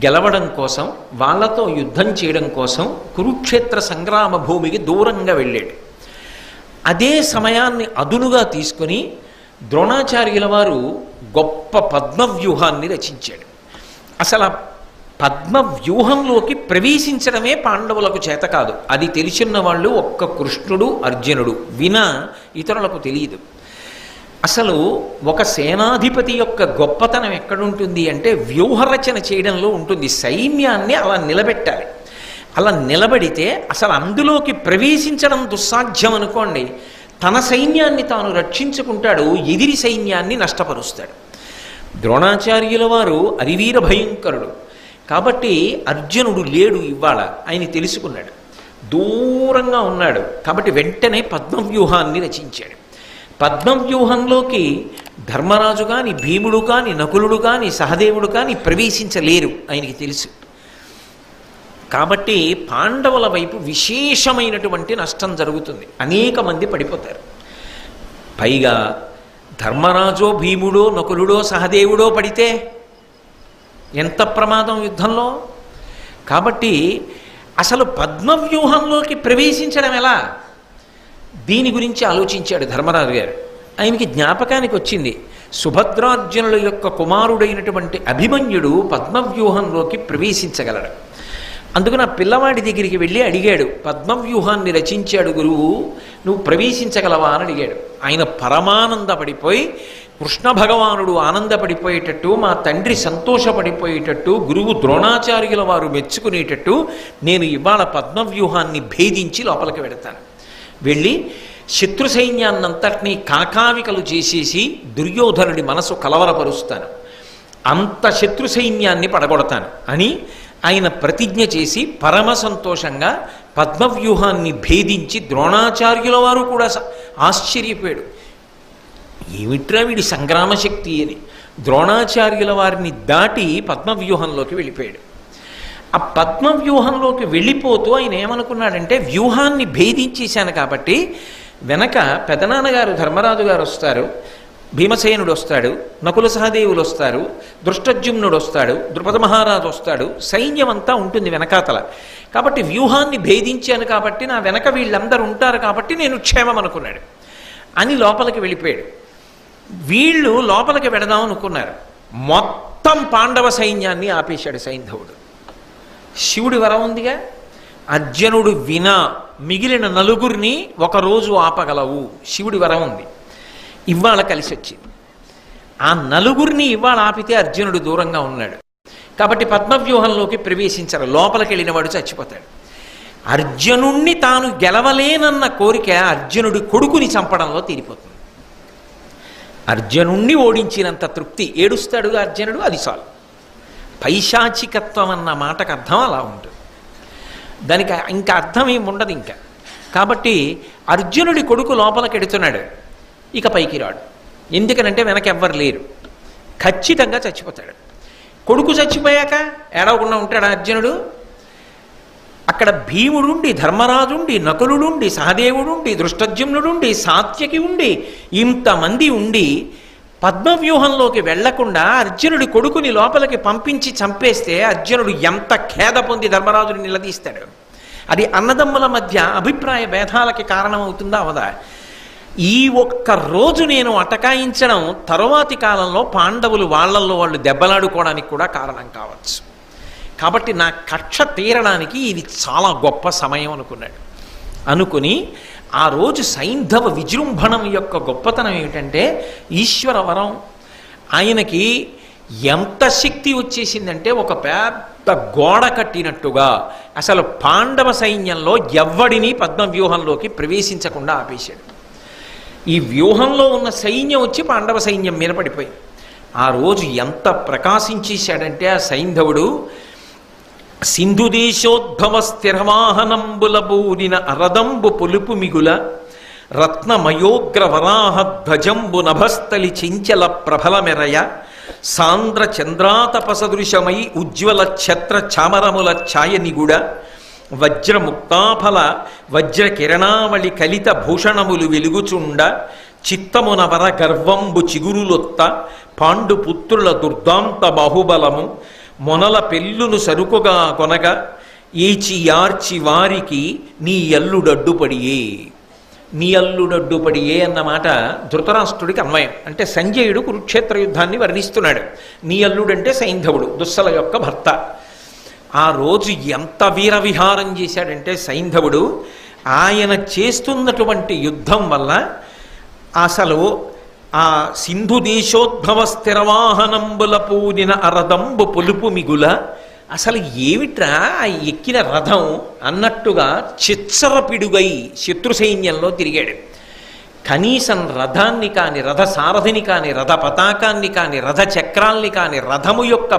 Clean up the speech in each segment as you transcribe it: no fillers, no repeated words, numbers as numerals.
గెలవడం కోసం, వాళ్ళతో యుద్ధం చేయడం కోసం కురుక్షేత్ర సంగ్రామ భూమికి దూరంగా వెళ్ళాడు. అదే సమయాన్ని అదునుగా తీసుకొని ద్రోణాచార్యుల వారు గొప్ప పద్మవ్యూహాన్ని రచించాడు. అసలు ఆ పద్మవ్యూహంలోకి ప్రవేశించడమే పాండవులకు చేత కాదు. అది తెలిసిన వాళ్ళు ఒక్క కృష్ణుడు, అర్జునుడు, వినా ఇతరులకు తెలియదు. అసలు ఒక సేనాధిపతి యొక్క గొప్పతనం ఎక్కడుంటుంది అంటే వ్యూహరచన చేయడంలో ఉంటుంది. సైన్యాన్ని అలా నిలబెట్టాలి. అలా నిలబడితే అసలు అందులోకి ప్రవేశించడం దుస్సాధ్యం అనుకోండి, తన సైన్యాన్ని తాను రక్షించుకుంటాడు, ఎదిరి సైన్యాన్ని నష్టపరుస్తాడు. ద్రోణాచార్యుల వారు అరివీర భయంకరుడు కాబట్టి అర్జునుడు లేడు ఇవాళ, ఆయన తెలుసుకున్నాడు, దూరంగా ఉన్నాడు. కాబట్టి వెంటనే పద్మవ్యూహాన్ని రచించాడు. పద్మవ్యూహంలోకి ధర్మరాజు కానీ, భీముడు కానీ, నకులుడు కానీ, సహదేవుడు కానీ ప్రవేశించలేరు, ఆయనకి తెలుసు. కాబట్టి పాండవుల వైపు విశేషమైనటువంటి నష్టం జరుగుతుంది, అనేక మంది పడిపోతారు. పైగా ధర్మరాజో, భీముడో, నకులుడో, సహదేవుడో పడితే ఎంత ప్రమాదం యుద్ధంలో. కాబట్టి అసలు పద్మవ్యూహంలోకి ప్రవేశించడం ఎలా, దీని గురించి ఆలోచించాడు ధర్మరాజు గారు. ఆయనకి జ్ఞాపకానికి వచ్చింది, సుభద్రార్జునుల యొక్క కుమారుడైనటువంటి అభిమన్యుడు పద్మవ్యూహంలోకి ప్రవేశించగలడు. అందుకని ఆ పిల్లవాడి దగ్గరికి వెళ్ళి అడిగాడు, పద్మవ్యూహాన్ని రచించాడు గురువు, నువ్వు ప్రవేశించగలవా అని అడిగాడు. ఆయన పరమానందపడిపోయి, కృష్ణ భగవానుడు ఆనందపడిపోయేటట్టు, మా తండ్రి సంతోషపడిపోయేటట్టు, గురువు ద్రోణాచార్యుల వారు మెచ్చుకునేటట్టు నేను ఇవాళ పద్మవ్యూహాన్ని భేదించి లోపలికి వెడతాను, వెళ్ళి శత్రు సైన్యాన్నంతటినీ కాకావికలు చేసేసి దుర్యోధనుడి మనసు కలవరపరుస్తాను, అంత శత్రు సైన్యాన్ని పడగొడతాను అని ఆయన ప్రతిజ్ఞ చేసి పరమ సంతోషంగా పద్మవ్యూహాన్ని భేదించి ద్రోణాచార్యుల వారు కూడా ఆశ్చర్యపోయాడు, ఏమిట్రా వీడి సంగ్రామశక్తి అని. ద్రోణాచార్యుల వారిని దాటి పద్మవ్యూహంలోకి వెళ్ళిపోయాడు. ఆ పద్మవ్యూహంలోకి వెళ్ళిపోతూ ఆయన ఏమనుకున్నాడంటే, వ్యూహాన్ని భేదించేశాను కాబట్టి వెనక పెదనాన్నగారు ధర్మరాజు గారు వస్తారు, భీమసేనుడు వస్తాడు, నకుల సహదేవులు వస్తారు, దృష్టజ్యుమ్నుడు వస్తాడు, ద్రుపద మహారాజు వస్తాడు, సైన్యం అంతా ఉంటుంది వెనకాతల. కాబట్టి వ్యూహాన్ని భేదించాను కాబట్టి నా వెనక వీళ్ళందరూ ఉంటారు కాబట్టి నేను క్షేమం అనుకున్నాడు అని లోపలికి వెళ్ళిపోయాడు. వీళ్ళు లోపలికి వెడదాం అనుకున్నారు, మొత్తం పాండవ సైన్యాన్ని ఆపేశాడు సైంధవుడు. శివుడి వరం ఉందిగా, అర్జునుడు వినా మిగిలిన నలుగురిని ఒకరోజు ఆపగలవు, శివుడి వరం ఉంది. ఇవాళ కలిసి వచ్చింది. ఆ నలుగురిని ఇవాళ ఆపితే అర్జునుడు దూరంగా ఉన్నాడు కాబట్టి పద్మవ్యూహంలోకి ప్రవేశించరు, లోపలికి వెళ్ళిన వాడు చచ్చిపోతాడు. అర్జునుణ్ణి తాను గెలవలేనన్న కోరిక అర్జునుడి కొడుకుని చంపడంలో తీరిపోతుంది. అర్జునుణ్ణి ఓడించినంత తృప్తి, ఏడుస్తాడుగా అర్జునుడు, అది చాలు. పైశాచికత్వం అన్న మాటకు అర్థం అలా ఉంటుంది, దానికి ఇంకా అర్థం ఏమి ఉండదు ఇంకా. కాబట్టి అర్జునుడి కొడుకు లోపలికి ఎడుతున్నాడు, ఇక పైకి రాడు. ఎందుకనంటే వెనకెవ్వరు లేరు, ఖచ్చితంగా చచ్చిపోతాడు. కొడుకు చచ్చిపోయాక ఏడవకుండా ఉంటాడు అర్జునుడు. అక్కడ భీముడుండి, ధర్మరాజుండి, నకులుడుండి, సహదేవుడుండి, దృష్టజ్యుమ్నుడుండి, సాత్యకి ఉండి, ఇంతమంది ఉండి పద్మవ్యూహంలోకి వెళ్లకుండా అర్జునుడి కొడుకుని లోపలికి పంపించి చంపేస్తే అర్జునుడు ఎంత ఖేద పొంది ధర్మరాజుని నిలదీస్తాడు. అది అన్నదమ్ముల మధ్య అభిప్రాయ భేదాలకి కారణమవుతుందా అవదా? ఈ ఒక్క రోజు నేను అటకాయించడం తరువాతి కాలంలో పాండవులు వాళ్ళల్లో వాళ్ళు దెబ్బలాడుకోవడానికి కూడా కారణం కావచ్చు. కాబట్టి నా కక్ష తీరడానికి ఇది చాలా గొప్ప సమయం అనుకున్నాడు. అనుకుని ఆ రోజు సైంధవ విజృంభణం యొక్క గొప్పతనం ఏమిటంటే, ఈశ్వర వరం. ఆయనకి ఎంత శక్తి వచ్చేసిందంటే ఒక పెద్ద గోడ కట్టినట్టుగా అసలు పాండవ సైన్యంలో ఎవ్వడిని పద్మవ్యూహంలోకి ప్రవేశించకుండా ఆపేశాడు. ఈ వ్యూహంలో ఉన్న సైన్యం వచ్చి పాండవ సైన్యం మీద పడిపోయింది. ఆ రోజు ఎంత ప్రకాశించేశాడంటే ఆ సైంధవుడు, సింధుదేశోద్భవ స్థిరవాహనంబుల బూరిన అరదంబు పొలుపు మిగుల రత్నమయోగ్ర వరాహ ధ్వజంబు నభస్థలి చెంచల ప్రభల మెరయ సాంద్ర చంద్రాతపసదృశమై ఉజ్వల ఛత్ర చామరముల ఛాయనిగుడ వజ్రముక్తాఫల వజ్ర కిరణావళి కలిత భూషణములు వెలుగుచుండ చిత్తమున వర గర్వంబు చిగురులొత్త పాండుపుత్రుల దుర్దాంత బాహుబలము మొనల పెళ్ళును సరుకుగా కొనగా ఏచి యార్చి వారికి నీ అల్లుడడ్డుపడియే. నీ అల్లుడడ్డుపడియే అన్నమాట ధృతరాష్ట్రుడికి అన్వయం. అంటే సంజయుడు కురుక్షేత్ర యుద్ధాన్ని వర్ణిస్తున్నాడు. నీ అల్లుడంటే సైంధవుడు, దుస్సల యొక్క భర్త. ఆ రోజు ఎంత వీరవిహారం చేశాడంటే సైంధవుడు, ఆయన చేస్తున్నటువంటి యుద్ధం వల్ల అసలు ఆ సింధు దేశోద్భవ స్థిరవాహనంబుల పూనిన అరదంబు పొలుపు మిగుల, అసలు ఏమిట్రా ఎక్కిన రథం అన్నట్టుగా చిచ్చరపిడుగై శత్రు సైన్యంలో తిరిగాడు. కనీసం రథాన్ని కాని, రథ సారథిని కాని, రథ పతాకాన్ని కాని, రథ చక్రాల్ని కాని, రథము యొక్క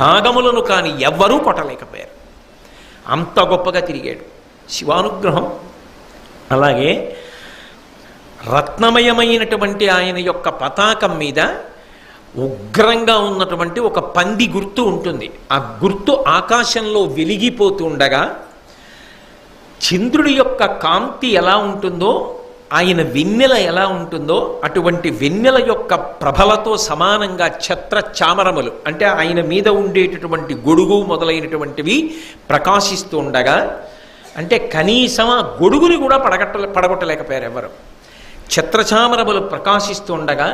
భాగములను కాని ఎవ్వరూ కొట్టలేకపోయారు. అంత గొప్పగా తిరిగాడు. శివానుగ్రహం. అలాగే రత్నమయమైనటువంటి ఆయన యొక్క పతాకం మీద ఉగ్రంగా ఉన్నటువంటి ఒక పంది గుర్తు ఉంటుంది. ఆ గుర్తు ఆకాశంలో వెలిగిపోతుండగా చంద్రుడి యొక్క కాంతి ఎలా ఉంటుందో, ఆయన వెన్నెల ఎలా ఉంటుందో అటువంటి వెన్నెల యొక్క ప్రభలతో సమానంగా ఛత్ర చామరములు, అంటే ఆయన మీద ఉండేటటువంటి గొడుగు మొదలైనటువంటివి ప్రకాశిస్తూ ఉండగా, అంటే కనీసం ఆ గొడుగుని కూడా పడగొట్టలేకపోయారు ఎవరు. ఛత్రచామరములు ప్రకాశిస్తూ ఉండగా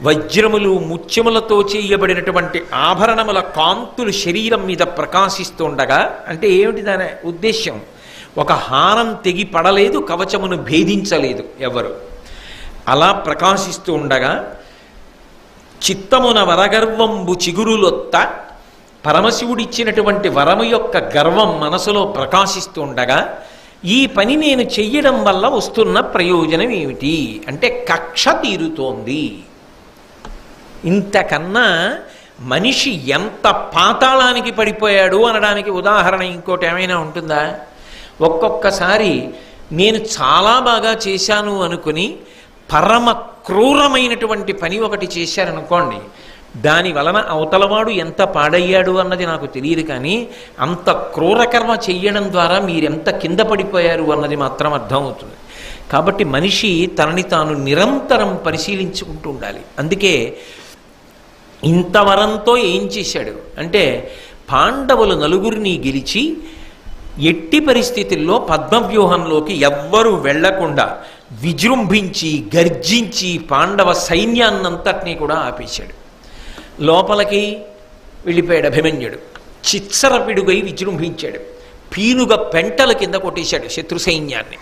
వజ్రములు ముత్యములతో చేయబడినటువంటి ఆభరణముల కాంతులు శరీరం మీద ప్రకాశిస్తూ ఉండగా, అంటే ఏమిటి దాని ఉద్దేశ్యం? ఒక హారం తెగి పడలేదు, కవచమును భేదించలేదు ఎవరు. అలా ప్రకాశిస్తూ ఉండగా చిత్తమున వరగర్వంబు చిగురులొత్త, పరమశివుడిచ్చినటువంటి వరము యొక్క గర్వం మనసులో ప్రకాశిస్తూ ఉండగా, ఈ పని నేను చెయ్యడం వల్ల వస్తున్న ప్రయోజనం ఏమిటి అంటే కక్ష తీరుతోంది. ఇంతకన్నా మనిషి ఎంత పాతాళానికి పడిపోయాడు అనడానికి ఉదాహరణ ఇంకోటి ఏమైనా ఉంటుందా? ఒక్కొక్కసారి నేను చాలా బాగా చేశాను అనుకుని పరమ క్రూరమైనటువంటి పని ఒకటి చేశారనుకోండి, దాని వలన అవతలవాడు ఎంత పాడయ్యాడు అన్నది నాకు తెలియదు, కానీ అంత క్రూరకర్మ చెయ్యడం ద్వారా మీరెంత కింద పడిపోయారు అన్నది మాత్రం అర్థమవుతుంది. కాబట్టి మనిషి తనని తాను నిరంతరం పరిశీలించుకుంటూ ఉండాలి. అందుకే ఇంతవరంతో ఏం చేశాడు అంటే, పాండవులు నలుగురిని గెలిచి ఎట్టి పరిస్థితుల్లో పద్మవ్యూహంలోకి ఎవ్వరూ వెళ్లకుండా విజృంభించి గర్జించి పాండవ సైన్యాన్నంతటినీ కూడా ఆపేశాడు. లోపలికి వెళ్ళిపోయాడు అభిమన్యుడు. చిత్సరపిడుగై విజృంభించాడు. పీనుగ పెంటల కింద కొట్టేశాడు శత్రు సైన్యాన్ని.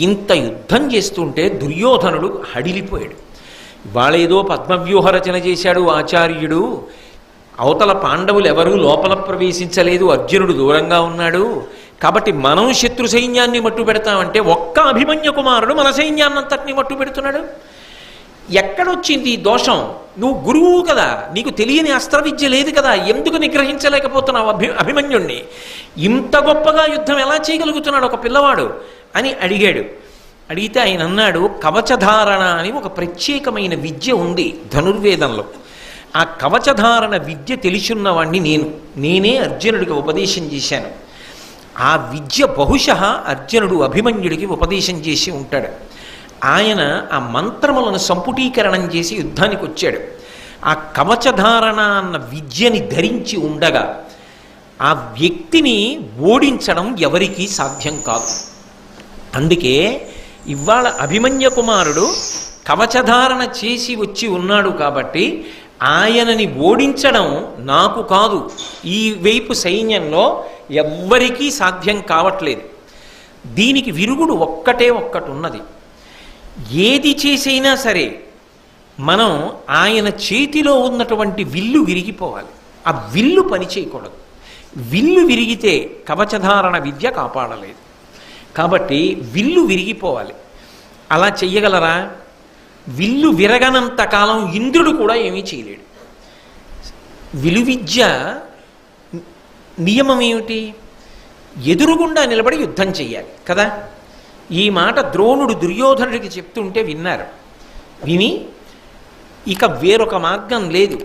ఇంత యుద్ధం చేస్తుంటే దుర్యోధనుడు హడిలిపోయాడు. వాళ్ళేదో పద్మవ్యూహ రచన చేశాడు ఆచార్యుడు, అవతల పాండవులు ఎవరూ లోపల ప్రవేశించలేదు, అర్జునుడు దూరంగా ఉన్నాడు, కాబట్టి మనం శత్రు సైన్యాన్ని మట్టు పెడతామంటే ఒక్క అభిమన్యు కుమారుడు మన సైన్యాన్నంతటినీ మట్టు పెడుతున్నాడు. ఎక్కడొచ్చింది ఈ దోషం? నువ్వు గురువు కదా, నీకు తెలియని అస్త్ర విద్య లేదు కదా, ఎందుకు నిగ్రహించలేకపోతున్నావు అభిమన్యుణ్ణి? ఇంత గొప్పగా యుద్ధం ఎలా చేయగలుగుతున్నాడు ఒక పిల్లవాడు అని అడిగాడు. అడిగితే ఆయన అన్నాడు, కవచధారణ అని ఒక ప్రత్యేకమైన విద్య ఉంది ధనుర్వేదంలో. ఆ కవచధారణ విద్య తెలిసిన్నవాణ్ణి నేనే అర్జునుడికి ఉపదేశం చేశాను. ఆ విద్య బహుశः అర్జునుడు అభిమన్యుడికి ఉపదేశం చేసి ఉంటాడు. ఆయన ఆ మంత్రములను సంపుటీకరణం చేసి యుద్ధానికి వచ్చాడు. ఆ కవచధారణ అన్న విద్యని ధరించి ఉండగా ఆ వ్యక్తిని ఓడించడం ఎవరికీ సాధ్యం కాదు. అందుకే ఇవాళ అభిమన్య కుమారుడు కవచధారణ చేసి వచ్చి ఉన్నాడు కాబట్టి ఆయనని ఓడించడం నాకు కాదు, ఈ వైపు సైన్యంలో ఎవ్వరికీ సాధ్యం కావట్లేదు. దీనికి విరుగుడు ఒక్కటే ఒక్కటి ఉన్నది. ఏది చేసైనా సరే మనం ఆయన చేతిలో ఉన్నటువంటి విల్లు విరిగిపోవాలి. ఆ విల్లు పని చేయకూడదు. విల్లు విరిగితే కవచధారణ విద్య కాపాడలేదు. కాబట్టి విల్లు విరిగిపోవాలి. అలా చెయ్యగలరా? విల్లు విరగనంత కాలం ఇంద్రుడు కూడా ఏమీ చేయలేడు. విలువిద్య నియమం ఏమిటి? ఎదురుగుండా నిలబడి యుద్ధం చెయ్యాలి కదా. ఈ మాట ద్రోణుడు దుర్యోధనుడికి చెప్తుంటే విన్నారు. విని ఇక వేరొక మార్గం లేదు,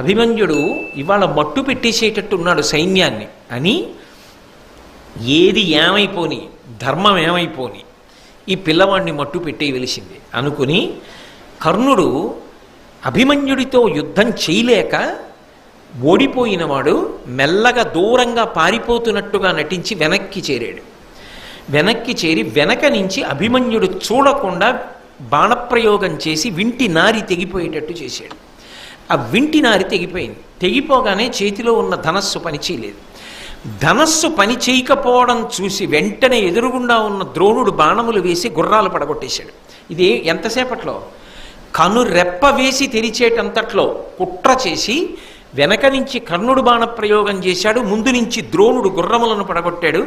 అభిమన్యుడు ఇవాళ మట్టు పెట్టేసేటట్టు ఉన్నాడు సైన్యాన్ని అని, ఏది ఏమైపోని, ధర్మం ఏమైపోని, ఈ పిల్లవాడిని మట్టు పెట్టేయవలసింది అనుకుని కర్ణుడు అభిమన్యుడితో యుద్ధం చేయలేక ఓడిపోయినవాడు మెల్లగా దూరంగా పారిపోతున్నట్టుగా నటించి వెనక్కి చేరాడు. వెనక్కి చేరి వెనక నుంచి అభిమన్యుడు చూడకుండా బాణప్రయోగం చేసి వింటి నారి తెగిపోయేటట్టు చేశాడు. ఆ వింటి నారి తెగిపోయింది. తెగిపోగానే చేతిలో ఉన్న ధనస్సు పనిచేయలేదు. ధనస్సు పని చేయకపోవడం చూసి వెంటనే ఎదురుగుండా ఉన్న ద్రోణుడు బాణములు వేసి గుర్రాలు పడగొట్టేశాడు. ఇది ఎంతసేపట్లో? కను రెప్ప వేసి తెరిచేటంతట్లో కుట్ర చేసి వెనక నుంచి కర్ణుడు బాణప్రయోగం చేశాడు. ముందు నుంచి ద్రోణుడు గుర్రములను పడగొట్టాడు.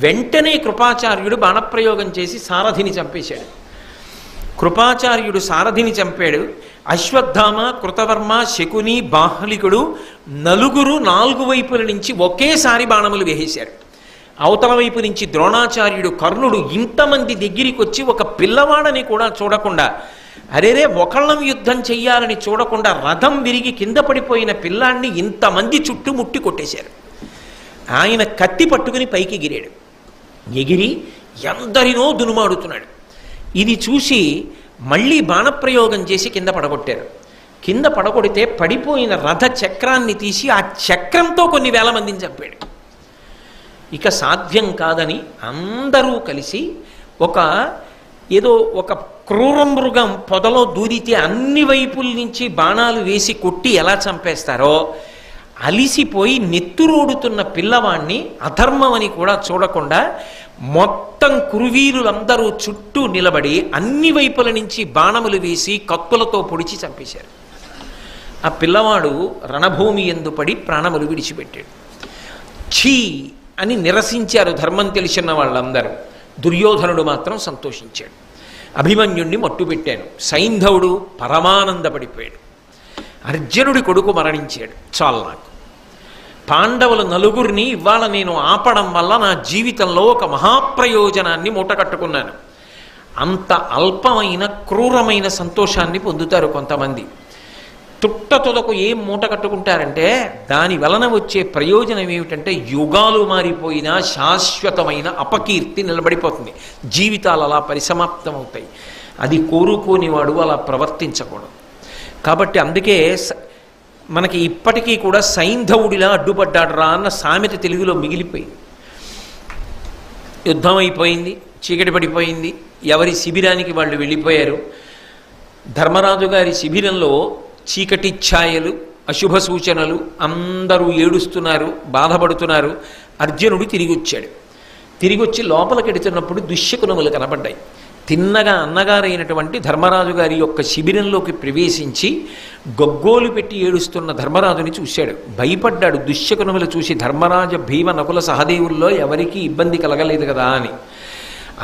వెంటనే కృపాచార్యుడు బాణప్రయోగం చేసి సారథిని చంపేశాడు. కృపాచార్యుడు సారథిని చంపాడు. అశ్వత్థామ, కృతవర్మ, శకుని, బాహ్లికుడు నలుగురు 4 వైపుల నుంచి ఒకేసారి బాణములు వేసేశారు. అవతల వైపు నుంచి ద్రోణాచార్యుడు, కర్ణుడు ఇంతమంది దగ్గరికి వచ్చి ఒక పిల్లవాడని కూడా చూడకుండా, అరేరే ఒకళ్ళం యుద్ధం చెయ్యాలని చూడకుండా రథం విరిగి కింద పడిపోయిన పిల్లాన్ని ఇంతమంది చుట్టుముట్టి కొట్టేశారు. ఆయన కత్తి పట్టుకుని పైకి ఎగిరాడు. ఎగిరి ఎందరినో దునుమాడుతున్నాడు. ఇది చూసి మళ్ళీ బాణప్రయోగం చేసి కింద పడగొట్టారు. కింద పడగొడితే పడిపోయిన రథ చక్రాన్ని తీసి ఆ చక్రంతో కొన్ని వేల మందిని చంపాడు. ఇక సాధ్యం కాదని అందరూ కలిసి ఒక క్రూర మృగం పొదలో దూరితే అన్ని వైపుల నుంచి బాణాలు వేసి కొట్టి ఎలా చంపేస్తారో అలిసిపోయి నెత్తురోడుతున్న పిల్లవాణ్ణి అధర్మమని కూడా చూడకుండా మొత్తం కురువీరులందరూ చుట్టూ నిలబడి అన్ని వైపుల నుంచి బాణములు వేసి కత్తులతో పొడిచి చంపేశారు. ఆ పిల్లవాడు రణభూమి యందు పడి ప్రాణములు విడిచిపెట్టాడు. ఛీ అని నిరసించారు ధర్మం తెలిసిన వాళ్ళందరూ. దుర్యోధనుడు మాత్రం సంతోషించాడు. అభిమన్యుణ్ణి మట్టుపెట్టాను. సైంధవుడు పరమానందపడిపోయాడు. అర్జునుడి కొడుకు మరణించాడు. చాలు నాకు. పాండవులు నలుగురిని ఇవాళ నేను ఆపడం వల్ల నా జీవితంలో ఒక మహాప్రయోజనాన్ని మూటకట్టుకున్నాను. అంత అల్పమైన క్రూరమైన సంతోషాన్ని పొందుతారు కొంతమంది. తుట్టతుదకు ఏం మూట కట్టుకుంటారంటే దాని వలన వచ్చే ప్రయోజనం ఏమిటంటే యుగాలు మారిపోయినా శాశ్వతమైన అపకీర్తి నిలబడిపోతుంది. జీవితాలు అలా పరిసమాప్తం అవుతాయి. అది కోరుకోనివాడు అలా ప్రవర్తించకూడదు. కాబట్టి అందుకే మనకి ఇప్పటికీ కూడా సైంధవుడిలా అడ్డుపడ్డాడు రా అన్న సామెత తెలుగులో మిగిలిపోయింది. యుద్ధం అయిపోయింది, చీకటి పడిపోయింది, ఎవరి శిబిరానికి వాళ్ళు వెళ్ళిపోయారు. ధర్మరాజు గారి శిబిరంలో చీకటి ఛాయలు, అశుభ సూచనలు, అందరూ ఏడుస్తున్నారు, బాధపడుతున్నారు. అర్జునుడు తిరిగి వచ్చాడు. తిరిగి వచ్చి లోపలికెడుతున్నప్పుడు దుశ్శకునములు కనబడ్డాయి. తిన్నగా అన్నగారైనటువంటి ధర్మరాజు గారి యొక్క శిబిరంలోకి ప్రవేశించి గొగ్గోలు పెట్టి ఏడుస్తున్న ధర్మరాజుని చూశాడు. భయపడ్డాడు. దుశ్శకునములు చూసి ధర్మరాజ భీమ నకుల సహదేవుల్లో ఎవరికీ ఇబ్బంది కలగలేదు కదా అని.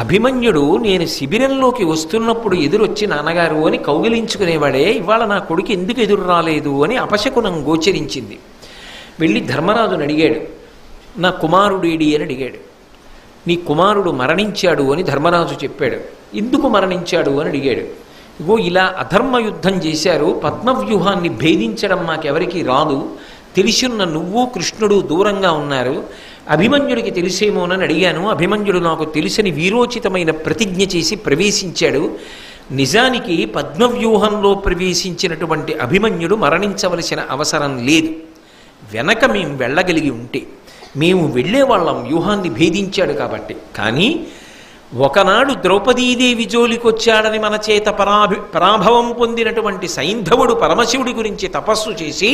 అభిమన్యుడు నేను శిబిరంలోకి వస్తున్నప్పుడు ఎదురొచ్చి నాన్నగారు అని కౌగిలించుకునేవాడే, ఇవాళ నా కొడుకు ఎందుకు ఎదురు రాలేదు అని అపశకునం గోచరించింది. వెళ్ళి ధర్మరాజుని అడిగాడు. నా కుమారుడేడి అని అడిగాడు. నీ కుమారుడు మరణించాడు అని ధర్మరాజు చెప్పాడు. ఎందుకు మరణించాడు అని అడిగాడు. ఇగో ఇలా అధర్మ యుద్ధం చేశారు, పద్మవ్యూహాన్ని భేదించడం మాకెవరికి రాదు, తెలిసున్న నువ్వు కృష్ణుడు దూరంగా ఉన్నారు, అభిమన్యుడికి తెలిసేమోనని అడిగాను. అభిమన్యుడు నాకు తెలిసని వీరోచితమైన ప్రతిజ్ఞ చేసి ప్రవేశించాడు. నిజానికి పద్మవ్యూహంలో ప్రవేశించినటువంటి అభిమన్యుడు మరణించవలసిన అవసరం లేదు. వెనక మేము వెళ్ళగలిగి ఉంటే మేము వెళ్ళేవాళ్ళం, వ్యూహాన్ని భేదించాడు కాబట్టి. కానీ ఒకనాడు ద్రౌపదీదేవి జోలికొచ్చాడని మన చేత పరాభవం పొందినటువంటి సైంధవుడు పరమశివుడి గురించి తపస్సు చేసి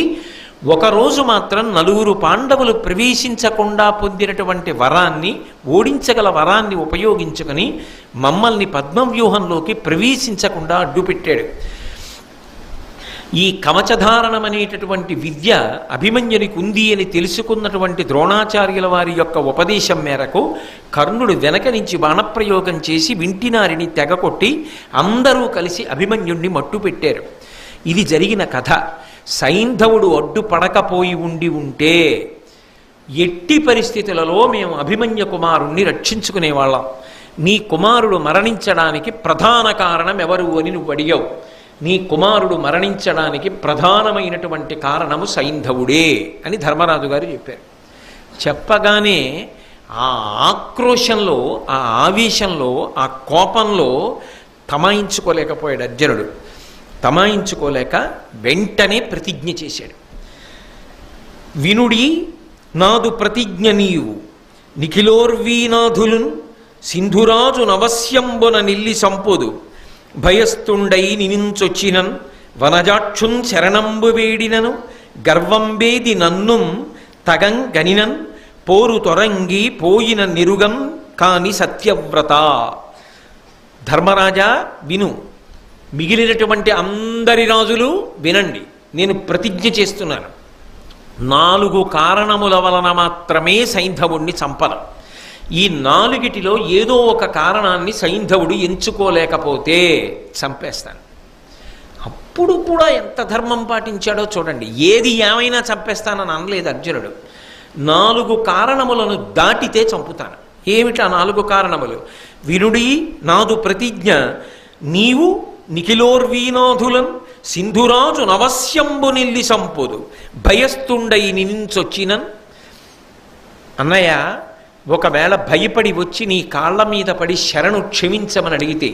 ఒకరోజు మాత్రం 4 పాండవులు ప్రవేశించకుండా పొందినటువంటి వరాన్ని, ఓడించగల వరాన్ని ఉపయోగించుకొని మమ్మల్ని పద్మవ్యూహంలోకి ప్రవేశించకుండా అడ్డుపెట్టాడు. ఈ కవచధారణం అనేటటువంటి విద్య అభిమన్యునికి ఉంది అని తెలుసుకున్నటువంటి ద్రోణాచార్యుల వారి యొక్క ఉపదేశం మేరకు కర్ణుడు వెనక నుంచి బాణప్రయోగం చేసి వింటినారిని తెగకొట్టి అందరూ కలిసి అభిమన్యుణ్ణి మట్టుపెట్టారు. ఇది జరిగిన కథ. సైంధవుడు అడ్డుపడకపోయి ఉంటే ఎట్టి పరిస్థితులలో మేము అభిమన్య కుమారుణ్ణి రక్షించుకునేవాళ్ళం. నీ కుమారుడు మరణించడానికి ప్రధాన కారణం ఎవరు అని నువ్వు అడిగావు. నీ కుమారుడు మరణించడానికి ప్రధానమైనటువంటి కారణము సైంధవుడే అని ధర్మరాజు గారు చెప్పారు. చెప్పగానే ఆ ఆక్రోశంలో, ఆ ఆవేశంలో, ఆ కోపంలో తమాయించుకోలేకపోయాడు అర్జునుడు. తమాయించుకోలేక వెంటనే ప్రతిజ్ఞ చేశాడు. వినుడి నాదు ప్రతిజ్ఞ నీవు నిఖిలోర్వీనాథులున్ సింధురాజు నవశ్యంబున నిల్లి సంపొదు భయస్థుండై నినించొచ్చినన్ వనజాక్షున్ శరణంబు వేడినను గర్వంబేది నన్నుం తగం గనినన్ పోరు తొరంగి పోయిన నిరుగం కాని సత్యవ్రత. ధర్మరాజా విను, మిగిలినటువంటి అందరి రాజులు వినండి, నేను ప్రతిజ్ఞ చేస్తున్నాను. 4 కారణముల వలన మాత్రమే సైంధవుణ్ణి చంపను. ఈ 4టిలో ఏదో ఒక కారణాన్ని సైంధవుడు ఎంచుకోలేకపోతే చంపేస్తాను. అప్పుడు కూడా ఎంత ధర్మం పాటించాడో చూడండి. ఏది ఏమైనా చంపేస్తానని అనలేదు అర్జునుడు. 4 కారణములను దాటితే చంపుతాను. ఏమిటా 4 కారణములు? వినుడి నాదు ప్రతిజ్ఞ నీవు నిఖిలోర్వీనాథులం సింధురాజు నవశ్యంబు నిల్లి సంపొదు భయస్థుండై నినించొచ్చినన్. అన్నయ్య, ఒకవేళ భయపడి వచ్చి నీ కాళ్ళ మీద పడి శరణు క్షమించమని అడిగితే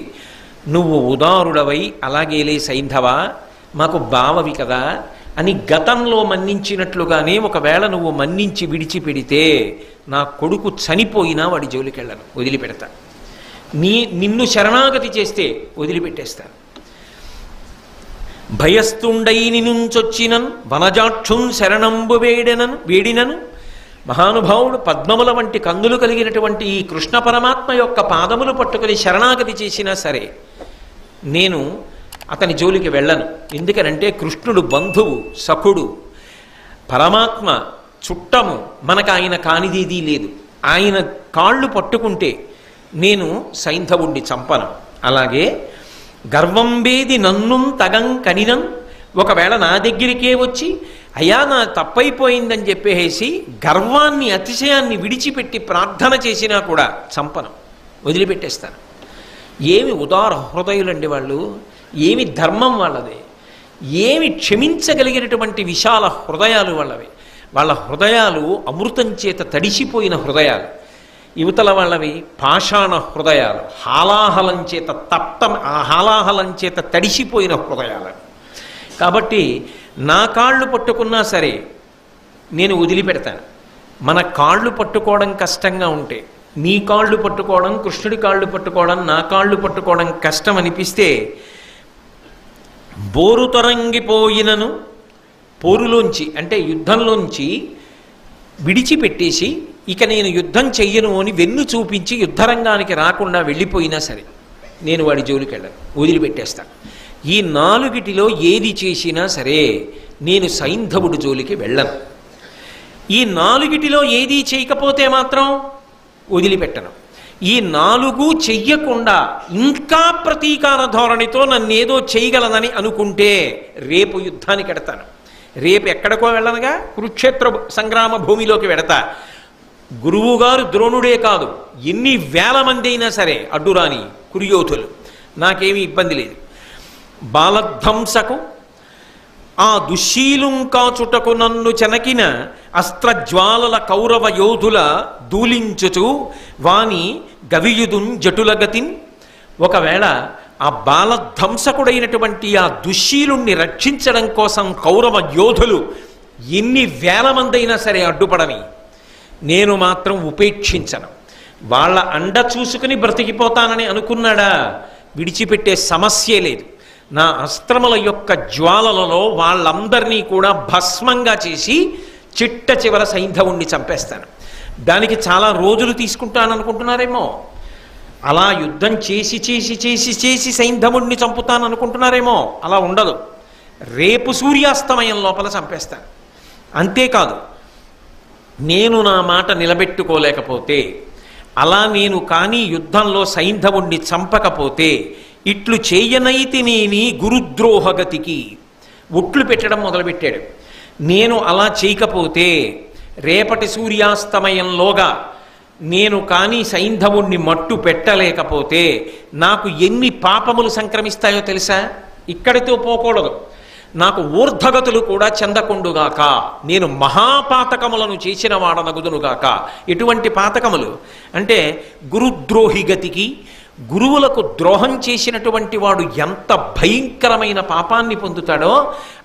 నువ్వు ఉదారుడవై అలాగేలే సైంధవ మాకు బావవి కదా అని గతంలో మన్నించినట్లుగానే ఒకవేళ నువ్వు మన్నించి విడిచిపెడితే నా కొడుకు చనిపోయినా వాడి జోలికెళ్ళను, వదిలిపెడతా. నిన్ను శరణాగతి చేస్తే వదిలిపెట్టేస్తాను. భయస్థుండై నినుంచొచ్చినన్ వనజాక్షున్ శరణంబు వేడినను. మహానుభావుడు పద్మముల వంటి కందులు కలిగినటువంటి ఈ కృష్ణ పరమాత్మ యొక్క పాదములు పట్టుకుని శరణాగతి చేసినా సరే నేను అతని జోలికి వెళ్ళను. ఎందుకనంటే కృష్ణుడు బంధువు, సఖుడు, పరమాత్మ, చుట్టము. మనకు ఆయన కానిదేదీ లేదు. ఆయన కాళ్ళు పట్టుకుంటే నేను సైంధవుణ్ణి చంపను. అలాగే గర్వంబేది నన్ను తగం కనినం. ఒకవేళ నా దగ్గరికే వచ్చి అయ్యా నా తప్పైపోయిందని చెప్పేసి గర్వాన్ని, అతిశయాన్ని విడిచిపెట్టి ప్రార్థన చేసినా కూడా చంపను, వదిలిపెట్టేస్తాను. ఏమి ఉదార హృదయులండి వాళ్ళు, ఏమి ధర్మం వాళ్ళది, ఏమి క్షమించగలిగినటువంటి విశాల హృదయాలు వాళ్ళవి. వాళ్ళ హృదయాలు అమృతం చేత తడిసిపోయిన హృదయాలు. యువతల వాళ్ళవి పాషాణ హృదయాలు, హాలాహలం చేత తడిసిపోయిన హృదయాలు. కాబట్టి నా కాళ్ళు పట్టుకున్నా సరే నేను వదిలిపెడతాను. మన కాళ్ళు పట్టుకోవడం కష్టంగా ఉంటే, నీ కాళ్ళు పట్టుకోవడం, కృష్ణుడి కాళ్ళు పట్టుకోవడం, నా కాళ్ళు పట్టుకోవడం కష్టం అనిపిస్తే బోరు తొరంగిపోయినను, పోరులోంచి అంటే యుద్ధంలోంచి విడిచిపెట్టేసి ఇక నేను యుద్ధం చెయ్యను అని వెన్ను చూపించి యుద్ధరంగానికి రాకుండా వెళ్ళిపోయినా సరే నేను వాడి జోలికి వెళ్ళను, వదిలిపెట్టేస్తాను. ఈ 4టిలో ఏది చేసినా సరే నేను సైంధవుడి జోలికి వెళ్ళను. ఈ 4టిలో ఏది చేయకపోతే మాత్రం వదిలిపెట్టను. ఈ 4 చెయ్యకుండా ఇంకా ప్రతీకార ధోరణితో నన్నేదో చేయగలదని అనుకుంటే రేపు యుద్ధానికి ఎడతాను. రేపు ఎక్కడికో వెళ్ళనుగా, కురుక్షేత్ర సంగ్రామ భూమిలోకి వెడతా. గురువుగారు ద్రోణుడే కాదు, ఎన్ని వేల మంది అయినా సరే అడ్డురాని కురుయోధులు, నాకేమీ ఇబ్బంది లేదు. బాలధ్వంసకు ఆ దుశ్శీలుంకాచుటకు నన్ను చెనకిన అస్త్రజ్వాలల కౌరవ యోధుల దూలించుచు వాని గవియుదున్ జటులగతిన్. ఒకవేళ ఆ బాలధ్వంసకుడైనటువంటి ఆ దుశ్శీలుణ్ణి రక్షించడం కోసం కౌరవ యోధులు ఎన్ని వేల మంది అయినా సరే అడ్డుపడని నేను మాత్రం ఉపేక్షించను. వాళ్ళ అండ చూసుకుని బ్రతికిపోతానని అనుకున్నాడా, విడిచిపెట్టే సమస్యే లేదు. నా అస్త్రముల యొక్క జ్వాలలలో వాళ్ళందరినీ కూడా భస్మంగా చేసి చిట్ట చివర సైంధవుణ్ణి చంపేస్తాను. దానికి చాలా రోజులు తీసుకుంటాననుకుంటున్నారేమో, అలా యుద్ధం చేసి చేసి చేసి చేసి సైంధవుణ్ణి చంపుతాననుకుంటున్నారేమో. అలా ఉండదు, రేపు సూర్యాస్తమయం లోపల చంపేస్తాను. అంతేకాదు, నేను నా మాట నిలబెట్టుకోలేకపోతే, అలా నేను కానీ యుద్ధంలో సైంధవుణ్ణి చంపకపోతే ఇట్లు చేయనైతినేని గురుద్రోహగతికి ఒట్లు పెట్టడం మొదలుపెట్టాడు. నేను అలా చేయకపోతే రేపటి సూర్యాస్తమయంలోగా నేను కానీ సైంధవుణ్ణి మట్టు పెట్టలేకపోతే నాకు ఎన్ని పాపములు సంక్రమిస్తాయో తెలుసా? ఇక్కడితో పోకూడదు, నాకు ఊర్ధగతులు కూడా చెందకుండుగాక, నేను మహాపాతకములను చేసిన వాడనగుదునుగాక. ఎటువంటి పాతకములు అంటే గురుద్రోహి గతికి, గురువులకు ద్రోహం చేసినటువంటి వాడు ఎంత భయంకరమైన పాపాన్ని పొందుతాడో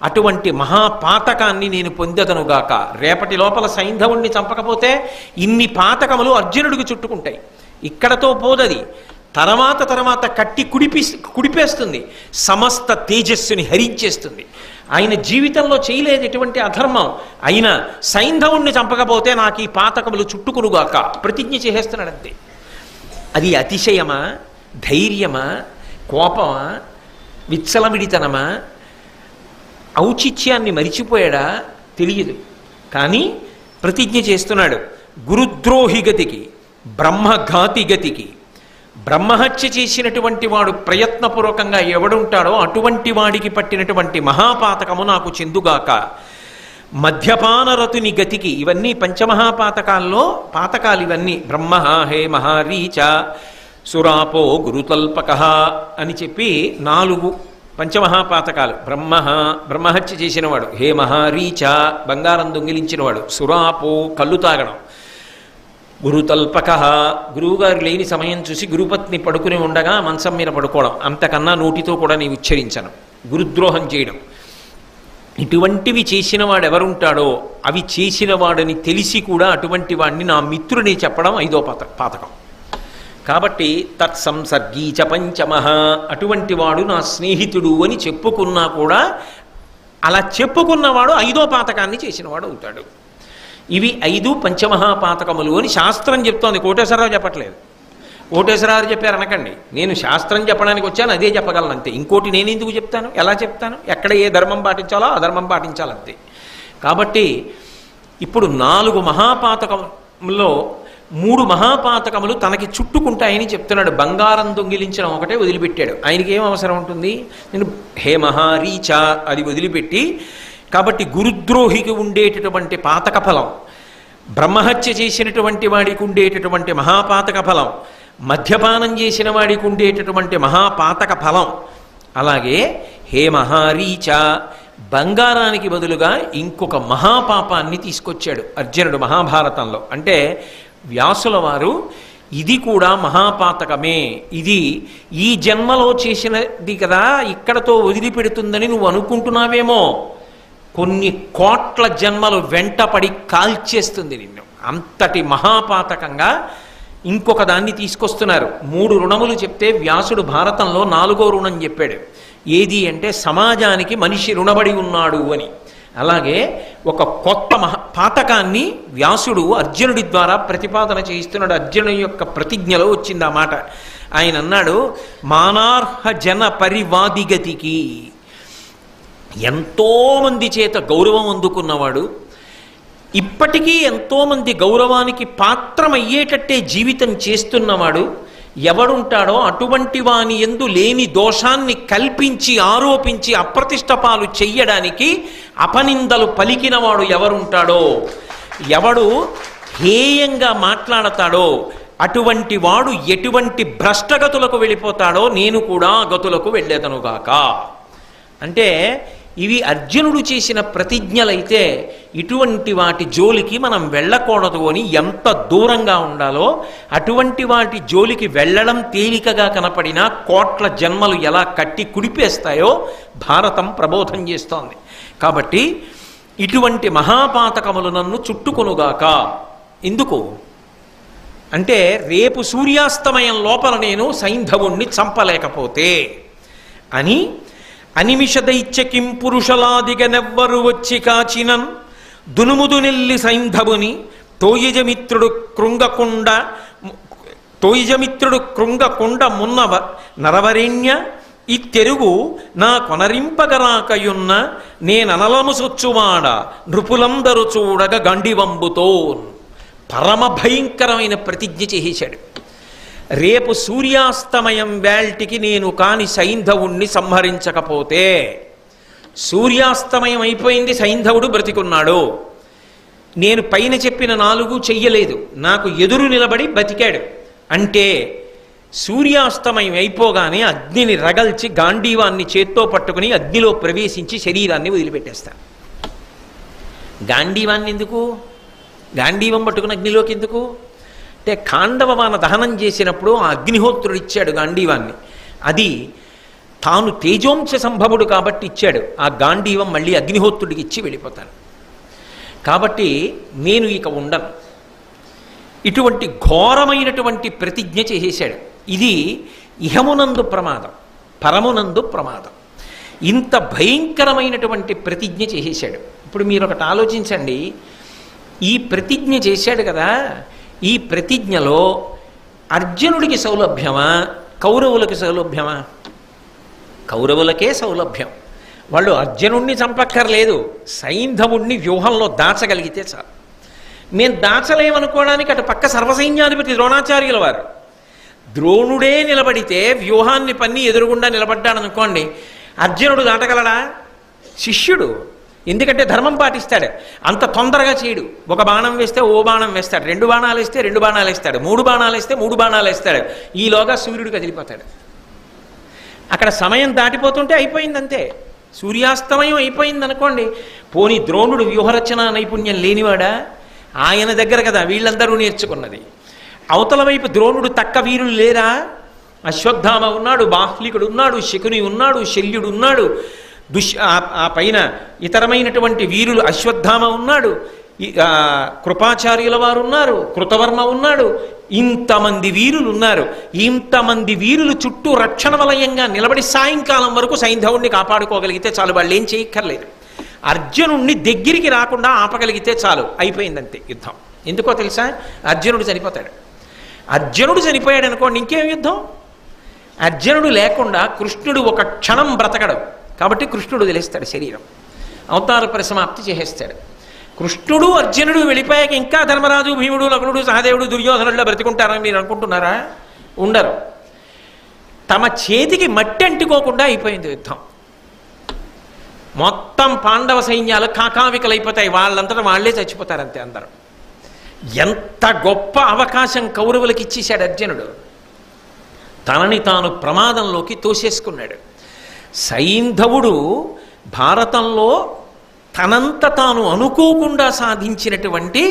అటువంటి మహాపాతకాన్ని నేను పొందదనుగాక. రేపటి లోపల సైంధవుణ్ణి చంపకపోతే ఇన్ని పాతకములు అర్జునుడికి చుట్టుకుంటాయి. ఇక్కడతో పోదది. తర్వాత కట్టి కుడిపేస్తుంది, సమస్త తేజస్సుని హరించేస్తుంది. ఆయన జీవితంలో చేయలేదు ఎటువంటి అధర్మం. అయినా సైంధవుణ్ణి చంపకపోతే నాకు ఈ పాతకములు చుట్టుకునుగాక ప్రతిజ్ఞ చేసేస్తున్నాడంతే. అది అతిశయమా, ధైర్యమా, కోపమా, విచ్చలవిడితనమా, ఔచిత్యాన్ని మరిచిపోయాడా తెలియదు. కానీ ప్రతిజ్ఞ చేస్తున్నాడు. గురుద్రోహి గతికి, బ్రహ్మఘాతి గతికి, బ్రహ్మహత్య చేసినటువంటి వాడు ప్రయత్నపూర్వకంగా ఎవడుంటాడో అటువంటి వాడికి పట్టినటువంటి మహాపాతకము నాకు చెందుగాక. మద్యపానరతుని గతికి, ఇవన్నీ పంచమహాపాతకాల్లో పాతకాలు ఇవన్నీ. బ్రహ్మ హే మహారీచ సురాపో గురుతల్పక అని చెప్పి 4 పంచమహాపాతకాలు. బ్రహ్మహత్య చేసినవాడు, హే మహారీచ బంగారం దొంగిలించినవాడు, సురాపో కళ్ళు తాగడం, గురుతల్పక గురువుగారు లేని సమయం చూసి గురుపత్ని పడుకుని ఉండగా మంచం మీద పడుకోవడం, అంతకన్నా నోటితో కూడా నేను ఉచ్చరించను, గురుద్రోహం చేయడం. ఇటువంటివి చేసిన వాడు ఎవరుంటాడో అవి చేసిన వాడని తెలిసి కూడా అటువంటి వాడిని నా మిత్రుని చెప్పడం 5వ పాతకం. కాబట్టి తత్సంసర్గీచ పంచమః, అటువంటి వాడు నా స్నేహితుడు అని చెప్పుకున్నా కూడా అలా చెప్పుకున్నవాడు 5వ పాతకాన్ని చేసినవాడు అవుతాడు. ఇవి 5 పంచమహాపాతకములు అని శాస్త్రం చెప్తోంది, కోటేశ్వరరావు చెప్పట్లేదు. కోటేశ్వరరావు చెప్పారు అనకండి, నేను శాస్త్రం చెప్పడానికి వచ్చాను, అదే చెప్పగలను అంతే. ఇంకోటి నేను ఎందుకు చెప్తాను, ఎలా చెప్తాను, ఎక్కడ ఏ ధర్మం పాటించాలో ఆ ధర్మం పాటించాలంతే. కాబట్టి ఇప్పుడు 4 మహాపాతకములో 3 మహాపాతకములు తనకి చుట్టుకుంటాయని చెప్తున్నాడు. బంగారం దొంగిలించడం ఒకటే వదిలిపెట్టాడు. ఆయనకి ఏం అవసరం ఉంటుంది, నేను హే మహారీచ అది వదిలిపెట్టి. కాబట్టి గురుద్రోహికి ఉండేటటువంటి పాతక ఫలం, బ్రహ్మహత్య చేసినటువంటి వాడికి ఉండేటటువంటి మహాపాతక ఫలం, మద్యపానం చేసిన వాడికి ఉండేటటువంటి మహాపాతక ఫలం, అలాగే హే మహారీచ బంగారానికి బదులుగా ఇంకొక మహాపాపాన్ని తీసుకొచ్చాడు అర్జునుడు మహాభారతంలో. అంటే వ్యాసుల వారు ఇది కూడా మహాపాతకమే, ఇది ఈ జన్మలో చేసినది కదా ఇక్కడతో వదిలిపెడుతుందని నువ్వు అనుకుంటున్నావేమో, కొన్ని కోట్ల జన్మలు వెంటపడి కాల్చేస్తుంది నిన్ను. అంతటి మహాపాతకంగా ఇంకొక దాన్ని తీసుకొస్తున్నారు. 3 రుణములు చెప్తే వ్యాసుడు భారతంలో 4వ రుణం చెప్పాడు. ఏది అంటే సమాజానికి మనిషి రుణబడి ఉన్నాడు అని. అలాగే ఒక కొత్త పాతకాన్ని వ్యాసుడు అర్జునుడి ద్వారా ప్రతిపాదన చేయిస్తున్నాడు. అర్జునుడి యొక్క ప్రతిజ్ఞలో వచ్చింది ఆ మాట. ఆయన అన్నాడు, మానార్హ జన పరివాదిగతికి, ఎంతోమంది చేత గౌరవం అందుకున్నవాడు, ఇప్పటికీ ఎంతోమంది గౌరవానికి పాత్రమయ్యేటట్టే జీవితం చేస్తున్నవాడు ఎవడుంటాడో అటువంటి వాని యందు లేని దోషాన్ని కల్పించి ఆరోపించి అప్రతిష్టపాలు చెయ్యడానికి అపనిందలు పలికినవాడు ఎవరుంటాడో, ఎవడు హేయంగా మాట్లాడతాడో అటువంటి వాడు ఎటువంటి భ్రష్టగతులకు వెళ్ళిపోతాడో నేను కూడా గతులకు వెళ్ళేదనుగాక. అంటే ఇవి అర్జునుడు చేసిన ప్రతిజ్ఞలైతే ఇటువంటి వాటి జోలికి మనం వెళ్ళకూడదు అని ఎంత దూరంగా ఉండాలో, అటువంటి వాటి జోలికి వెళ్ళడం తేలికగా కనపడినా కోట్ల జన్మలు ఎలా కట్టి కుడిపేస్తాయో భారతం ప్రబోధం చేస్తోంది. కాబట్టి ఇటువంటి మహాపాతకములు నన్ను చుట్టుకొనుగాక. ఎందుకు అంటే రేపు సూర్యాస్తమయం లోపల నేను సైంధవుణ్ణి చంపలేకపోతే అని. అనిమిషదైత్యకిం పురుషలాదిగనెవ్వరు వచ్చి కాచినన్ దునుముదునెల్లి సైంధవుని తోయిజమిత్రుడు కృంగకుండ మున్నవ నరవరేణ్య ఇత్తెరుగు నా కొనరింపగరాకయున్న నేననలము సొచ్చువాడ నృపులందరూ చూడగ గండివంబుతో. పరమ భయంకరమైన ప్రతిజ్ఞ చేశాడు. రేపు సూర్యాస్తమయం వేల్టికి నేను కాని సైంధవుణ్ణి సంహరించకపోతే, సూర్యాస్తమయం అయిపోయింది, సైంధవుడు బ్రతికున్నాడు, నేను పైన చెప్పిన 4 చెయ్యలేదు, నాకు ఎదురు నిలబడి బతికాడు అంటే సూర్యాస్తమయం అయిపోగానే అగ్నిని రగల్చి గాంధీవాన్ని చేత్తో పట్టుకుని అగ్నిలో ప్రవేశించి శరీరాన్ని వదిలిపెట్టేస్తాను. గాంధీవాన్ని ఎందుకు, గాంధీవం పట్టుకుని అగ్నిలోకి ఎందుకు? అంటే ఖాండవవాన దహనం చేసినప్పుడు ఆ అగ్నిహోత్రుడు ఇచ్చాడు గాంధీవాన్ని. అది తాను తేజోంశ సంభవుడు కాబట్టి ఇచ్చాడు. ఆ గాంధీవం మళ్ళీ అగ్నిహోత్రుడికి ఇచ్చి వెళ్ళిపోతాను. కాబట్టి నేను ఇక ఉండను. ఇటువంటి ఘోరమైనటువంటి ప్రతిజ్ఞ చేసేశాడు. ఇది ఇహమునందు ప్రమాదం, పరమునందు ప్రమాదం. ఇంత భయంకరమైనటువంటి ప్రతిజ్ఞ చేసేశాడు. ఇప్పుడు మీరు ఒకటి ఆలోచించండి. ఈ ప్రతిజ్ఞ చేశాడు కదా, ఈ ప్రతిజ్ఞలో అర్జునుడికి సౌలభ్యమా, కౌరవులకి సౌలభ్యమా? కౌరవులకే సౌలభ్యం. వాళ్ళు అర్జునుడిని చంపక్కర్లేదు, సైంధవుణ్ణి వ్యూహంలో దాచగలిగితే చాలు. మేము దాచలేమనుకోవడానికి అటు పక్క సర్వసైన్యాధిపతి ద్రోణాచార్యుల వారు. ద్రోణుడే నిలబడితే వ్యూహాన్ని పన్ని ఎదురుగుండా నిలబడ్డాడనుకోండి, అర్జునుడు దాటగలడా? శిష్యుడు. ఎందుకంటే ధర్మం పాటిస్తాడు. అంత తొందరగా చేయడు. ఒక బాణం వేస్తే ఓ బాణం వేస్తాడు, 2 బాణాలు వేస్తే 2 బాణాలు వేస్తాడు, 3 బాణాలు వేస్తే 3 బాణాలు వేస్తాడు. ఈలోగా సూర్యుడు కదిలిపోతాడు. అక్కడ సమయం దాటిపోతుంటే అయిపోయిందంతే. సూర్యాస్తమయం అయిపోయింది అనుకోండి. పోనీ ద్రోణుడు వ్యూహరచన నైపుణ్యం లేనివాడా? ఆయన దగ్గర కదా వీళ్ళందరూ నేర్చుకున్నది. అవతల వైపు ద్రోణుడు తక్క వీరులు లేరా? అశ్వత్థామ ఉన్నాడు, బాహ్లికుడు ఉన్నాడు, శకుని ఉన్నాడు, శల్యుడు ఉన్నాడు, ఆ పైన ఇతరమైనటువంటి వీరులు అశ్వత్థామ ఉన్నాడు, కృపాచార్యుల వారు ఉన్నారు, కృతవర్మ ఉన్నాడు. ఇంతమంది వీరులు ఉన్నారు. ఇంతమంది వీరులు చుట్టూ రక్షణ వలయంగా నిలబడి సాయంకాలం వరకు సైంధవుణ్ణి కాపాడుకోగలిగితే చాలు. వాళ్ళు ఏం చేయక్కర్లేదు. అర్జునుణ్ణి దగ్గరికి రాకుండా ఆపగలిగితే చాలు, అయిపోయిందంతే యుద్ధం. ఎందుకో తెలుసా? అర్జునుడు చనిపోతాడు. అర్జునుడు చనిపోయాడు అనుకోండి, ఇంకేం యుద్ధం? అర్జునుడు లేకుండా కృష్ణుడు ఒక క్షణం బ్రతకడు. కాబట్టి కృష్ణుడు వదిలేస్తాడు శరీరం, అవతార పరిసమాప్తి చేసేస్తాడు. కృష్ణుడు అర్జునుడు వెళ్ళిపోయాక ఇంకా ధర్మరాజు, భీముడు, నకులుడు, సహదేవుడు, దుర్యోధనుల్లో బ్రతికుంటారని మీరు అనుకుంటున్నారా? ఉండరు. తమ చేతికి మట్టి అంటుకోకుండా అయిపోయింది యుద్ధం. మొత్తం పాండవ సైన్యాలు కాకావికలైపోతాయి. వాళ్ళంతటా వాళ్లే చచ్చిపోతారు అంతే అందరూ. ఎంత గొప్ప అవకాశం కౌరవులకి ఇచ్చేశాడు అర్జునుడు. తనని తాను ప్రమాదంలోకి తోసేసుకున్నాడు. సైంధవుడు భారతంలో తనంత తాను అనుకోకుండా సాధించినటువంటి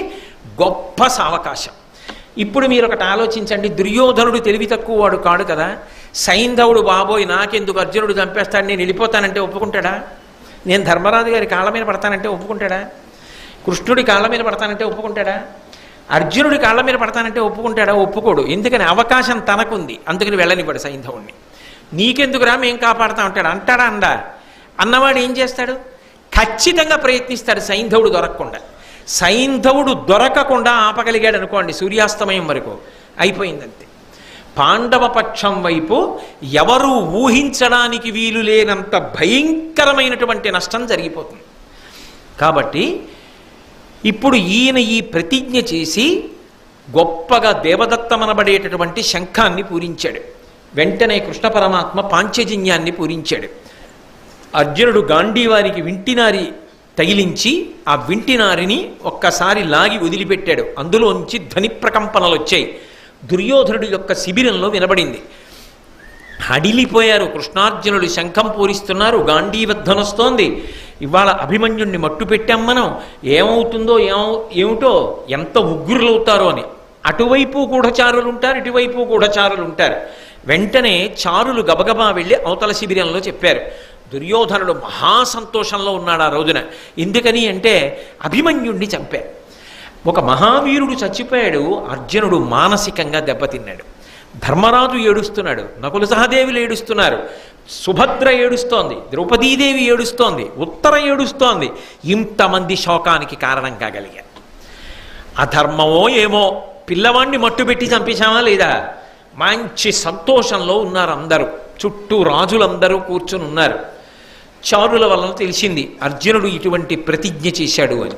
గొప్ప సావకాశం. ఇప్పుడు మీరు ఒకటి ఆలోచించండి. దుర్యోధనుడు తెలివి తక్కువ వాడు కాడు కదా. సైంధవుడు బాబోయ్ నాకెందుకు అర్జునుడు చంపేస్తాడు, నేను వెళ్ళిపోతానంటే ఒప్పుకుంటాడా? నేను ధర్మరాజు గారి కాళ్ళ మీద పడతానంటే ఒప్పుకుంటాడా? కృష్ణుడి కాళ్ళ మీద పడతానంటే ఒప్పుకుంటాడా? అర్జునుడి కాళ్ళ మీద పడతానంటే ఒప్పుకుంటాడా? ఒప్పుకోడు. ఎందుకని? అవకాశం తనకుంది, అందుకని వెళ్ళనివ్వడు సైంధవుణ్ణి. నీకెందుకురా మేము కాపాడుతా ఉంటాడు అంటాడా? అన్నవాడు ఏం చేస్తాడు? ఖచ్చితంగా ప్రయత్నిస్తాడు సైంధవుడు దొరకకుండా. సైంధవుడు దొరకకుండా ఆపగలిగాడు అనుకోండి సూర్యాస్తమయం వరకు, అయిపోయిందంతే. పాండవ పక్షం వైపు ఎవరు ఊహించడానికి వీలు లేనంత భయంకరమైనటువంటి నష్టం జరిగిపోతుంది. కాబట్టి ఇప్పుడు ఈయన ఈ ప్రతిజ్ఞ చేసి గొప్పగా దేవదత్తమనబడేటటువంటి శంఖాన్ని పూరించాడు. వెంటనే కృష్ణ పరమాత్మ పాంచజన్యాన్ని పూరించాడు. అర్జునుడు గాంధీవానికి వింటినారి తగిలించి ఆ వింటినారిని ఒక్కసారి లాగి వదిలిపెట్టాడు. అందులోంచి ధ్వని ప్రకంపనలు వచ్చాయి. దుర్యోధనుడి యొక్క శిబిరంలో వినబడింది. హడిలిపోయారు. కృష్ణార్జునుడు శంఖం పూరిస్తున్నారు, గాంధీవధ్వనొస్తోంది. ఇవాళ అభిమన్యుణ్ణి మట్టు పెట్టాం మనం, ఏమవుతుందో ఏమిటో, ఎంత ఉగ్రులవుతారో అని. అటువైపు గూఢచారులు ఉంటారు, ఇటువైపు గూఢచారులు ఉంటారు. వెంటనే చారులు గబగబా వెళ్ళి అవతల శిబిరంలో చెప్పారు. దుర్యోధనుడు మహాసంతోషంలో ఉన్నాడు ఆ రోజున. ఎందుకని అంటే అభిమన్యుణ్ణి చంపారు. ఒక మహావీరుడు చచ్చిపోయాడు. అర్జునుడు మానసికంగా దెబ్బతిన్నాడు. ధర్మరాజు ఏడుస్తున్నాడు, నకుల సహదేవులు ఏడుస్తున్నారు, సుభద్ర ఏడుస్తోంది, ద్రౌపదీదేవి ఏడుస్తోంది, ఉత్తర ఏడుస్తోంది. ఇంతమంది శోకానికి కారణం కాగలిగారు. అధర్మమో ఏమో, పిల్లవాణ్ణి మట్టుబెట్టి చంపేశామా లేదా? మంచి సంతోషంలో ఉన్నారు అందరూ. చుట్టూ రాజులందరూ కూర్చుని ఉన్నారు. చారుల వలన తెలిసింది అర్జునుడు ఇటువంటి ప్రతిజ్ఞ చేశాడు అని.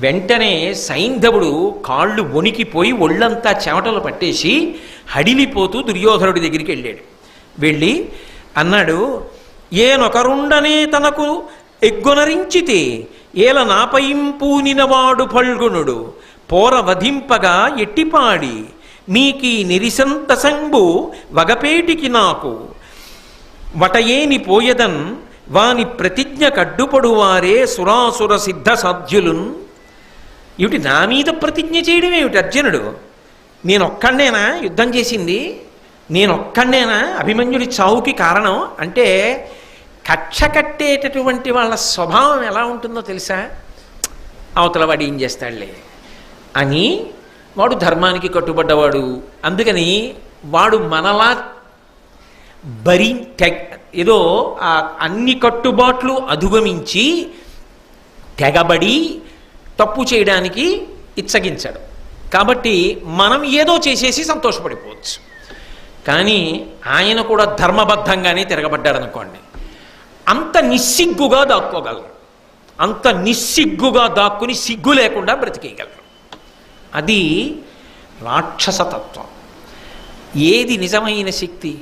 వెంటనే సైంధవుడు కాళ్ళు వణికిపోయి ఒళ్ళంతా చెమటలు పట్టేసి హడిలిపోతూ దుర్యోధనుడి దగ్గరికి వెళ్ళాడు. వెళ్ళి అన్నాడు, ఏనొకరుండనే తనకు ఎగ్గొనరించితే ఏల నాపయింపూనినవాడు ఫల్గుణుడు పోర వధింపగా ఎట్టిపాడి మీకీ నిరిసంత సంబు వగపేటికి నాకు వటయేని పోయదన్ వాని ప్రతిజ్ఞ కడ్డుపడువారే సురాసుర సిద్ధ సాధ్యులున్. ఏమిటి నా మీద ప్రతిజ్ఞ చేయడం ఏమిటి అర్జునుడు? నేనొక్కడనేనా యుద్ధం చేసింది, నేనొక్కడనేనా అభిమన్యుడి చావుకి కారణం అంటే కక్ష కట్టేటటువంటి వాళ్ళ స్వభావం ఎలా ఉంటుందో తెలుసా? అవతల వాడు ఏం చేస్తాడులే అని, వాడు ధర్మానికి కట్టుబడ్డవాడు, అందుకని వాడు మనలా ఏదో అన్ని కట్టుబాట్లు అధిగమించి తెగబడి తప్పు చేయడానికి ఇచ్చగించాడు. కాబట్టి మనం ఏదో చేసేసి సంతోషపడిపోవచ్చు. కానీ ఆయన కూడా ధర్మబద్ధంగానే తిరగబడ్డాడు అనుకోండి, అంత నిస్సిగ్గుగా దాక్కోగలరు, అంత నిస్సిగ్గుగా దాక్కుని సిగ్గు లేకుండా బ్రతికేయగలరు. అది రాక్షసతత్వం. ఏది నిజమైన శక్తి?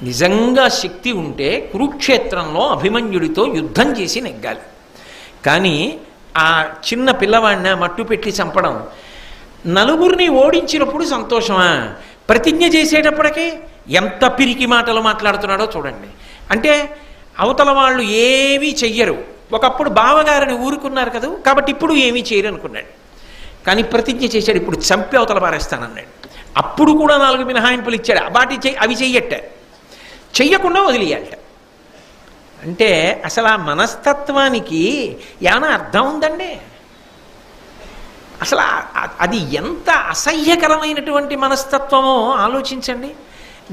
నిజంగా శక్తి ఉంటే కురుక్షేత్రంలో అభిమన్యుడితో యుద్ధం చేసి నెగ్గాలి. కానీ ఆ చిన్న పిల్లవాడిని మట్టు పెట్టి చంపడం, నలుగురిని ఓడించినప్పుడు సంతోషమా? ప్రతిజ్ఞ చేసేటప్పటికీ ఎంత పిరికి మాటలు మాట్లాడుతున్నాడో చూడండి. అంటే అవతల వాళ్ళు ఏమీ చెయ్యరు, ఒకప్పుడు బావగారిని ఊరుకున్నారు కదా, కాబట్టి ఇప్పుడు ఏమీ చేయరు అనుకున్నాడు. కానీ ప్రతిజ్ఞ చేశాడు, ఇప్పుడు చంపి అవతల పారేస్తానన్నాడు. అప్పుడు కూడా 4 మినహాయింపులు ఇచ్చాడు, అవి చెయ్యకుండా వదిలేయాలట. అంటే అసలు ఆ మనస్తత్వానికి ఏమైనా అర్థం ఉందండి? అసలు అది ఎంత అసహ్యకరమైనటువంటి మనస్తత్వమో ఆలోచించండి.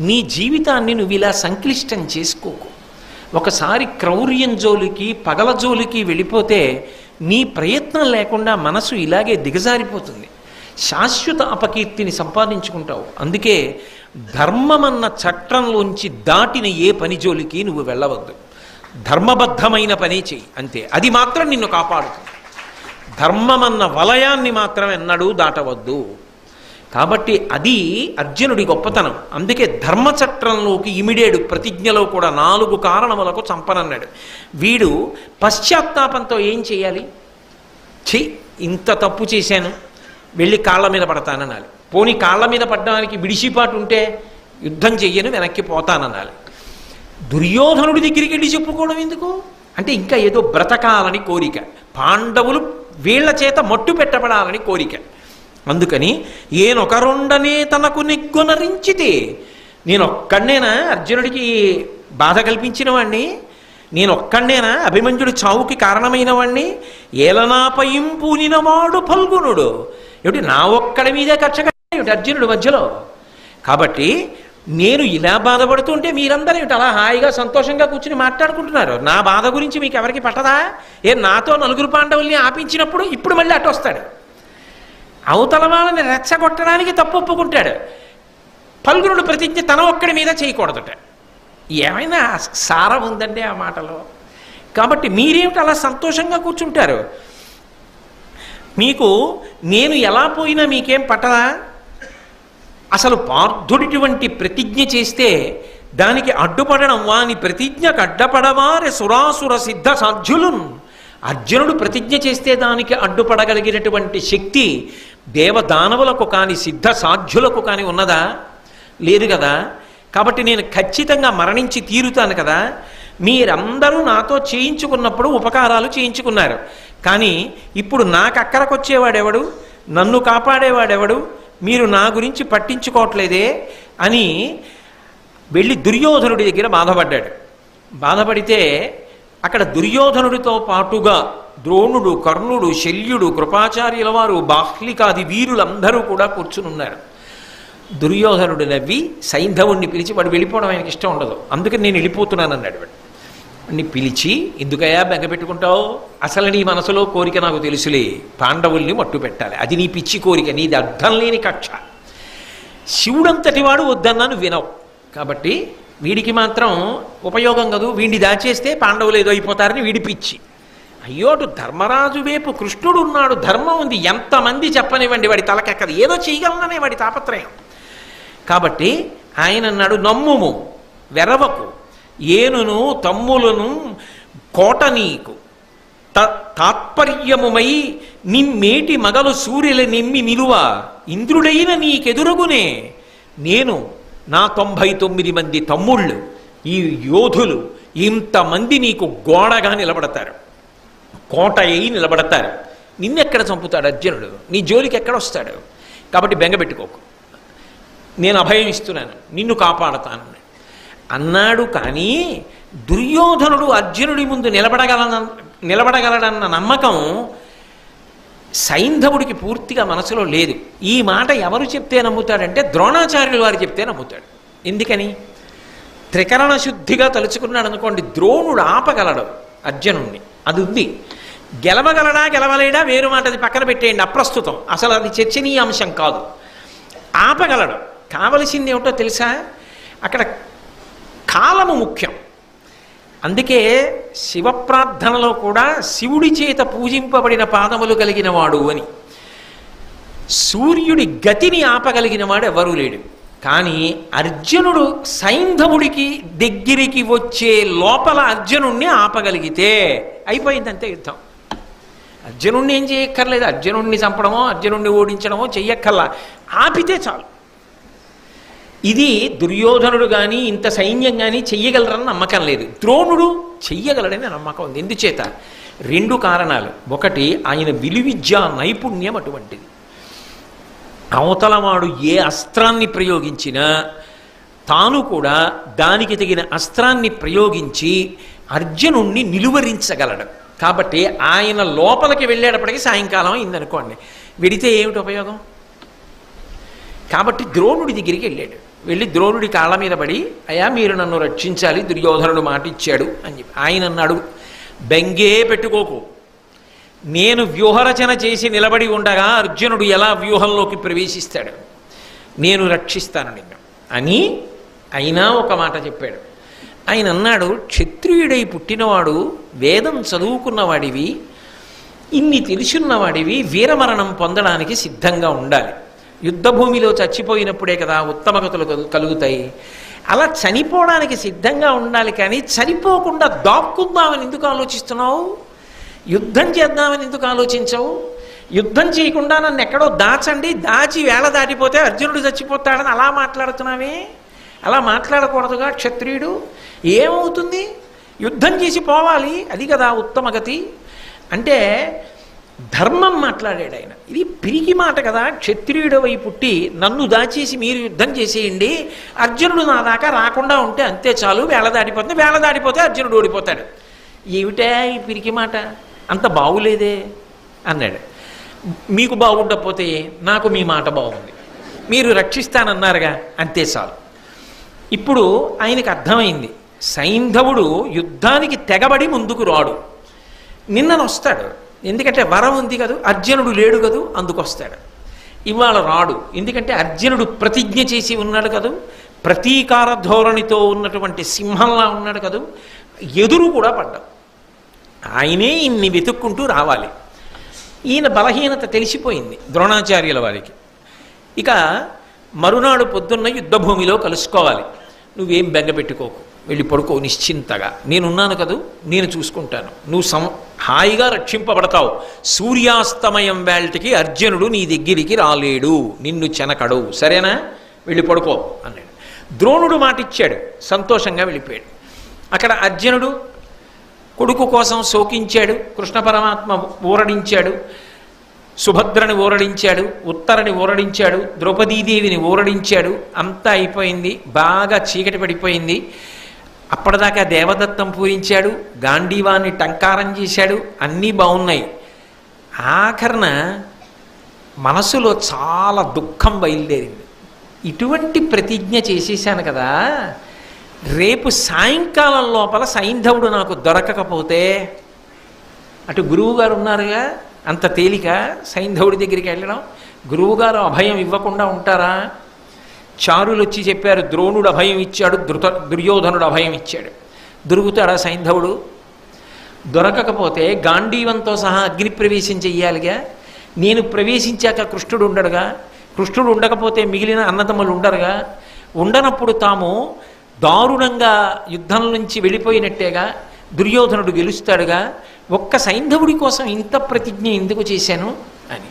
నీ జీవితాన్ని నువ్వు ఇలా సంక్లిష్టం చేసుకోకు. ఒకసారి క్రౌర్యం జోలికి, పగల జోలికి వెళ్ళిపోతే నీ ప్రయత్నం లేకుండా మనసు ఇలాగే దిగజారిపోతుంది, శాశ్వత అపకీర్తిని సంపాదించుకుంటావు. అందుకే ధర్మమన్న చట్టంలోంచి దాటిన ఏ పని జోలికి నువ్వు వెళ్ళవద్దు. ధర్మబద్ధమైన పని చెయ్యి, అంతే. అది మాత్రం నిన్ను కాపాడుతుంది. ధర్మమన్న వలయాన్ని మాత్రం ఎన్నడూ దాటవద్దు. కాబట్టి అది అర్జునుడి గొప్పతనం. అందుకే ధర్మచట్రంలోకి ఇమిడేడు. ప్రతిజ్ఞలో కూడా 4 కారణములకు చంపనన్నాడు. వీడు పశ్చాత్తాపంతో ఏం చేయాలి? ఇంత తప్పు చేశాను, వెళ్ళి కాళ్ళ మీద పడతానన్నాలి. పోనీ కాళ్ళ మీద పడ్డానికి విడిచిపాటు ఉంటే యుద్ధం చెయ్యను, వెనక్కి పోతానన్నాలి. దుర్యోధనుడి దగ్గరికి వెళ్ళి చెప్పుకోవడం ఎందుకు? అంటే ఇంకా ఏదో బ్రతకాలని కోరిక, పాండవులు వీళ్ల చేత మట్టు పెట్టబడాలని కోరిక. అందుకని ఏనొకరుండనే తనకు నిగ్గునరించితే, నేనొక్కడనేనా అర్జునుడికి బాధ కల్పించిన వాణ్ణి? నేనొక్కడనేనా అభిమన్యుడి చావుకి కారణమైన వాణ్ణి? ఏలనాపయం పూనినమాడు ఫల్గునుడు. ఏమిటి నా ఒక్కడి మీదే కక్ష కట్టాడు అర్జునుడు మధ్యలో? కాబట్టి నేను ఇలా బాధపడుతుంటే మీరందరూ ఏమిటి అలా హాయిగా సంతోషంగా కూర్చుని మాట్లాడుకుంటున్నారు? నా బాధ గురించి మీకు ఎవరికి పట్టదా? నాతో 4 పాండవుల్ని ఆపించినప్పుడు ఇప్పుడు మళ్ళీ అటు వస్తాడు, అవతల వాళ్ళని రెచ్చగొట్టడానికి తప్పు ఒప్పుకుంటాడు. ఫల్గునుడు ప్రతిజ్ఞ తన ఒక్కడి మీద చేయకూడదట. ఏమైనా సారం ఉందండి ఆ మాటలో? కాబట్టి మీరేమిటి అలా సంతోషంగా కూర్చుంటారు? మీకు నేను ఎలా పోయినా మీకేం పట్టదా? అసలు పార్థుడిటువంటి ప్రతిజ్ఞ చేస్తే దానికి అడ్డుపడడం, వాని ప్రతిజ్ఞకు అడ్డపడవారే సురాసుర సిద్ధ సాధ్యులున్. అర్జునుడు ప్రతిజ్ఞ చేస్తే దానికి అడ్డుపడగలిగినటువంటి శక్తి దేవదానవులకు కానీ సిద్ధ సాధ్యులకు కానీ ఉన్నదా? లేదు కదా. కాబట్టి నేను ఖచ్చితంగా మరణించి తీరుతాను కదా. మీరందరూ నాతో చేయించుకున్నప్పుడు ఉపకారాలు చేయించుకున్నారు, కానీ ఇప్పుడు నాకు అక్కరకొచ్చేవాడెవడు, నన్ను కాపాడేవాడెవడు? మీరు నా గురించి పట్టించుకోవట్లేదే అని వెళ్ళి దుర్యోధనుడి దగ్గర బాధపడ్డాడు. బాధపడితే అక్కడ దుర్యోధనుడితో పాటుగా ద్రోణుడు, కర్ణుడు, శల్యుడు, కృపాచార్యుల వారు, బాహ్లికాది వీరులందరూ కూడా కూర్చునున్నారు. దుర్యోధనుడు నవ్వి సైంధవుణ్ణి పిలిచి, వాడు వెళ్ళిపోవడం ఆయనకి ఇష్టం ఉండదు, అందుకని నేను వెళ్ళిపోతున్నాను అన్నాడు. వాడిని పిలిచి, ఎందుకయ్యా బెంగ పెట్టుకుంటావు? అసలు నీ మనసులో కోరిక నాకు తెలుసులే, పాండవుల్ని మట్టు పెట్టాలి. అది నీ పిచ్చి కోరిక, నీది అర్థం లేని కక్ష. శివుడంతటి వాడు వద్దన్నాను వినవు, కాబట్టి వీడికి మాత్రం ఉపయోగం కదూ, వీడిని దాచేస్తే పాండవులు ఏదో అయిపోతారని వీడి పిచ్చి. అయ్యోటు ధర్మరాజు వైపు కృష్ణుడు ఉన్నాడు, ధర్మం ఉంది, ఎంతమంది చెప్పనివ్వండి వాడి తలకెక్కదు, ఏదో చేయగలననే వాడి తాపత్రయం. కాబట్టి ఆయన అన్నాడు, నమ్ముము వెరవకు, ఏనును తమ్ములను కోట నీకు తాత్పర్యముమై నిమ్మేటి మగలు సూర్యుల నిమ్మి నిలువ ఇంద్రుడైన నీకెదురుగునే నేను నా 99 మంది తమ్ముళ్ళు, ఈ యోధులు ఇంతమంది నీకు గోడగా నిలబడతారు, కోట అయి నిలబడతారు. నిన్నెక్కడ చంపుతాడు అర్జునుడు? నీ జోలికి ఎక్కడ వస్తాడు? కాబట్టి బెంగ పెట్టుకోకు. నేను అభయం ఇస్తున్నాను, నిన్ను కాపాడతాను అన్నాడు. కానీ దుర్యోధనుడు అర్జునుడి ముందు నిలబడగలడన్న నమ్మకం సైంధవుడికి పూర్తిగా మనసులో లేదు. ఈ మాట ఎవరు చెప్తే నమ్ముతాడంటే ద్రోణాచార్యులు వారు చెప్తే నమ్ముతాడు. ఎందుకని? త్రికరణ శుద్ధిగా తలుచుకున్నాడు అనుకోండి, ద్రోణుడు ఆపగలడు అర్జునుడిని, అది ఉంది. గెలవగలడా గెలవలేడా వేరు మాట, అది పక్కన పెట్టేయండి, అప్రస్తుతం, అసలు అది చర్చనీయాంశం కాదు. ఆపగలడు. కావలసింది ఏమిటో తెలుసా? అక్కడ కాలము ముఖ్యం. అందుకే శివప్రార్థనలో కూడా శివుడి చేత పూజింపబడిన పాదములు కలిగిన వాడు అని. సూర్యుడి గతిని ఆపగలిగిన వాడు ఎవరూ లేడు. కానీ అర్జునుడు సైంధవుడికి దగ్గరికి వచ్చే లోపల అర్జునుణ్ణి ఆపగలిగితే అయిపోయిందంతే యుద్ధం. అర్జునుణ్ణి ఏం చేయక్కర్లేదు, అర్జునుణ్ణి చంపడమో అర్జునుణ్ణి ఓడించడమో చెయ్యక్కర్లా, ఆపితే చాలు. ఇది దుర్యోధనుడు కానీ ఇంత సైన్యం కానీ చెయ్యగలరని నమ్మకం లేదు. ద్రోణుడు చెయ్యగలడని నమ్మకం ఉంది. ఎందుచేత? 2 కారణాలు. ఒకటి, ఆయన విలువిద్యా నైపుణ్యం అటువంటిది. అవతలవాడు ఏ అస్త్రాన్ని ప్రయోగించినా తాను కూడా దానికి తగిన అస్త్రాన్ని ప్రయోగించి అర్జునుణ్ణి నిలువరించగలడు. కాబట్టి ఆయన లోపలికి వెళ్ళేటప్పటికీ సాయంకాలం అయిందనుకోండి, వెడితే ఏమిటి ఉపయోగం? కాబట్టి ద్రోణుడి దగ్గరికి వెళ్ళాడు. వెళ్ళి ద్రోణుడి కాళ్ళ మీద పడి, అయ్యా మీరు నన్ను రక్షించాలి, దుర్యోధనుడు మాట ఇచ్చాడు అని చెప్పి. ఆయన అన్నాడు, బెంగే పెట్టుకోకు, నేను వ్యూహరచన చేసి నిలబడి ఉండగా అర్జునుడు ఎలా వ్యూహంలోకి ప్రవేశిస్తాడు, నేను రక్షిస్తాను నిన్ను అని. అయినా ఒక మాట చెప్పాడు. ఆయన అన్నాడు, క్షత్రియుడై పుట్టినవాడు, వేదం చదువుకున్నవాడివి, ఇన్ని తెలుసున్నవాడివి, వీరమరణం పొందడానికి సిద్ధంగా ఉండాలి. యుద్ధభూమిలో చచ్చిపోయినప్పుడే కదా ఉత్తమగతులు కలుగుతాయి. అలా చనిపోవడానికి సిద్ధంగా ఉండాలి. కానీ చనిపోకుండా దాక్కుందామని ఎందుకు ఆలోచిస్తున్నావు? యుద్ధం చేద్దామని ఎందుకు ఆలోచించవు? యుద్ధం చేయకుండా నన్ను ఎక్కడో దాచండి, దాచి వేళ దాటిపోతే అర్జునుడు చచ్చిపోతాడని అలా మాట్లాడుతున్నావే? అలా మాట్లాడకూడదుగా క్షత్రియుడు. ఏమవుతుంది? యుద్ధం చేసి పోవాలి, అది కదా ఉత్తమగతి. అంటే ధర్మం మాట్లాడాడు ఆయన. ఇది పిరికి మాట కదా. క్షత్రియుడవై పుట్టి నన్ను దాచేసి మీరు యుద్ధం చేసేయండి, అర్జునుడు నా దాకా రాకుండా ఉంటే అంతే చాలు, వేళ దాటిపోతుంది, వేళ దాటిపోతే అర్జునుడు ఓడిపోతాడు. ఏమిటా ఈ పిరికి మాట? అంత బాగులేదే అన్నాడు. మీకు బాగుండకపోతే నాకు మీ మాట బాగుంది, మీరు రక్షిస్తానన్నారుగా, అంతే చాలు. ఇప్పుడు ఆయనకు అర్థమైంది, సైంధవుడు యుద్ధానికి తెగబడి ముందుకు రాడు, నిన్ననొస్తాడు. ఎందుకంటే వరం ఉంది కదూ, అర్జునుడు లేడు కదూ, అందుకొస్తాడు. ఇవాళ రాడు, ఎందుకంటే అర్జునుడు ప్రతిజ్ఞ చేసి ఉన్నాడు కదూ, ప్రతీకార ధోరణితో ఉన్నటువంటి సింహంలా ఉన్నాడు కదూ, ఎదురు కూడా పడ్డాం. ఆయనే ఇన్ని వెతుక్కుంటూ రావాలి. ఈయన బలహీనత తెలిసిపోయింది ద్రోణాచార్యుల వారికి. ఇక మరునాడు పొద్దున్న యుద్ధభూమిలో కలుసుకోవాలి. నువ్వేం బెంగపెట్టుకోకు, వెళ్ళి పడుకో నిశ్చింతగా, నేనున్నాను కదూ, నేను చూసుకుంటాను, నువ్వు హాయిగా రక్షింపబడతావు. సూర్యాస్తమయం వేళటికి అర్జునుడు నీ దగ్గరికి రాలేడు, నిన్ను చెనకడు, సరేనా? వెళ్ళి పడుకో అన్నాడు. ద్రోణుడు మాటిచ్చాడు, సంతోషంగా వెళ్ళిపోయాడు. అక్కడ అర్జునుడు కొడుకు కోసం శోకించాడు, కృష్ణ పరమాత్మ ఊరడించాడు, సుభద్రని ఊరడించాడు, ఉత్తరని ఊరడించాడు, ద్రౌపదీదేవిని ఊరడించాడు. అంతా అయిపోయింది, బాగా చీకటి పడిపోయింది. అప్పటిదాకా దేవదత్తం పూరించాడు, గాంధీవాన్ని టంకారం చేశాడు, అన్నీ బాగున్నాయి. ఆఖరణ మనసులో చాలా దుఃఖం బయలుదేరింది. ఇటువంటి ప్రతిజ్ఞ చేసేసాను కదా, రేపు సాయంకాలం లోపల సైంధవుడు నాకు దొరకకపోతే, అటు గురువుగారు ఉన్నారుగా, అంత తేలిక సైంధవుడి దగ్గరికి వెళ్ళడం? గురువుగారు అభయం ఇవ్వకుండా ఉంటారా? చారులు వచ్చి చెప్పారు, ద్రోణుడు అభయం ఇచ్చాడు, దుర్యోధనుడు అభయం ఇచ్చాడు. దొరుకుతాడా సైంధవుడు? దొరకకపోతే గాంధీవంతో సహా అగ్ని ప్రవేశం చెయ్యాలిగా. నేను ప్రవేశించాక కృష్ణుడు ఉండడుగా, కృష్ణుడు ఉండకపోతే మిగిలిన అన్నదమ్ములు ఉండరుగా. ఉండనప్పుడు తాము దారుణంగా యుద్ధం నుంచి వెళ్ళిపోయినట్టేగా, దుర్యోధనుడు గెలుస్తాడుగా. ఒక్క సైంధవుడి కోసం ఇంత ప్రతిజ్ఞ ఎందుకు చేశాను అని.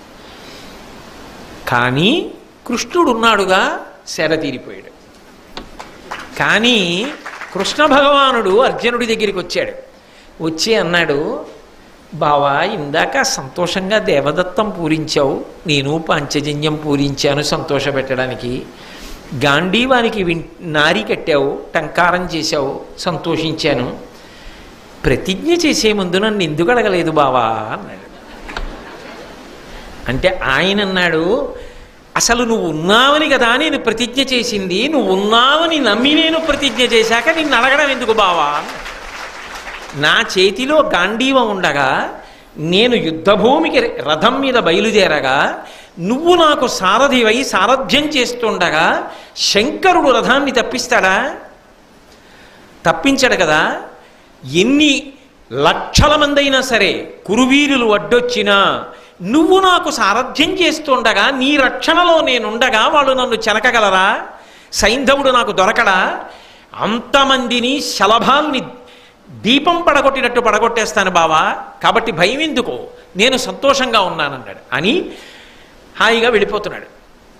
కానీ కృష్ణుడు ఉన్నాడుగా, శర తీరిపోయాడు. కానీ కృష్ణ భగవానుడు అర్జునుడి దగ్గరికి వచ్చాడు. వచ్చి అన్నాడు, బావా, ఇందాక సంతోషంగా దేవదత్తం పూరించావు, నేను పాంచజన్యం పూరించాను సంతోషపెట్టడానికి. గాంధీవానికి నారి కట్టావు, టంకారం చేశావు, సంతోషించాను. ప్రతిజ్ఞ చేసే ముందు నన్ను ఎందుకు అడగలేదు బావా అన్నాడు. అంటే ఆయన అన్నాడు, అసలు నువ్వు ఉన్నావని కదా నేను ప్రతిజ్ఞ చేసింది, నువ్వు ఉన్నావని నమ్మి నేను ప్రతిజ్ఞ చేశాక నిన్ను అడగడం ఎందుకు బావా. నా చేతిలో గాంధీవం ఉండగా, నేను యుద్ధభూమికి రథం మీద బయలుదేరగా, నువ్వు నాకు సారథివై సారథ్యం చేస్తుండగా శంకరుడు రథాన్ని తప్పిస్తాడా? తప్పించడు కదా. ఎన్ని లక్షల మంది అయినా సరే కురువీరులు అడ్డొచ్చినా నువ్వు నాకు సారథ్యం చేస్తుండగా, నీ రక్షణలో నేనుండగా వాళ్ళు నన్ను చెనకగలరా? సైంధవుడు నాకు దొరకడా? అంతమందిని శలభాల్ని దీపం పడగొట్టినట్టు పడగొట్టేస్తాను బావా, కాబట్టి భయం ఎందుకు, నేను సంతోషంగా ఉన్నానన్నాడు. అని హాయిగా వెళ్ళిపోతున్నాడు.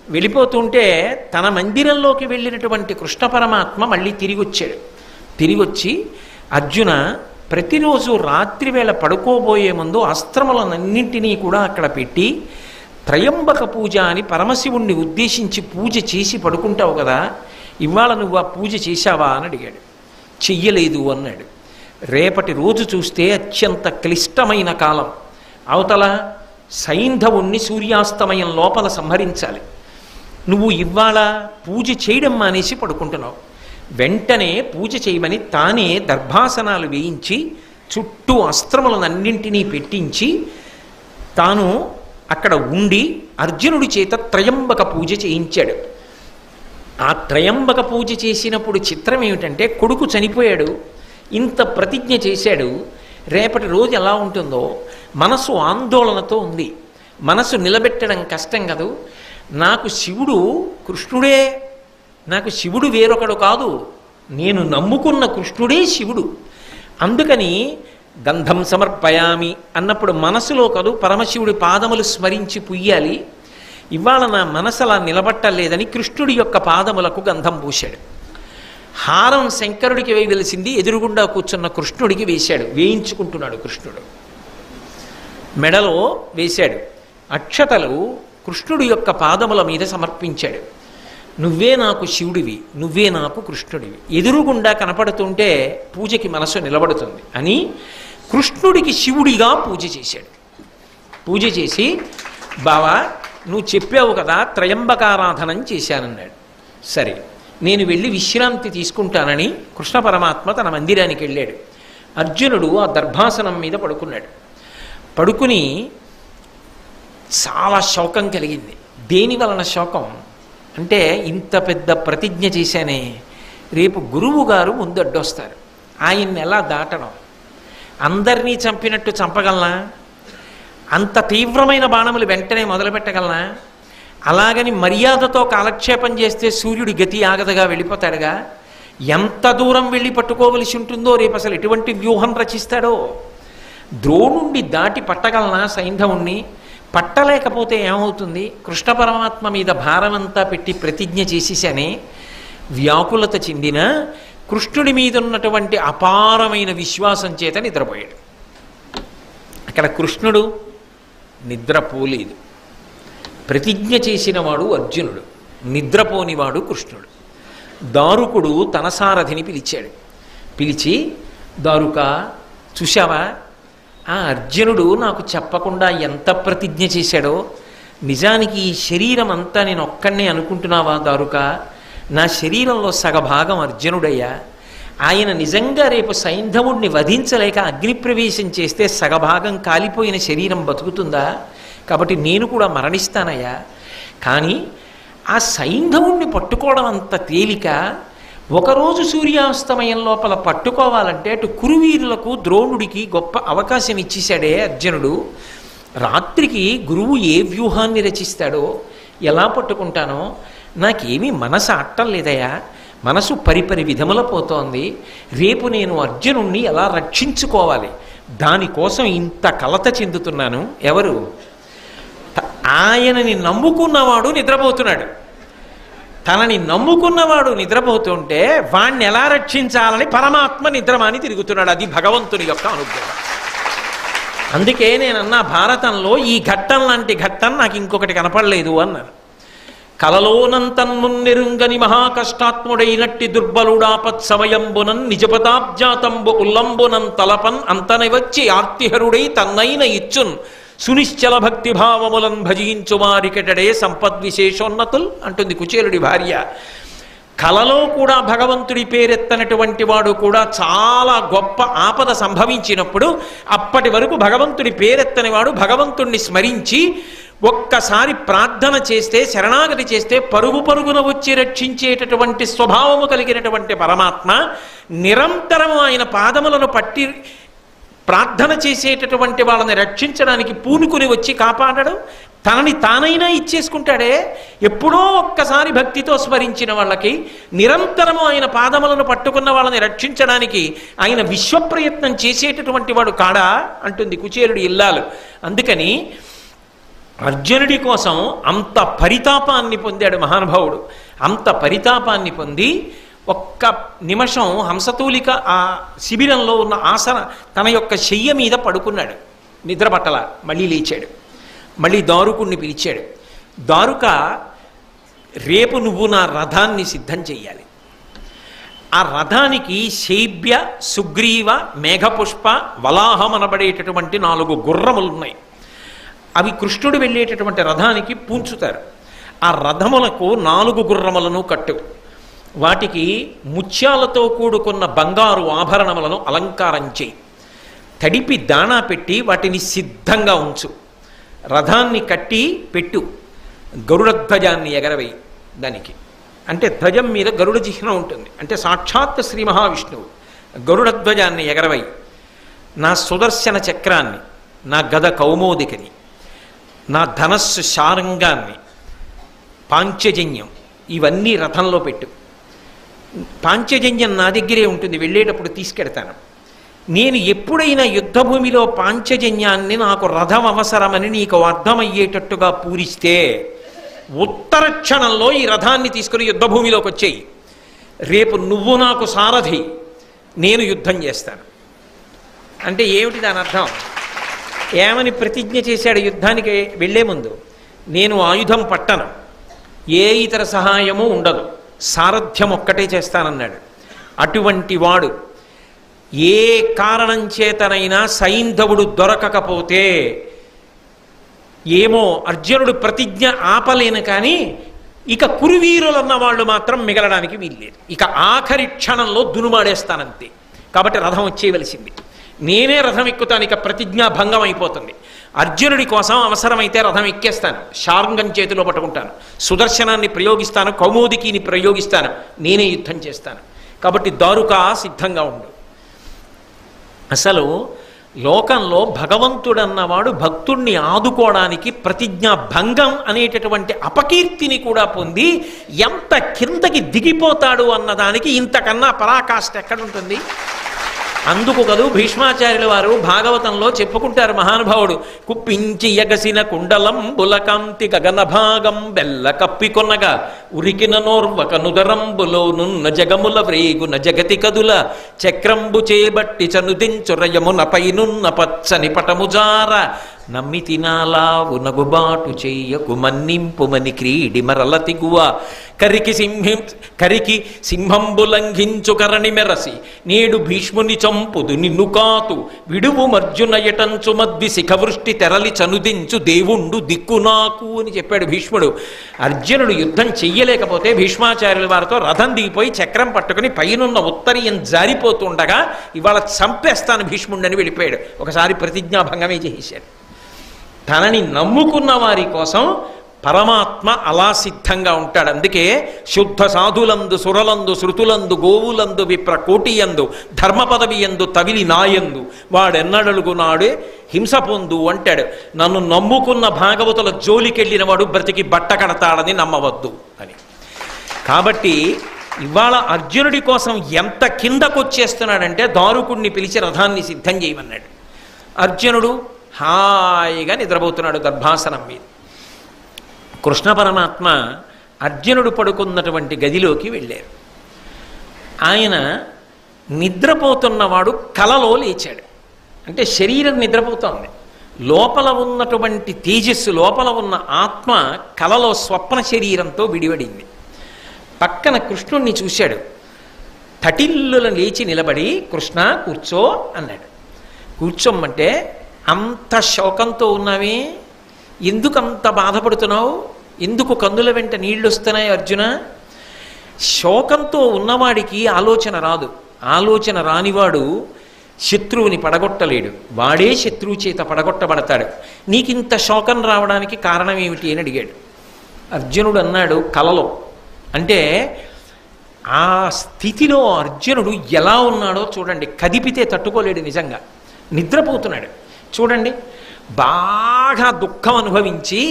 వెళ్ళిపోతుంటే తన మందిరంలోకి వెళ్ళినటువంటి కృష్ణ పరమాత్మ మళ్ళీ తిరిగి వచ్చాడు. తిరిగి వచ్చి, అర్జున, ప్రతిరోజు రాత్రి వేళ పడుకోబోయే ముందు అస్త్రములన్నింటినీ కూడా అక్కడ పెట్టి త్రయంబక పూజ అని పరమశివుణ్ణి ఉద్దేశించి పూజ చేసి పడుకుంటావు కదా, ఇవాళ నువ్వు ఆ పూజ చేశావా అని అడిగాడు. చెయ్యలేదు అన్నాడు. రేపటి రోజు చూస్తే అత్యంత క్లిష్టమైన కాలం. అవతల సైంధవుణ్ణి సూర్యాస్తమయం లోపల సంహరించాలి. నువ్వు ఇవాళ పూజ చేయడం మానేసి పడుకుంటున్నావు. వెంటనే పూజ చేయమని తానే దర్భాసనాలు వేయించి చుట్టూ అస్త్రములనన్నింటినీ పెట్టించి తాను అక్కడ ఉండి అర్జునుడి చేత త్రయంబక పూజ చేయించాడు. ఆ త్రయంబక పూజ చేసినప్పుడు చిత్రం ఏమిటంటే, కొడుకు చనిపోయాడు, ఇంత ప్రతిజ్ఞ చేశాడు, రేపటి రోజు ఎలా ఉంటుందో మనసు ఆందోళనతో ఉంది. మనసు నిలబెట్టడం కష్టం కదూ. నాకు శివుడు కృష్ణుడే, నాకు శివుడు వేరొకడు కాదు, నేను నమ్ముకున్న కృష్ణుడే శివుడు. అందుకని గంధం సమర్పయామి అన్నప్పుడు మనసులో కాదు పరమశివుడి పాదములు స్మరించి పుయ్యాలి. ఇవాళ నా మనసు అలా నిలబట్టలేదని కృష్ణుడి యొక్క పాదములకు గంధం పూశాడు. హారం శంకరుడికి వేయవలసింది ఎదురుగుండా కూర్చున్న కృష్ణుడికి వేశాడు. వేయించుకుంటున్నాడు కృష్ణుడు. మెడలో వేశాడు. అక్షతలు కృష్ణుడి యొక్క పాదముల మీద సమర్పించాడు. నువ్వే నాకు శివుడివి, నువ్వే నాకు కృష్ణుడివి. ఎదురుగుండా కనపడుతుంటే పూజకి మనసు నిలబడుతుంది అని కృష్ణుడికి శివుడిగా పూజ చేశాడు. పూజ చేసి, బావా నువ్వు చెప్పావు కదా త్రయంబకారాధనం చేశానన్నాడు. సరే, నేను వెళ్ళి విశ్రాంతి తీసుకుంటానని కృష్ణ పరమాత్మ తన మందిరానికి వెళ్ళాడు. అర్జునుడు ఆ దర్భాసనం మీద పడుకున్నాడు. పడుకుని చాలా శోకం కలిగింది. దేని వలన శోకం అంటే, ఇంత పెద్ద ప్రతిజ్ఞ చేశానే, రేపు గురువు గారు ముందు అడ్డొస్తారు, ఆయన్ని ఎలా దాటడం? అందరినీ చంపినట్టు చంపగలనా? అంత తీవ్రమైన బాణములు వెంటనే మొదలుపెట్టగలనా? అలాగని మర్యాదతో కాలక్షేపం చేస్తే సూర్యుడి గతి ఆగదగా వెళ్ళిపోతాడుగా. ఎంత దూరం వెళ్ళి పట్టుకోవలసి ఉంటుందో, రేపు అసలు ఎటువంటి వ్యూహం రచిస్తాడో. ద్రోణుండి దాటి పట్టగలనా సైంధవుణ్ణి? పట్టలేకపోతే ఏమవుతుంది? కృష్ణ పరమాత్మ మీద భారమంతా పెట్టి ప్రతిజ్ఞ చేసేసానే. వ్యాకులత చెందిన కృష్ణుడి మీద ఉన్నటువంటి అపారమైన విశ్వాసం చేత నిద్రపోయాడు. అక్కడ కృష్ణుడు నిద్రపోలేదు. ప్రతిజ్ఞ చేసినవాడు అర్జునుడు, నిద్రపోనివాడు కృష్ణుడు. దారుకుడు తన సారథిని పిలిచాడు. పిలిచి, దారుక చూశావా, ఆ అర్జునుడు నాకు చెప్పకుండా ఎంత ప్రతిజ్ఞ చేశాడో. నిజానికి ఈ శరీరం అంతా నేను ఒక్కడనే అనుకుంటున్నావా దారుక? నా శరీరంలో సగభాగం అర్జునుడయ్యా. ఆయన నిజంగా రేపు సైంధవుడిని వధించలేక అగ్నిప్రవేశం చేస్తే సగభాగం కాలిపోయిన శరీరం బతుకుతుందా? కాబట్టి నేను కూడా మరణిస్తానయ్యా. కానీ ఆ సైంధవుణ్ణి పట్టుకోవడం అంత తేలిక. ఒకరోజు సూర్యాస్తమయం లోపల పట్టుకోవాలంటే అటు కురువీరులకు ద్రోణుడికి గొప్ప అవకాశం ఇచ్చేశాడే అర్జునుడు. రాత్రికి గురువు ఏ వ్యూహాన్ని రచిస్తాడో, ఎలా పట్టుకుంటానో నాకేమీ మనసు ఆడటం లేదయా. మనసు పరిపరి విధముల పోతోంది. రేపు నేను అర్జునుణ్ణి ఎలా రక్షించుకోవాలి, దానికోసం ఇంత కలత చెందుతున్నాను. ఎవరు? ఆయనని నమ్ముకున్నవాడు నిద్రపోతున్నాడు. తనని నమ్ముకున్నవాడు నిద్రపోతుంటే వాణ్ణి ఎలా రక్షించాలని పరమాత్మ నిద్రమాని తిరుగుతున్నాడు. అది భగవంతుని యొక్క అనుగ్రహం. అందుకే నేనన్నా, భారతంలో ఈ ఘట్టం లాంటి ఘట్టం నాకు ఇంకొకటి కనపడలేదు అన్నాను. కలలోనంతన్మున్నెరుంగని మహాకష్టాత్ముడైనట్టి దుర్బలుడాపత్ సమయంబునన్ నిజపదాబ్జాతంబు ఉల్లంబునం తలపన్ అంతని వచ్చి ఆర్తిహరుడై తన్నైన ఇచ్చున్ సునిశ్చల భక్తిభావములను భజించు వారికెటడే సంపద్విశేషోన్నతుల్ అంటుంది కుచేలుడి భార్య. కలలో కూడా భగవంతుడి పేరెత్తనటువంటి వాడు కూడా చాలా గొప్ప ఆపద సంభవించినప్పుడు అప్పటి వరకు భగవంతుడి పేరెత్తని వాడు భగవంతుణ్ణి స్మరించి ఒక్కసారి ప్రార్థన చేస్తే, శరణాగతి చేస్తే పరుగు పరుగున వచ్చి రక్షించేటటువంటి స్వభావము కలిగినటువంటి పరమాత్మ నిరంతరము ఆయన పాదములను పట్టి ప్రార్థన చేసేటటువంటి వాళ్ళని రక్షించడానికి పూనుకుని వచ్చి కాపాడడం, తనని తానైనా ఇచ్చేసుకుంటాడే. ఎప్పుడో ఒక్కసారి భక్తితో స్మరించిన వాళ్ళకి నిరంతరము ఆయన పాదములను పట్టుకున్న వాళ్ళని రక్షించడానికి ఆయన విశ్వప్రయత్నం చేసేటటువంటి వాడు కాడా అంటుంది కుచేలుడి ఇల్లాలు. అందుకని అర్జునుడి కోసం అంత పరితాపాన్ని పొందాడు మహానుభావుడు. అంత పరితాపాన్ని పొంది ఒక్క నిమిషం హంసతూలిక ఆ శిబిరంలో ఉన్న ఆసన తన యొక్క శయ్య మీద పడుకున్నాడు. నిద్రపట్టల. మళ్ళీ లేచాడు. మళ్ళీ దారుకుణ్ణి పిలిచాడు. దారుక, రేపు నువ్వు నా రథాన్ని సిద్ధం చెయ్యాలి. ఆ రథానికి శైబ్య, సుగ్రీవ, మేఘపుష్ప, వలాహం అనబడేటటువంటి 4 గుర్రములున్నాయి. అవి కృష్ణుడు వెళ్ళేటటువంటి రథానికి పూంచుతారు. ఆ రథములకు 4 గుర్రములను కట్టు. వాటికి ముత్యాలతో కూడుకున్న బంగారు ఆభరణములను అలంకారం చేయి. తడిపి దాణా పెట్టి వాటిని సిద్ధంగా ఉంచు. రథాన్ని కట్టి పెట్టు. గరుడధ్వజాన్ని ఎగరవేయి. దానికి అంటే ధ్వజం మీద గరుడ చిహ్నం ఉంటుంది. అంటే సాక్షాత్ శ్రీ మహావిష్ణువు. గరుడధ్వజాన్ని ఎగరవేయి. నా సుదర్శన చక్రాన్ని, నా గద కౌమోదికని, నా ధనస్సు శారంగాన్ని, పాంచజన్యం ఇవన్నీ రథంలో పెట్టు. పాంచజన్యం నా దగ్గరే ఉంటుంది, వెళ్ళేటప్పుడు తీసుకెడతాను. నేను ఎప్పుడైనా యుద్ధభూమిలో పాంచజన్యాన్ని నాకు రథం అవసరమని నీకు అర్థమయ్యేటట్టుగా పూరిస్తే ఉత్తర క్షణంలో ఈ రథాన్ని తీసుకుని యుద్ధభూమిలోకి వచ్చేయి. రేపు నువ్వు నాకు సారథి, నేను యుద్ధం చేస్తాను. అంటే ఏమిటి దాని అర్థం? ఏమని ప్రతిజ్ఞ చేశాడు యుద్ధానికి వెళ్లే ముందు? నేను ఆయుధం పట్టను, ఏ ఇతర సహాయము ఉండదు, సారథ్యం ఒక్కటే చేస్తానన్నాడు. అటువంటి వాడు ఏ కారణం చేతనైనా సైంధవుడు దొరకకపోతే ఏమో అర్జునుడు ప్రతిజ్ఞ ఆపలేను, కానీ ఇక కురువీరులన్న వాళ్ళు మాత్రం మిగలడానికి వీల్లేదు. ఇక ఆఖరి క్షణంలో దునుమాడేస్తానంతే. కాబట్టి రథం వచ్చేయవలసింది. నేనే రథం ఎక్కుతాను, ఇక ప్రతిజ్ఞా భంగం అయిపోతుంది. అర్జునుడి కోసం అవసరమైతే రథం ఎక్కేస్తాను, శార్ంగం చేతిలో పట్టుకుంటాను, సుదర్శనాన్ని ప్రయోగిస్తాను, కౌమోదికిని ప్రయోగిస్తాను, నేనే యుద్ధం చేస్తాను. కాబట్టి దారుకా సిద్ధంగా ఉండు. అసలు లోకంలో భగవంతుడన్నవాడు భక్తుణ్ణి ఆదుకోవడానికి ప్రతిజ్ఞా భంగం అనేటటువంటి అపకీర్తిని కూడా పొంది ఎంత కిందకి దిగిపోతాడు అన్నదానికి ఇంతకన్నా పరాకాష్ఠ ఎక్కడుంటుంది? అందుకు కదూ భీష్మాచార్యుల వారు భాగవతంలో చెప్పుకుంటారు. మహానుభావుడు కుప్పించి ఎగసిన కుండలం బులకాంతి గగన భాగం బెల్ల కప్పికొనగా ఉరికిన నోర్వక నుదరంబులో నున్న జగముల వ్రేగున జగతి కదుల చక్రంబు చేబట్టి చనుదించురయమున పైనున్న పచ్చని పటముజార నమ్మి తినాలావు నగుబాటు చెయ్యకు మన్నింపుమని క్రీడి మరల తిగువ కరికి సింహంబు లంఘించు కరణి మెరసి నేడు భీష్ముని చంపుదు నిన్ను కాతు విడువు మర్జున ఎటంచు మద్ది శిఖవృష్టి తెరలి చనుదించు దేవుండు దిక్కు నాకు అని చెప్పాడు భీష్ముడు. అర్జునుడు యుద్ధం చెయ్యలేకపోతే భీష్మాచార్యుల వారితో రథం దిగిపోయి చక్రం పట్టుకుని పైనున్న ఉత్తరీయం జారిపోతుండగా ఇవాళ చంపేస్తాను భీష్ముడిని వెళ్ళిపోయాడు. ఒకసారి ప్రతిజ్ఞాభంగమే చేశాడు. తనని నమ్ముకున్న వారి కోసం పరమాత్మ అలా సిద్ధంగా ఉంటాడు. అందుకే శుద్ధ సాధులందు సురలందు శృతులందు గోవులందు విప్ర కోటియందు ధర్మ పదవి ఎందు తవిలి నాయందు వాడెన్నడలుగు నాడే హింస పొందు అంటాడు. నన్ను నమ్ముకున్న భాగవతుల జోలికెళ్ళిన వాడు బ్రతికి బట్ట కడతాడని నమ్మవద్దు అని. కాబట్టి ఇవాళ అర్జునుడి కోసం ఎంత కిందకొచ్చేస్తున్నాడంటే దారుకుణ్ణి పిలిచి రథాన్ని సిద్ధం చేయమన్నాడు. అర్జునుడు హాయిగా నిద్రపోతున్నాడు గర్భాసనం మీద. కృష్ణ పరమాత్మ అర్జునుడు పడుకున్నటువంటి గదిలోకి వెళ్ళారు. ఆయన నిద్రపోతున్నవాడు కలలో లేచాడు. అంటే శరీరం నిద్రపోతోంది, లోపల ఉన్నటువంటి తేజస్సు, లోపల ఉన్న ఆత్మ కలలో స్వప్న శరీరంతో విడివడింది. పక్కన కృష్ణుణ్ణి చూశాడు. తటిల్లుల లేచి నిలబడి, కృష్ణ కూర్చో అన్నాడు. కూర్చోమ్మంటే, అంత శోకంతో ఉన్నావే, ఎందుకంత బాధపడుతున్నావు, ఎందుకు కన్నుల వెంట నీళ్లు వస్తున్నాయి అర్జున? శోకంతో ఉన్నవాడికి ఆలోచన రాదు. ఆలోచన రానివాడు శత్రువుని పడగొట్టలేడు, వాడే శత్రువు చేత పడగొట్టబడతాడు. నీకింత శోకం రావడానికి కారణం ఏమిటి అని అడిగాడు. అర్జునుడు అన్నాడు, కలలో. అంటే ఆ స్థితిలో అర్జునుడు ఎలా ఉన్నాడో చూడండి. కదిపితే తట్టుకోలేడు, నిజంగా నిద్రపోతున్నాడు. చూడండి, బాగా దుఃఖం అనుభవించి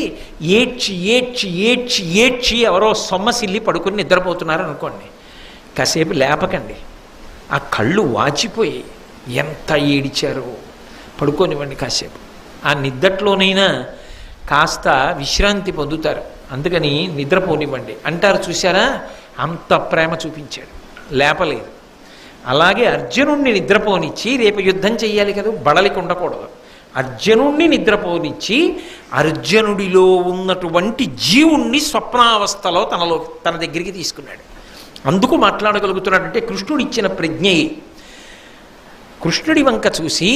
ఏడ్చి ఏడ్చి ఏడ్చి ఏడ్చి ఎవరో సొమ్మసిల్లి పడుకుని నిద్రపోతున్నారు అనుకోండి, కాసేపు లేపకండి. ఆ కళ్ళు వాచిపోయి ఎంత ఏడిచారో, పడుకోనివ్వండి కాసేపు. ఆ నిద్దట్లోనైనా కాస్త విశ్రాంతి పొందుతారు, అందుకని నిద్రపోనివ్వండి అంటారు. చూసారా, అంత ప్రేమ చూపించాడు, లేపలేదు. అలాగే అర్జునుణ్ణి నిద్రపోనిచ్చి, రేపు యుద్ధం చెయ్యాలి కదా, బడలికి ఉండకూడదు. అర్జునుణ్ణి నిద్రపోనిచ్చి అర్జునుడిలో ఉన్నటువంటి జీవుణ్ణి స్వప్నావస్థలో తన దగ్గరికి తీసుకున్నాడు. అందుకు మాట్లాడగలుగుతున్నాడంటే కృష్ణుడు ఇచ్చిన ప్రజ్ఞయే. కృష్ణుడి వంక చూసి,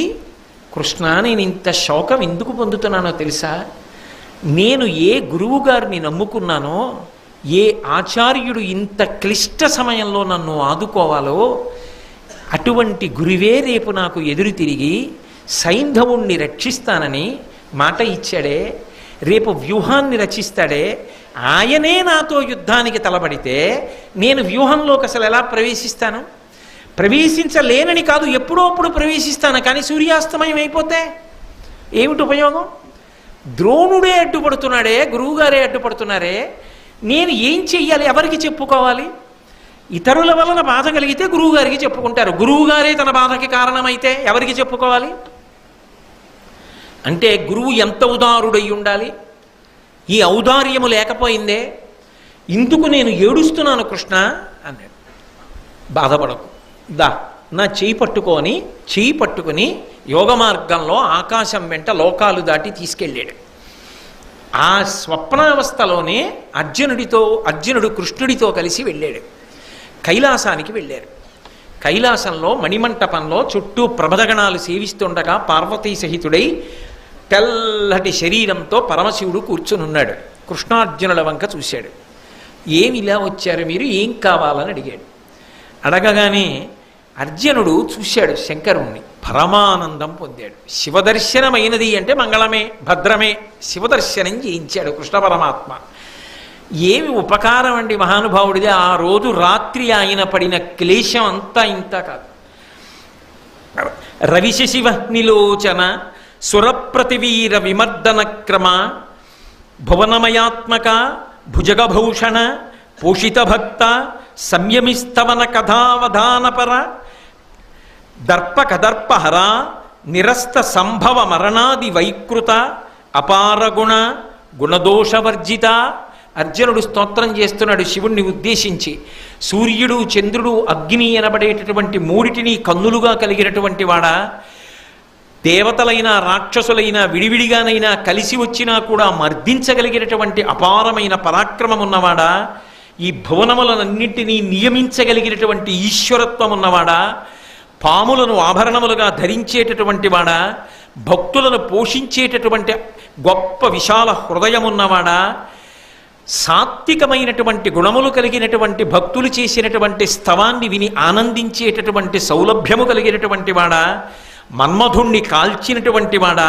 కృష్ణ, నేను ఇంత శోకం ఎందుకు పొందుతున్నానో తెలుసా? నేను ఏ గురువు గారిని నమ్ముకున్నానో, ఏ ఆచార్యుడు ఇంత క్లిష్ట సమయంలో నన్ను ఆదుకోవాలో అటువంటి గురువే రేపు నాకు ఎదురు తిరిగి సైంధవుణ్ణి రక్షిస్తానని మాట ఇచ్చాడే, రేపు వ్యూహాన్ని రచిస్తాడే, ఆయనే నాతో యుద్ధానికి తలబడితే నేను వ్యూహంలోకి అసలు ఎలా ప్రవేశిస్తాను? ప్రవేశించలేనని కాదు, ఎప్పుడోప్పుడు ప్రవేశిస్తాను, కానీ సూర్యాస్తమయం అయిపోతే ఏమిటి ఉపయోగం? ద్రోణుడే అడ్డుపడుతున్నాడే, గురువుగారే అడ్డుపడుతున్నారే, నేను ఏం చెయ్యాలి? ఎవరికి చెప్పుకోవాలి? ఇతరుల వలన బాధ కలిగితే గురువుగారికి చెప్పుకుంటారు. గురువుగారే తన బాధకి కారణమైతే ఎవరికి చెప్పుకోవాలి? అంటే గురువు ఎంత ఉదారుడై ఉండాలి? ఈ ఔదార్యము లేకపోయిందే. ఇందుకు నేను ఏడుస్తున్నాను కృష్ణ అన్నాడు. బాధపడకు, దా నా చేయి పట్టుకొని యోగ మార్గంలో ఆకాశం వెంట లోకాలు దాటి తీసుకెళ్ళాడు. ఆ స్వప్నావస్థలోనే అర్జునుడు కృష్ణుడితో కలిసి వెళ్ళాడు. కైలాసానికి వెళ్ళారు. కైలాసంలో మణిమంటపంలో చుట్టూ ప్రమదగణాలు సేవిస్తుండగా పార్వతీ సహితుడై తెల్లటి శరీరంతో పరమశివుడు కూర్చునున్నాడు. కృష్ణార్జునుల వంక చూశాడు. ఏమి ఇలా వచ్చారు మీరు, ఏం కావాలని అడిగాడు. అడగగానే అర్జునుడు చూశాడు శంకరుణ్ణి, పరమానందం పొందాడు. శివదర్శనమైనది అంటే మంగళమే, భద్రమే. శివదర్శనం చేయించాడు కృష్ణ పరమాత్మ. ఏమి ఉపకారం అండి మహానుభావుడిది. ఆ రోజు రాత్రి ఆయన పడిన క్లేశం అంతా ఇంత కాదు. రవిశివహ్నిలోచన సురప్రతివీర విమర్దన క్రమ భువనమయాత్మక భుజగభూషణ పోషిత భక్త సంయమిస్తవన కథావధానపర దర్పకదర్పహర నిరస్త సంభవ మరణాది వైకృత అపారగుణ గుణదోషవర్జిత. అర్జునుడు స్తోత్రం చేస్తున్నాడు శివుణ్ణి ఉద్దేశించి. సూర్యుడు, చంద్రుడు, అగ్ని అనబడేటటువంటి మూడిటిని కన్నులుగా కలిగినటువంటి వాడా, దేవతలైనా రాక్షసులైనా విడివిడిగానైనా కలిసి వచ్చినా కూడా మర్దించగలిగినటువంటి అపారమైన పరాక్రమం ఉన్నవాడా, ఈ భువనములనన్నింటినీ నియమించగలిగినటువంటి ఈశ్వరత్వం ఉన్నవాడా, పాములను ఆభరణములుగా ధరించేటటువంటి వాడా, భక్తులను పోషించేటటువంటి గొప్ప విశాల హృదయమున్నవాడా, సాత్వికమైనటువంటి గుణములు కలిగినటువంటి భక్తులు చేసినటువంటి స్తవాన్ని విని ఆనందించేటటువంటి సౌలభ్యము కలిగినటువంటి వాడా, మన్మధుణ్ణి కాల్చినటువంటి వాడా,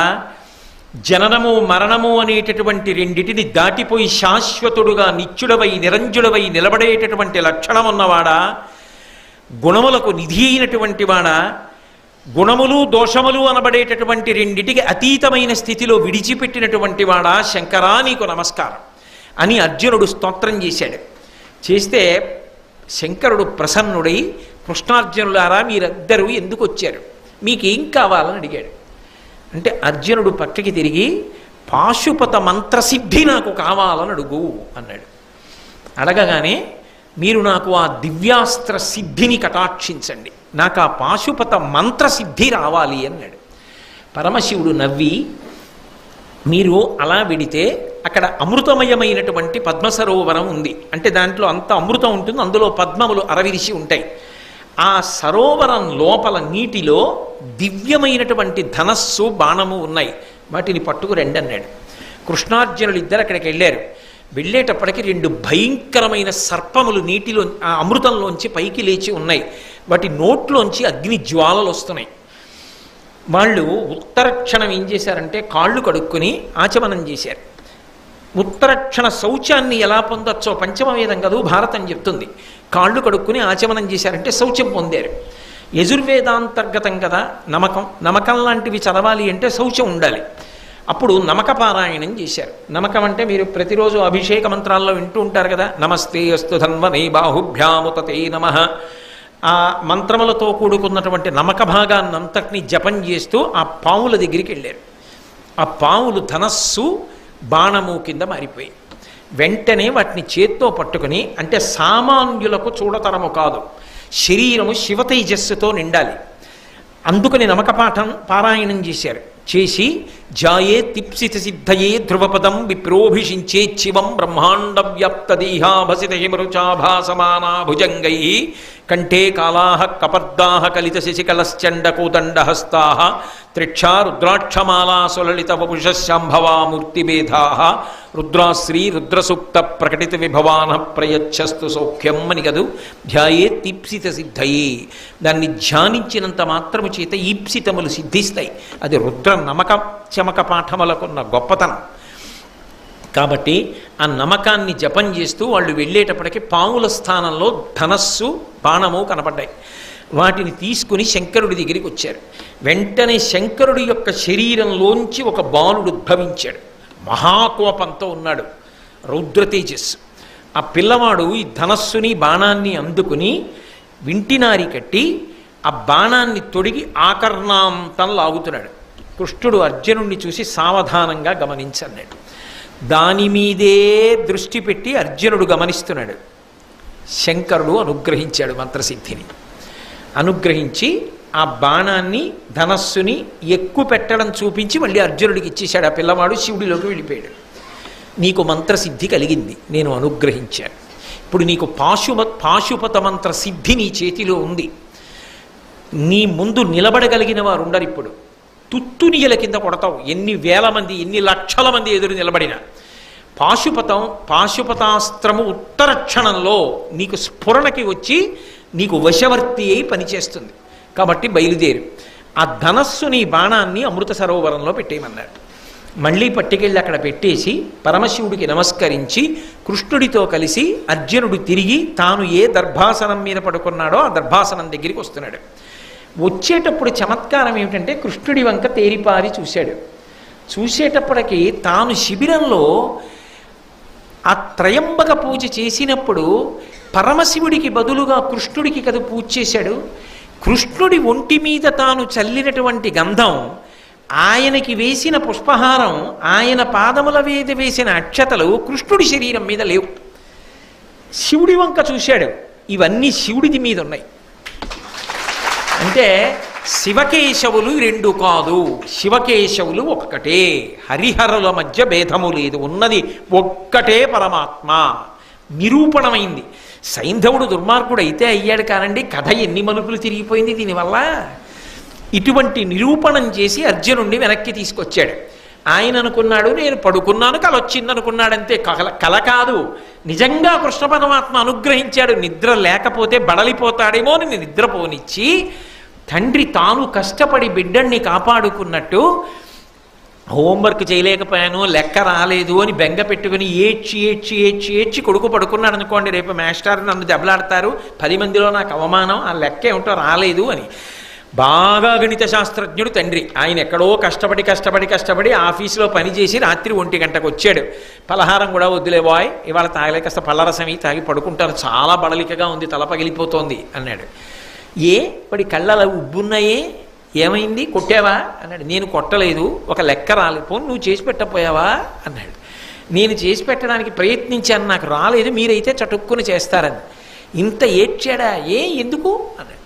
జననము మరణము అనేటటువంటి రెండిటిని దాటిపోయి శాశ్వతుడుగా నిత్యుడవై నిరంజుడవై నిలబడేటటువంటి లక్షణం ఉన్నవాడా, గుణములకు నిధి అయినటువంటి వాడా, గుణములు దోషములు అనబడేటటువంటి రెండిటికి అతీతమైన స్థితిలో విడిచిపెట్టినటువంటి వాడా, శంకరా నీకు నమస్కారం అని అర్జునుడు స్తోత్రం చేశాడు. చేస్తే శంకరుడు ప్రసన్నుడై, కృష్ణార్జునులారా మీరిద్దరూ ఎందుకు వచ్చారు, మీకేం కావాలని అడిగాడు. అంటే అర్జునుడు పక్కకి తిరిగి, పాశుపత మంత్రసిద్ధి నాకు కావాలని అడుగు అన్నాడు. అడగగానే, మీరు నాకు ఆ దివ్యాస్త్ర సిద్ధిని కటాక్షించండి, నాకు ఆ పాశుపత మంత్రసిద్ధి రావాలి అన్నాడు. పరమశివుడు నవ్వి, మీరు అలా విడితే అక్కడ అమృతమయమైనటువంటి పద్మసరోవరం ఉంది. అంటే దాంట్లో అంత అమృతం ఉంటుంది, అందులో పద్మములు అరవిరిసి ఉంటాయి. ఆ సరోవరం లోపల నీటిలో దివ్యమైనటువంటి ధనస్సు బాణము ఉన్నాయి, వాటిని పట్టుకు రండి అన్నాడు. కృష్ణార్జునులు ఇద్దరు అక్కడికి వెళ్ళారు. వెళ్ళేటప్పటికి 2 భయంకరమైన సర్పములు నీటిలో ఆ అమృతంలోంచి పైకి లేచి ఉన్నాయి. వాటి నోట్లోంచి అగ్ని జ్వాలలు వస్తున్నాయి. వాళ్ళు ఉత్తరక్షణం ఏం చేశారంటే కాళ్ళు కడుక్కుని ఆచమనం చేశారు. ఉత్తరక్షణ శౌచాన్ని ఎలా పొందొచ్చో పంచమవేదం కదూ భారతం చెప్తుంది. కాళ్ళు కడుక్కుని ఆచమనం చేశారంటే శౌచం పొందారు. యజుర్వేదాంతర్గతం కదా నమకం. నమకం లాంటివి చదవాలి అంటే శౌచం ఉండాలి. అప్పుడు నమక పారాయణం చేశారు. నమకం అంటే మీరు ప్రతిరోజు అభిషేక మంత్రాల్లో వింటూ ఉంటారు కదా, నమస్తే అస్తు ధన్వనే బాహుభ్యాముతతే నమః. ఆ మంత్రములతో కూడుకున్నటువంటి నమక భాగాన్నంతటినీ జపం చేస్తూ ఆ పావుల దగ్గరికి వెళ్ళారు. ఆ పావులు ధనస్సు బాణము కింద మారిపోయి వెంటనే వాటిని చేత్తో పట్టుకుని, అంటే సామాన్యులకు చూడతరము కాదు, శరీరము శివతేజస్సుతో నిండాలి. అందుకని నమక పారాయణం చేశారు. చేసి జాయే తిప్సిత సిద్ధయే ధ్రువపదం విప్రోభిషించే శివం బ్రహ్మాండ వ్యాప్త దేహాభసిత హిమరుచాభాసమానా భుజంగై కంఠే కాళాః కపర్దాః కలిత శశికలశ్చండ కోదండహస్తాః త్రిక్షా రుద్రాక్షమాలా సులలిత వపుషశాంభవా మూర్తిభేదాః రుద్రాశ్రీ రుద్రసూక్త ప్రకటిత విభవాన ప్రయచ్చస్తు సౌఖ్యం అని కదూ. ధ్యాయే తీప్సిత సిద్ధయే, దాన్ని ధ్యానించినంత మాత్రము చేత ఈప్సితములు సిద్ధిస్తాయి. అది రుద్ర నమక చమక పాఠములకున్న గొప్పతనం. కాబట్టి ఆ నమకాన్ని జపం చేస్తూ వాళ్ళు వెళ్ళేటప్పటికి పాముల స్థానంలో ధనస్సు బాణము కనపడ్డాయి. వాటిని తీసుకుని శంకరుడి దగ్గరికి వచ్చారు. వెంటనే శంకరుడి యొక్క శరీరంలోంచి ఒక బాలుడు ఉద్భవించాడు. మహాకోపంతో ఉన్నాడు, రౌద్ర తేజస్సు. ఆ పిల్లవాడు ఈ ధనస్సుని బాణాన్ని అందుకుని వింటినారి కట్టి ఆ బాణాన్ని తొడిగి ఆకర్ణాంతం లాగుతున్నాడు. కృష్ణుడు అర్జునుడిని చూసి సావధానంగా గమనించన్నాడు. దాని మీదే దృష్టి పెట్టి అర్జునుడు గమనిస్తున్నాడు. శంకరుడు అనుగ్రహించాడు మంత్రసిద్ధిని. అనుగ్రహించి ఆ బాణాన్ని ధనస్సుని ఎక్కువ పెట్టడం చూపించి మళ్ళీ అర్జునుడికి ఇచ్చేశాడు. ఆ పిల్లవాడు శివుడిలోకి వెళ్ళిపోయాడు. నీకు మంత్రసిద్ధి కలిగింది, నేను అనుగ్రహించాను. ఇప్పుడు నీకు పాశుపత మంత్ర సిద్ధి నీ చేతిలో ఉంది. నీ ముందు నిలబడగలిగిన వారు ఉండరు. ఇప్పుడు తుత్తునియల కింద కొడతావు, ఎన్ని వేల మంది ఎన్ని లక్షల మంది ఎదురు నిలబడిన. పాశుపతాస్త్రము ఉత్తర క్షణంలో నీకు స్ఫురణకి వచ్చి నీకు వశవర్తి అయి పనిచేస్తుంది. కాబట్టి బయలుదేరు. ఆ ధనస్సుని బాణాన్ని అమృత సరోవరంలో పెట్టేయమన్నాడు. మళ్ళీ పట్టుకెళ్ళి అక్కడ పెట్టేసి పరమశివుడికి నమస్కరించి కృష్ణుడితో కలిసి అర్జునుడు తిరిగి తాను ఏ దర్భాసనం మీద పడుకున్నాడో ఆ దర్భాసనం దగ్గరికి వస్తున్నాడు. వచ్చేటప్పుడు చమత్కారం ఏమిటంటే కృష్ణుడి వంక తేరిపారి చూశాడు. చూసేటప్పటికి తాను శిబిరంలో ఆ త్రయంబక పూజ చేసినప్పుడు పరమశివుడికి బదులుగా కృష్ణుడికి కదా పూజ చేశాడు. కృష్ణుడి ఒంటి మీద తాను చల్లినటువంటి గంధం, ఆయనకి వేసిన పుష్పహారం, ఆయన పాదముల మీద వేసిన అక్షతలు కృష్ణుడి శరీరం మీద లేవు. శివుడి వంక చూశాడు, ఇవన్నీ శివుడిది మీద ఉన్నాయి. అంటే శివకేశవులు 2 కాదు, శివకేశవులు ఒక్కటే. హరిహరుల మధ్య భేదము లేదు, ఉన్నది ఒక్కటే పరమాత్మ. నిరూపణమైంది. సైంధవుడు దుర్మార్గుడు అయితే అయ్యాడు కానండి, కథ ఎన్ని మలుపులు తిరిగిపోయింది దీనివల్ల. ఇటువంటి నిరూపణం చేసి అర్జునుడిని వెనక్కి తీసుకొచ్చాడు. ఆయన అనుకున్నాడు నేను పడుకున్నాను కల వచ్చిందనుకున్నాడంతే. కల కాదు, నిజంగా కృష్ణ పరమాత్మ అనుగ్రహించాడు. నిద్ర లేకపోతే బడలిపోతాడేమో అని నిద్రపోనిచ్చి తండ్రి తాను కష్టపడి బిడ్డల్ని కాపాడుకున్నట్టు, హోంవర్క్ చేయలేకపోయాను, లెక్క రాలేదు అని బెంగ పెట్టుకుని ఏడ్చి ఏడ్చి ఏడ్చి ఏడ్చి కొడుకు పడుకున్నాడు అనుకోండి, రేపు మాస్టర్ నన్ను దెబ్బలాడతారు, 10 మందిలో నాకు అవమానం, ఆ లెక్క ఏమిటో రాలేదు అని. బాగా గణిత శాస్త్రజ్ఞుడు తండ్రి. ఆయన ఎక్కడో కష్టపడి ఆఫీసులో పనిచేసి రాత్రి 1 గంటకు వచ్చాడు. పలహారం కూడా వద్దులే బాయ్, ఇవాళ తాగలే, కాస్త పళ్ళరసమి తాగి పడుకుంటాను, చాలా బడలికగా ఉంది, తల పగిలిపోతోంది అన్నాడు. ఏ వాడి కళ్ళ ఉబ్బున్నాయే, ఏమైంది, కొట్టావా అన్నాడు. నేను కొట్టలేదు, ఒక లెక్క రాలేదు. పోను నువ్వు చేసి పెట్టపోయావా అన్నాడు. నేను చేసి పెట్టడానికి ప్రయత్నించాను, నాకు రాలేదు, మీరైతే చటుక్కుని చేస్తారని. ఇంత ఏడ్చాడా, ఎందుకు అన్నాడు.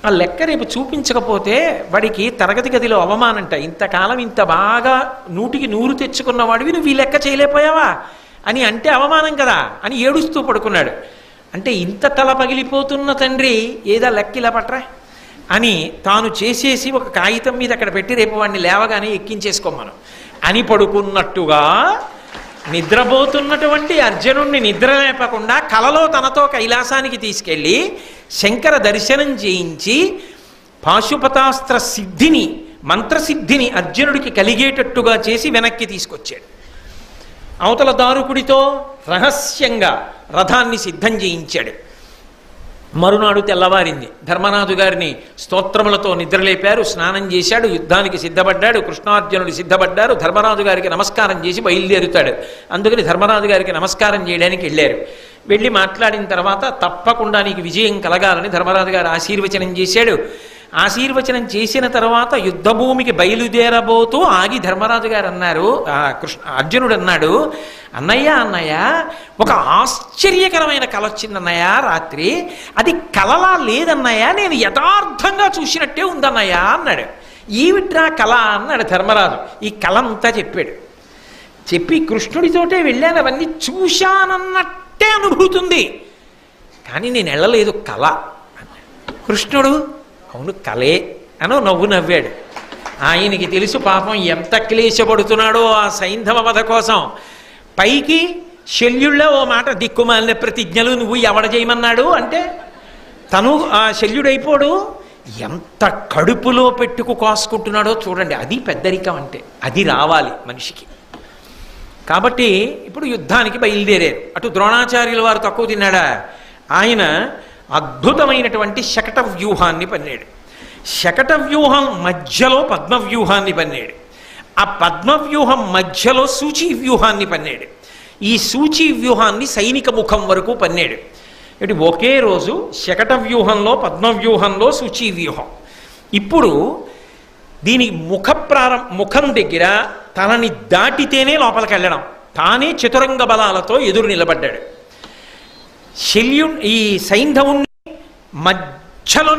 ఆ లెక్క రేపు చూపించకపోతే వాడికి తరగతి గదిలో అవమానంట. ఇంతకాలం ఇంత బాగా 100కి 100 తెచ్చుకున్నవాడివి నువ్వు ఈ లెక్క చేయలేకపోయావా అని అంటే అవమానం కదా అని ఏడుస్తూ పడుకున్నాడు. అంటే ఇంత తల పగిలిపోతున్న తండ్రి ఏదా లెక్క ఇలా పట్రా అని తాను చేసేసి ఒక కాగితం మీద అక్కడ పెట్టి రేపు వాడిని లేవగానే ఎక్కించేసుకోమను అని పడుకున్నట్టుగా నిద్రపోతున్నటువంటి అర్జునుడిని నిద్ర లేపకుండా కలలో తనతో కైలాసానికి తీసుకెళ్ళి శంకర దర్శనం చేయించి పాశుపతాస్త్ర సిద్ధిని మంత్రసిద్ధిని అర్జునుడికి కలిగేటట్టుగా చేసి వెనక్కి తీసుకొచ్చాడు. అవతల దారుకుడితో రహస్యంగా రథాన్ని సిద్ధం చేయించాడు. మరునాడు తెల్లవారింది. ధర్మరాజు గారిని స్తోత్రములతో నిద్రలేపారు, స్నానం చేశాడు, యుద్ధానికి సిద్ధపడ్డాడు. కృష్ణార్జునుడు సిద్ధపడ్డారు. ధర్మరాజు గారికి నమస్కారం చేసి బయలుదేరుతాడు. అందుకని ధర్మరాజు గారికి నమస్కారం చేయడానికి వెళ్ళారు. వెళ్ళి మాట్లాడిన తర్వాత తప్పకుండా నీకు విజయం కలగాలని ధర్మరాజు గారు ఆశీర్వచనం చేశాడు. ఆశీర్వచనం చేసిన తర్వాత యుద్ధభూమికి బయలుదేరబోతూ ఆగి ధర్మరాజు గారు అన్నారు, అర్జునుడు అన్నాడు, అన్నయ్య ఒక ఆశ్చర్యకరమైన కల వచ్చిందన్నయ్య రాత్రి. అది కలలా లేదన్నయ్య, నేను యథార్థంగా చూసినట్టే ఉందన్నయ్య అన్నాడు. ఏమిట్రా కళ అన్నాడు ధర్మరాజు. ఈ కళ అంతా చెప్పాడు. చెప్పి కృష్ణుడితోటే వెళ్ళాను, అవన్నీ చూశానన్నట్టే అనుభూతి ఉంది, కానీ నేను వెళ్ళలేదు కళ. కృష్ణుడు అవును కలే అని నవ్వు నవ్వాడు. ఆయనకి తెలుసు పాపం ఎంత క్లేశపడుతున్నాడో ఆ సైంధవ వధ కోసం. పైకి శల్యుళ్ళ ఓ మాట, దిక్కుమాలిన ప్రతిజ్ఞలు నువ్వు ఎవడ చేయమన్నాడు అంటే తను ఆ శల్యుడైపోడు. ఎంత కడుపులో పెట్టుకు కాసుకుంటున్నాడో చూడండి. అది పెద్దరికం అంటే, అది రావాలి మనిషికి. కాబట్టి ఇప్పుడు యుద్ధానికి బయలుదేరారు. అటు ద్రోణాచార్యుల వారు తక్కువ తిన్నాడా, ఆయన అద్భుతమైనటువంటి శకట వ్యూహాన్ని పన్నాడు. శకట వ్యూహం మధ్యలో పద్మవ్యూహాన్ని పన్నాడు. ఆ పద్మవ్యూహం మధ్యలో సూచీ వ్యూహాన్ని పన్నాడు. ఈ సూచీ వ్యూహాన్ని సైనిక ముఖం వరకు పన్నాడు. ఇటు ఒకే రోజు శకట వ్యూహంలో, పద్మవ్యూహంలో సూచీ వ్యూహం. ఇప్పుడు దీనికి ముఖం దగ్గర తనని దాటితేనే లోపలికి వెళ్ళడం, తానే చతురంగ బలాలతో ఎదురు నిలబడ్డాడు. ఈ సైంధవుణ్ణి మధ్యలో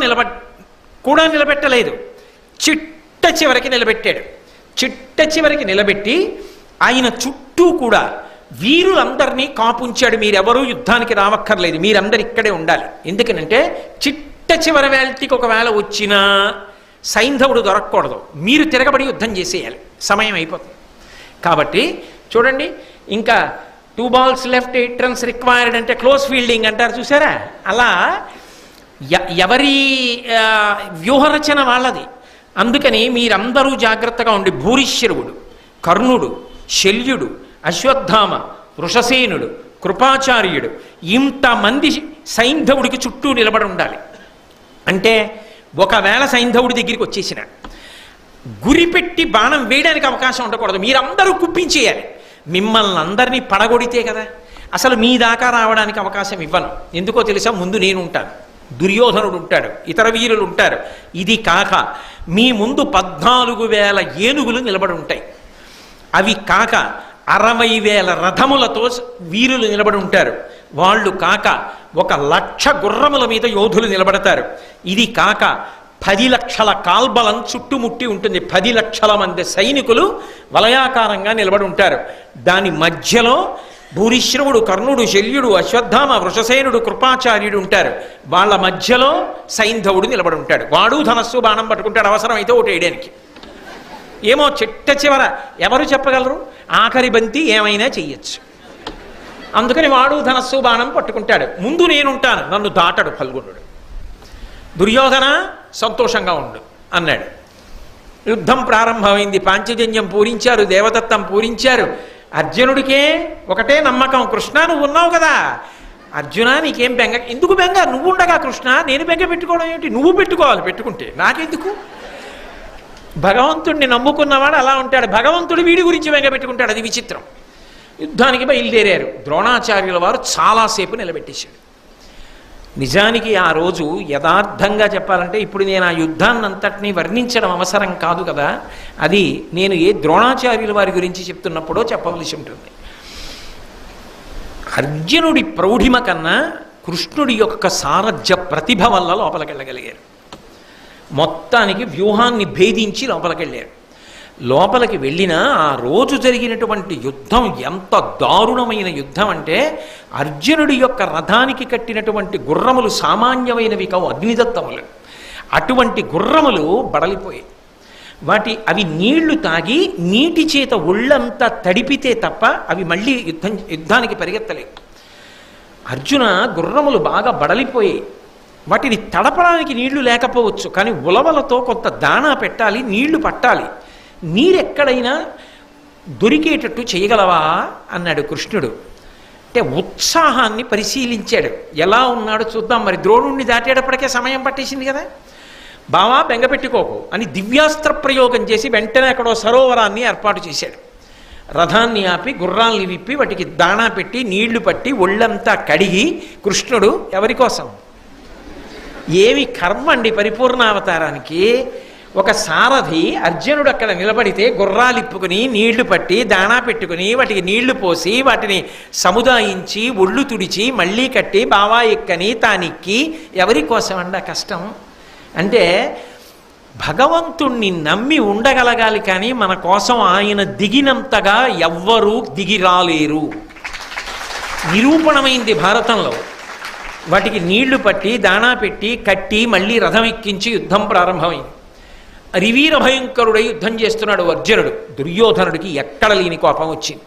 నిలబెట్టలేదు, చిట్ట చివరికి నిలబెట్టాడు. చిట్ట చివరికి నిలబెట్టి ఆయన చుట్టూ కూడా వీరులందరినీ కాపుంచాడు. మీరెవరూ యుద్ధానికి రావక్కర్లేదు, మీరందరు ఇక్కడే ఉండాలి. ఎందుకనంటే చిట్ట చివరి వేళకి ఒకవేళ వచ్చినా సైంధవుడు దొరకకూడదు, మీరు తిరగబడి యుద్ధం చేసేయాలి, సమయం అయిపోతుంది. కాబట్టి చూడండి, ఇంకా 2 balls left 8 runs రిక్వైర్డ్ అంటే క్లోజ్ ఫీల్డింగ్ అంటారు చూసారా, అలా ఎవరి వ్యూహరచన వాళ్ళది. అందుకని మీరందరూ జాగ్రత్తగా ఉండి భూరిశ్రవుడు, కర్ణుడు, శల్యుడు, అశ్వత్థామ, వృషసేనుడు, కృపాచార్యుడు, ఇంతమంది సైంధవుడికి చుట్టూ నిలబడి ఉండాలి. అంటే ఒకవేళ సైంధవుడి దగ్గరికి వచ్చేసిన గురిపెట్టి బాణం వేయడానికి అవకాశం ఉండకూడదు, మీరందరూ కుప్పించేయాలి. మిమ్మల్ని అందరినీ పడగొడితే కదా అసలు మీ దాకా రావడానికి అవకాశం ఇవ్వను. ఎందుకో తెలుసా, ముందు నేను ఉంటాను, దుర్యోధనుడు ఉంటాడు, ఇతర వీరులు ఉంటారు. ఇది కాక మీ ముందు 14,000 ఏనుగులు నిలబడి ఉంటాయి. అవి కాక 60,000 రథములతో వీరులు నిలబడి ఉంటారు. వాళ్ళు కాక 1,00,000 గుర్రముల మీద యోధులు నిలబడతారు. ఇది కాక 10 లక్షల కాల్బలం చుట్టుముట్టి ఉంటుంది. 10 లక్షల మంది సైనికులు వలయాకారంగా నిలబడి ఉంటారు. దాని మధ్యలో భూరిశ్రవుడు, కర్ణుడు, శల్యుడు, అశ్వత్థామ, వృషసేనుడు, కృపాచార్యుడు ఉంటారు. వాళ్ళ మధ్యలో సైంధవుడు నిలబడి ఉంటాడు. వాడు ధనస్సు బాణం పట్టుకుంటాడు, అవసరమైతే ఒకటి వేయడానికి. ఏమో చిట్ట చివర ఎవరు చెప్పగలరు, ఆఖరి బంతి ఏమైనా చెయ్యొచ్చు. అందుకని వాడు ధనస్సు బాణం పట్టుకుంటాడు. ముందు నేనుంటాను, నన్ను దాటడు ఫల్గుణుడు. దుర్యోధన సంతోషంగా ఉండు అన్నాడు. యుద్ధం ప్రారంభమైంది. పాంచజన్యం పూరించారు, దేవదత్తం పూరించారు. అర్జునుడికే ఒకటే నమ్మకం, కృష్ణ నువ్వు ఉన్నావు కదా, అర్జున నీకేం బెంగ, ఎందుకు బెంగ, నువ్వు ఉండగా కృష్ణ, నేను బెంగ పెట్టుకోవడం ఏమిటి, నువ్వు పెట్టుకోవాలి, పెట్టుకుంటే నాకెందుకు. భగవంతుడిని నమ్ముకున్నవాడు అలా ఉంటాడు, భగవంతుడు వీడి గురించి బెంగ పెట్టుకుంటాడు. అది విచిత్రం. యుద్ధానికి బయలుదేరారు. ద్రోణాచార్యుల వారు చాలాసేపు నిలబెట్టేశాడు. నిజానికి ఆ రోజు యథార్థంగా చెప్పాలంటే, ఇప్పుడు నేను ఆ యుద్ధాన్నంతటినీ వర్ణించడం అవసరం కాదు కదా, అది నేను ఏ ద్రోణాచార్యుల వారి గురించి చెప్తున్నప్పుడో చెప్పవలసి ఉంటుంది. అర్జునుడి ప్రౌఢిమ కన్నా కృష్ణుడి యొక్క సారథ్య ప్రతిభ వల్ల లోపలికెళ్ళగలిగారు. మొత్తానికి వ్యూహాన్ని భేదించి లోపలికి వెళ్ళారు. లోపలికి వెళ్ళినా ఆ రోజు జరిగినటువంటి యుద్ధం ఎంత దారుణమైన యుద్ధం అంటే, అర్జునుడి యొక్క రథానికి కట్టినటువంటి గుర్రములు సామాన్యమైనవి కావు, అగ్నిదత్తములు. అటువంటి గుర్రములు బడలిపోయాయి. అవి నీళ్లు తాగి నీటి చేత ఒళ్ళంతా తడిపితే తప్ప అవి మళ్ళీ యుద్ధానికి పరిగెత్తలేవు. అర్జున గుర్రములు బాగా బడలిపోయాయి. వాటిని తడపడానికి నీళ్లు లేకపోవచ్చు, కానీ ఉలవలతో కొంత దాణా పెట్టాలి, నీళ్లు పట్టాలి. నీరెక్కడైనా దొరికేటట్టు చేయగలవా అన్నాడు కృష్ణుడు. అంటే ఉత్సాహాన్ని పరిశీలించాడు. ఎలా ఉన్నాడో చూద్దాం, మరి ద్రోణుణ్ణి దాటేటప్పటికే సమయం పట్టేసింది కదా. బావా బెంగపెట్టుకోకు అని దివ్యాస్త్ర ప్రయోగం చేసి వెంటనే అక్కడో సరోవరాన్ని ఏర్పాటు చేశాడు. రథాన్ని ఆపి గుర్రాల్ని విప్పి వాటికి దాణా పెట్టి నీళ్లు పట్టి ఒళ్ళంతా కడిగి కృష్ణుడు ఎవరి కోసం? ఏమి కర్మ అండి పరిపూర్ణావతారానికి. ఒక సారథి అర్జునుడు అక్కడ నిలబడితే గుర్రాలిప్పుకుని నీళ్లు పట్టి దాణా పెట్టుకుని వాటికి నీళ్లు పోసి వాటిని సముదాయించి ఒళ్ళు తుడిచి మళ్ళీ కట్టి బావా ఎక్కని తానెక్కి ఎవరి కోసం అండి ఆ కష్టం? అంటే భగవంతుణ్ణి నమ్మి ఉండగలగాలి, కానీ మన కోసం ఆయన దిగినంతగా ఎవ్వరూ దిగి రాలేరు. నిరూపణమైంది భారతంలో. వాటికి నీళ్లు పట్టి దాణా పెట్టి కట్టి మళ్ళీ రథం ఎక్కించి యుద్ధం ప్రారంభమైంది. రివీర భయంకరుడై యుద్ధం చేస్తున్నాడు అర్జునుడు. దుర్యోధనుడికి ఎక్కడ లేని కోపం వచ్చింది.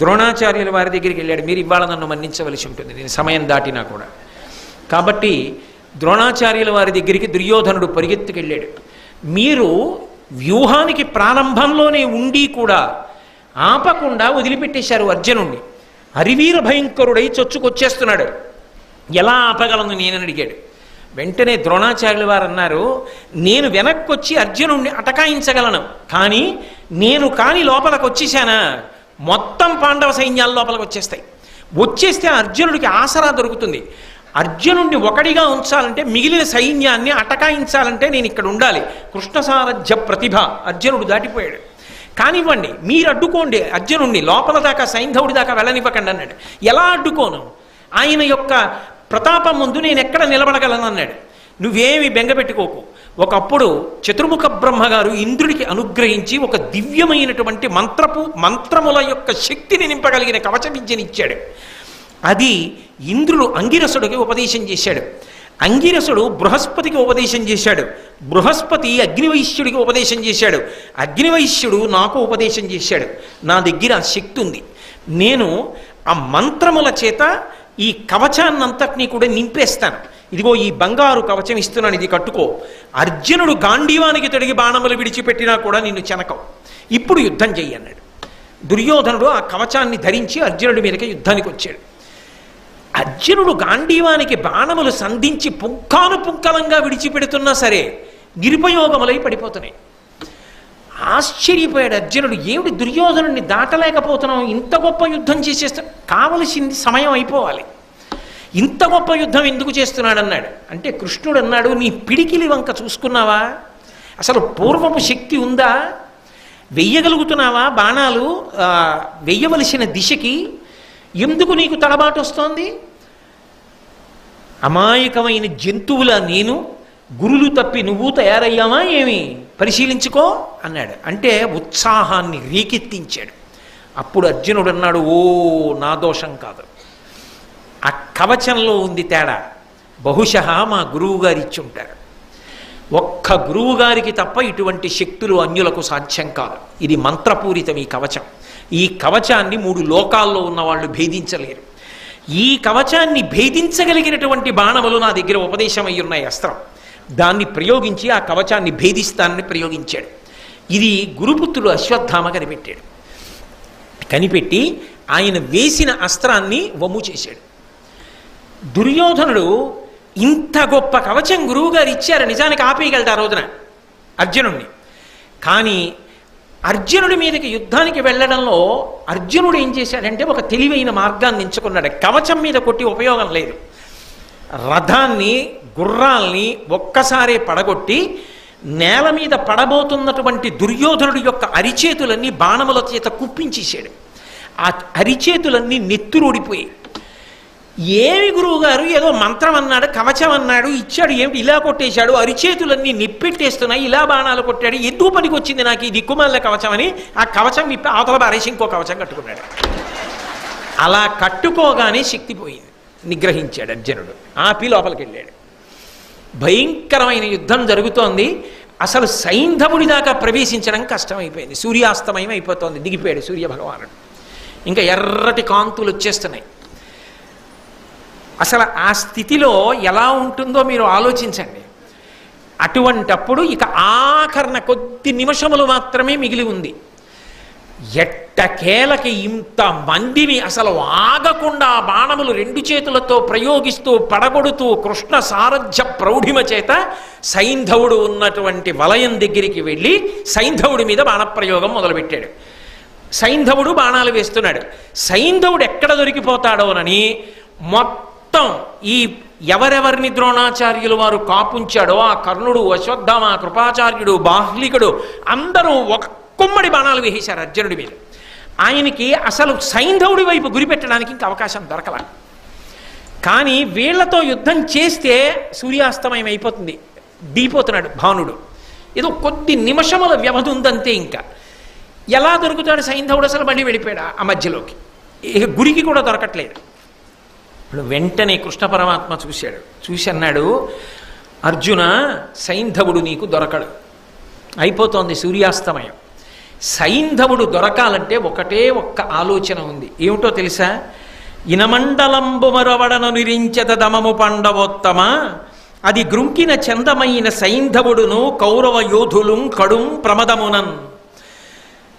ద్రోణాచార్యుల వారి దగ్గరికి వెళ్ళాడు. మీరు ఇవాళ నన్ను మన్నించవలసి ఉంటుంది, నేను సమయం దాటినా కూడా. కాబట్టి ద్రోణాచార్యుల వారి దగ్గరికి దుర్యోధనుడు పరిగెత్తుకెళ్ళాడు. మీరు వ్యూహానికి ప్రారంభంలోనే ఉండి కూడా ఆపకుండా వదిలిపెట్టేశారు అర్జునుణ్ణి. హరివీర భయంకరుడై చొచ్చుకొచ్చేస్తున్నాడు, ఎలా ఆపగలను నేనని అడిగాడు. వెంటనే ద్రోణాచార్యుల వారు అన్నారు, నేను వెనక్కొచ్చి అర్జునుణ్ణి అటకాయించగలను, కానీ నేను కాని లోపలికి వచ్చేసానా మొత్తం పాండవ సైన్యాల లోపలికి వచ్చేస్తాయి. వచ్చేస్తే అర్జునుడికి ఆసరా దొరుకుతుంది. అర్జునుడిని ఒకడిగా ఉంచాలంటే, మిగిలిన సైన్యాన్ని అటకాయించాలంటే నేను ఇక్కడ ఉండాలి. కృష్ణసారథ్య ప్రతిభ అర్జునుడు దాటిపోయాడు. కానివ్వండి, మీరు అడ్డుకోండి అర్జునుడిని, లోపల దాకా సైంధవుడి దాకా వెళ్ళనివ్వకండి అన్నాడు. ఎలా అడ్డుకోను? ఆయన యొక్క ప్రతాపం ముందు నేను ఎక్కడ నిలబడగలను అన్నాడు. నువ్వేమి బెంగపెట్టుకోకు. ఒకప్పుడు చతుర్ముఖ బ్రహ్మగారు ఇంద్రుడికి అనుగ్రహించి ఒక దివ్యమైనటువంటి మంత్రముల యొక్క శక్తిని నింపగలిగిన కవచ విద్యనిచ్చాడు. అది ఇంద్రుడు అంగిరసుడికి ఉపదేశం చేశాడు. అంగిరసుడు బృహస్పతికి ఉపదేశం చేశాడు. బృహస్పతి అగ్నివైశ్యుడికి ఉపదేశం చేశాడు. అగ్నివైశ్యుడు నాకు ఉపదేశం చేశాడు. నా దగ్గర ఆ శక్తి ఉంది. నేను ఆ మంత్రముల చేత ఈ కవచాన్నంతటినీ కూడా నింపేస్తాను. ఇదిగో ఈ బంగారు కవచం ఇస్తున్నాను, ఇది కట్టుకో. అర్జునుడు గాంధీవానికి తొడిగి బాణములు విడిచిపెట్టినా కూడా నిన్ను చెనకవు. ఇప్పుడు యుద్ధం చెయ్యి అన్నాడు. దుర్యోధనుడు ఆ కవచాన్ని ధరించి అర్జునుడి మీదకి యుద్ధానికి వచ్చాడు. అర్జునుడు గాంధీవానికి బాణములు సంధించి పుంఖానుపుంఖలంగా విడిచిపెడుతున్నా సరే నిరుపయోగములై పడిపోతున్నాయి. ఆశ్చర్యపోయాడు అర్జునుడు. ఏమిటి దుర్యోధనుడిని దాటలేకపోతున్నాం, ఇంత గొప్ప యుద్ధం చేసేస్తా, కావలసింది సమయం అయిపోవాలి, ఇంత గొప్ప యుద్ధం ఎందుకు చేస్తున్నాడు అన్నాడు. అంటే కృష్ణుడు అన్నాడు, నీ పిడికిలి వంక చూసుకున్నావా? అసలు పూర్వపు శక్తి ఉందా? వెయ్యగలుగుతున్నావా బాణాలు వెయ్యవలసిన దిశకి? ఎందుకు నీకు తడబాటు వస్తోంది? అమాయకమైన జంతువులా నేను, గురులు తప్పి నువ్వు తయారయ్యామా ఏమి? పరిశీలించుకో అన్నాడు. అంటే ఉత్సాహాన్ని రేకెత్తించాడు. అప్పుడు అర్జునుడు అన్నాడు, ఓ నా దోషం కాదు, ఆ కవచంలో ఉంది తేడా. బహుశः మా గురువు గారు ఇచ్చి ఉంటారు. ఒక్క గురువు గారికి తప్ప ఇటువంటి శక్తులు అన్యులకు సాధ్యం కాదు. ఇది మంత్రపూరితం ఈ కవచం. ఈ కవచాన్ని 3 లోకాల్లో ఉన్న వాళ్ళు భేదించలేరు. ఈ కవచాన్ని భేదించగలిగినటువంటి బాణములు నా దగ్గర ఉపదేశం అయి ఉన్నాయి, అస్త్రం. దాన్ని ప్రయోగించి ఆ కవచాన్ని భేదిస్తానని ప్రయోగించాడు. ఇది గురుపుత్రుడు అశ్వత్థామ కనిపెట్టాడు. కనిపెట్టి ఆయన వేసిన అస్త్రాన్ని వమ్ము చేశాడు. దుర్యోధనుడు ఇంత గొప్ప కవచం గురువుగారు ఇచ్చారు, నిజానికి ఆపేయగలడు ఆ రోజున అర్జునుడిని. కానీ అర్జునుడి మీదకి యుద్ధానికి వెళ్ళడంలో అర్జునుడు ఏం చేశాడంటే ఒక తెలివైన మార్గాన్ని ఎంచుకున్నాడు. కవచం మీద కొట్టి ఉపయోగం లేదు. రథాన్ని గుర్రాల్ని ఒక్కసారే పడగొట్టి నేల మీద పడబోతున్నటువంటి దుర్యోధనుడి యొక్క అరిచేతులన్నీ బాణముల చేత కుప్పించేశాడు. ఆ అరిచేతులన్నీ నెత్తురోడిపోయి ఏమి గురువుగారు ఏదో మంత్రం అన్నాడు, కవచం అన్నాడు, ఇచ్చాడు, ఏమిటి ఇలా కొట్టేశాడు, అరిచేతులన్నీ నిప్పెట్టేస్తున్నాయి, ఇలా బాణాలు కొట్టాడు, ఎందుకు పనికి వచ్చింది నాకు ఈ దిక్కుమాల కవచం అని ఆ కవచం విప్పి అవతల బారేసి ఇంకో కవచం కట్టుకున్నాడు. అలా కట్టుకోగానే శక్తి పోయింది, నిగ్రహించాడు అర్జునుడు, ఆపి లోపలికి వెళ్ళాడు. భయంకరమైన యుద్ధం జరుగుతోంది. అసలు సైంధవుడి దాకా ప్రవేశించడం కష్టమైపోయింది. సూర్యాస్తమయం అయిపోతోంది, దిగిపోయాడు సూర్యభగవానుడు. ఇంకా ఎర్రటి కాంతులు వచ్చేస్తున్నాయి. అసలు ఆ స్థితిలో ఎలా ఉంటుందో మీరు ఆలోచించండి. అటువంటప్పుడు ఇక ఆఖరణ కొద్ది నిమిషములు మాత్రమే మిగిలి ఉంది. ఎట్టకేలకి ఇంతమందిని అసలు ఆగకుండా బాణములు రెండు చేతులతో ప్రయోగిస్తూ పడగొడుతూ కృష్ణ సారథ్య ప్రౌఢిమ చేత సైంధవుడు ఉన్నటువంటి వలయం దగ్గరికి వెళ్ళి సైంధవుడి మీద బాణప్రయోగం మొదలుపెట్టాడు. సైంధవుడు బాణాలు వేస్తున్నాడు. సైంధవుడు ఎక్కడ దొరికిపోతాడోనని మొత్తం ఈ ఎవరెవరిని ద్రోణాచార్యులు వారు కాపుంచాడో ఆ కర్ణుడు, అశ్వత్థామ, కృపాచార్యుడు, బాహ్లికుడు అందరూ ఒక కుమ్మడి బాణాలు వేసేశారు అర్జునుడి మీద. ఆయనకి అసలు సైంధవుడి వైపు గురిపెట్టడానికి ఇంకా అవకాశం దొరకల. కానీ వీళ్లతో యుద్ధం చేస్తే సూర్యాస్తమయం అయిపోతుంది, దిగిపోతున్నాడు భానుడు. ఏదో కొద్ది నిమిషముల వ్యవధి ఉందంతే. ఇంకా ఎలా దొరుకుతాడు సైంధవుడు? అసలు మళ్ళీ వెళ్ళిపోయాడు ఆ మధ్యలోకి, ఇక గురికి కూడా దొరకట్లేదు. ఇప్పుడు వెంటనే కృష్ణ పరమాత్మ చూశాడు, చూసి అన్నాడు, అర్జున సైంధవుడు నీకు దొరకడు, అయిపోతోంది సూర్యాస్తమయం. సైంధవుడు దొరకాలంటే ఒకటే ఒక్క ఆలోచన ఉంది. ఏమిటో తెలుసా? ఇనమండలంబు మరవడను నిరించద దమము పండవోత్తమ అది గృంకిన చందమైన సైంధవుడును కౌరవ యోధులు కడుం ప్రమదమునన్.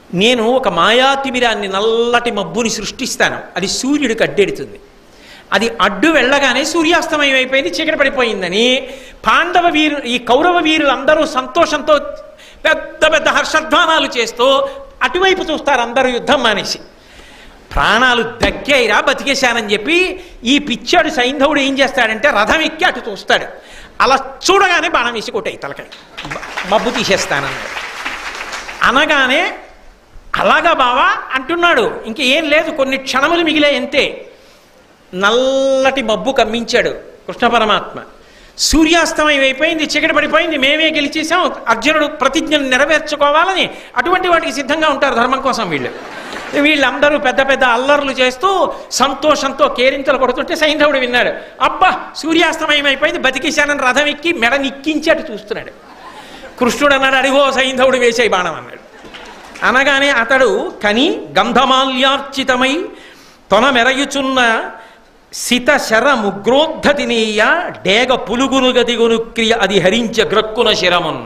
నేను ఒక మాయాతిమిరాన్ని, నల్లటి మబ్బుని సృష్టిస్తాను, అది సూర్యుడికి అడ్డెడుతుంది. అది అడ్డు వెళ్ళగానే సూర్యాస్తమయం అయిపోయింది, చీకటి పడిపోయిందని పాండవ వీరు, ఈ కౌరవ వీరులు అందరూ సంతోషంతో పెద్ద పెద్ద హర్షధ్వానాలు చేస్తూ అటువైపు చూస్తారు. అందరూ యుద్ధం మానేసి ప్రాణాలు దక్కాయిరా, బతికేశానని చెప్పి ఈ పిచ్చాడు సైంధవుడు ఏం చేస్తాడంటే రథం ఎక్కి అటు చూస్తాడు. అలా చూడగానే బాణం వేసి కొట్టాయి తలకాయ, మబ్బు తీసేస్తానన్నాడు. అనగానే అలాగా బావా అంటున్నాడు. ఇంకేం లేదు, కొన్ని క్షణములు మిగిలాయి అంతే. నల్లటి మబ్బు కమ్మించాడు కృష్ణ పరమాత్మ. సూర్యాస్తమయం అయిపోయింది, చీకటి పడిపోయింది, మేమే గెలిచేసాం, అర్జునుడు ప్రతిజ్ఞను నెరవేర్చుకోవాలని అటువంటి వాటికి సిద్ధంగా ఉంటారు ధర్మం కోసం వీళ్ళు. వీళ్ళందరూ పెద్ద పెద్ద అల్లర్లు చేస్తూ సంతోషంతో కేరింతలు కొడుతుంటే సైంధవుడు విన్నాడు. అబ్బా సూర్యాస్తమయం అయిపోయింది, బతికేశానని రథం ఎక్కి మెడ నిక్కించి అటు చూస్తున్నాడు. కృష్ణుడు అన్నాడు, అడిగో సైంధవుడు వేసే బాణం అన్నాడు. అనగానే అతడు కని గంధమాల్యార్చితమై తొన మెరయుచున్న సిత శర ముగ్రోద్ధతినీయ డేగ పులుగును గదిగును క్రియ అది హరించ గ్రక్కున శరమున్.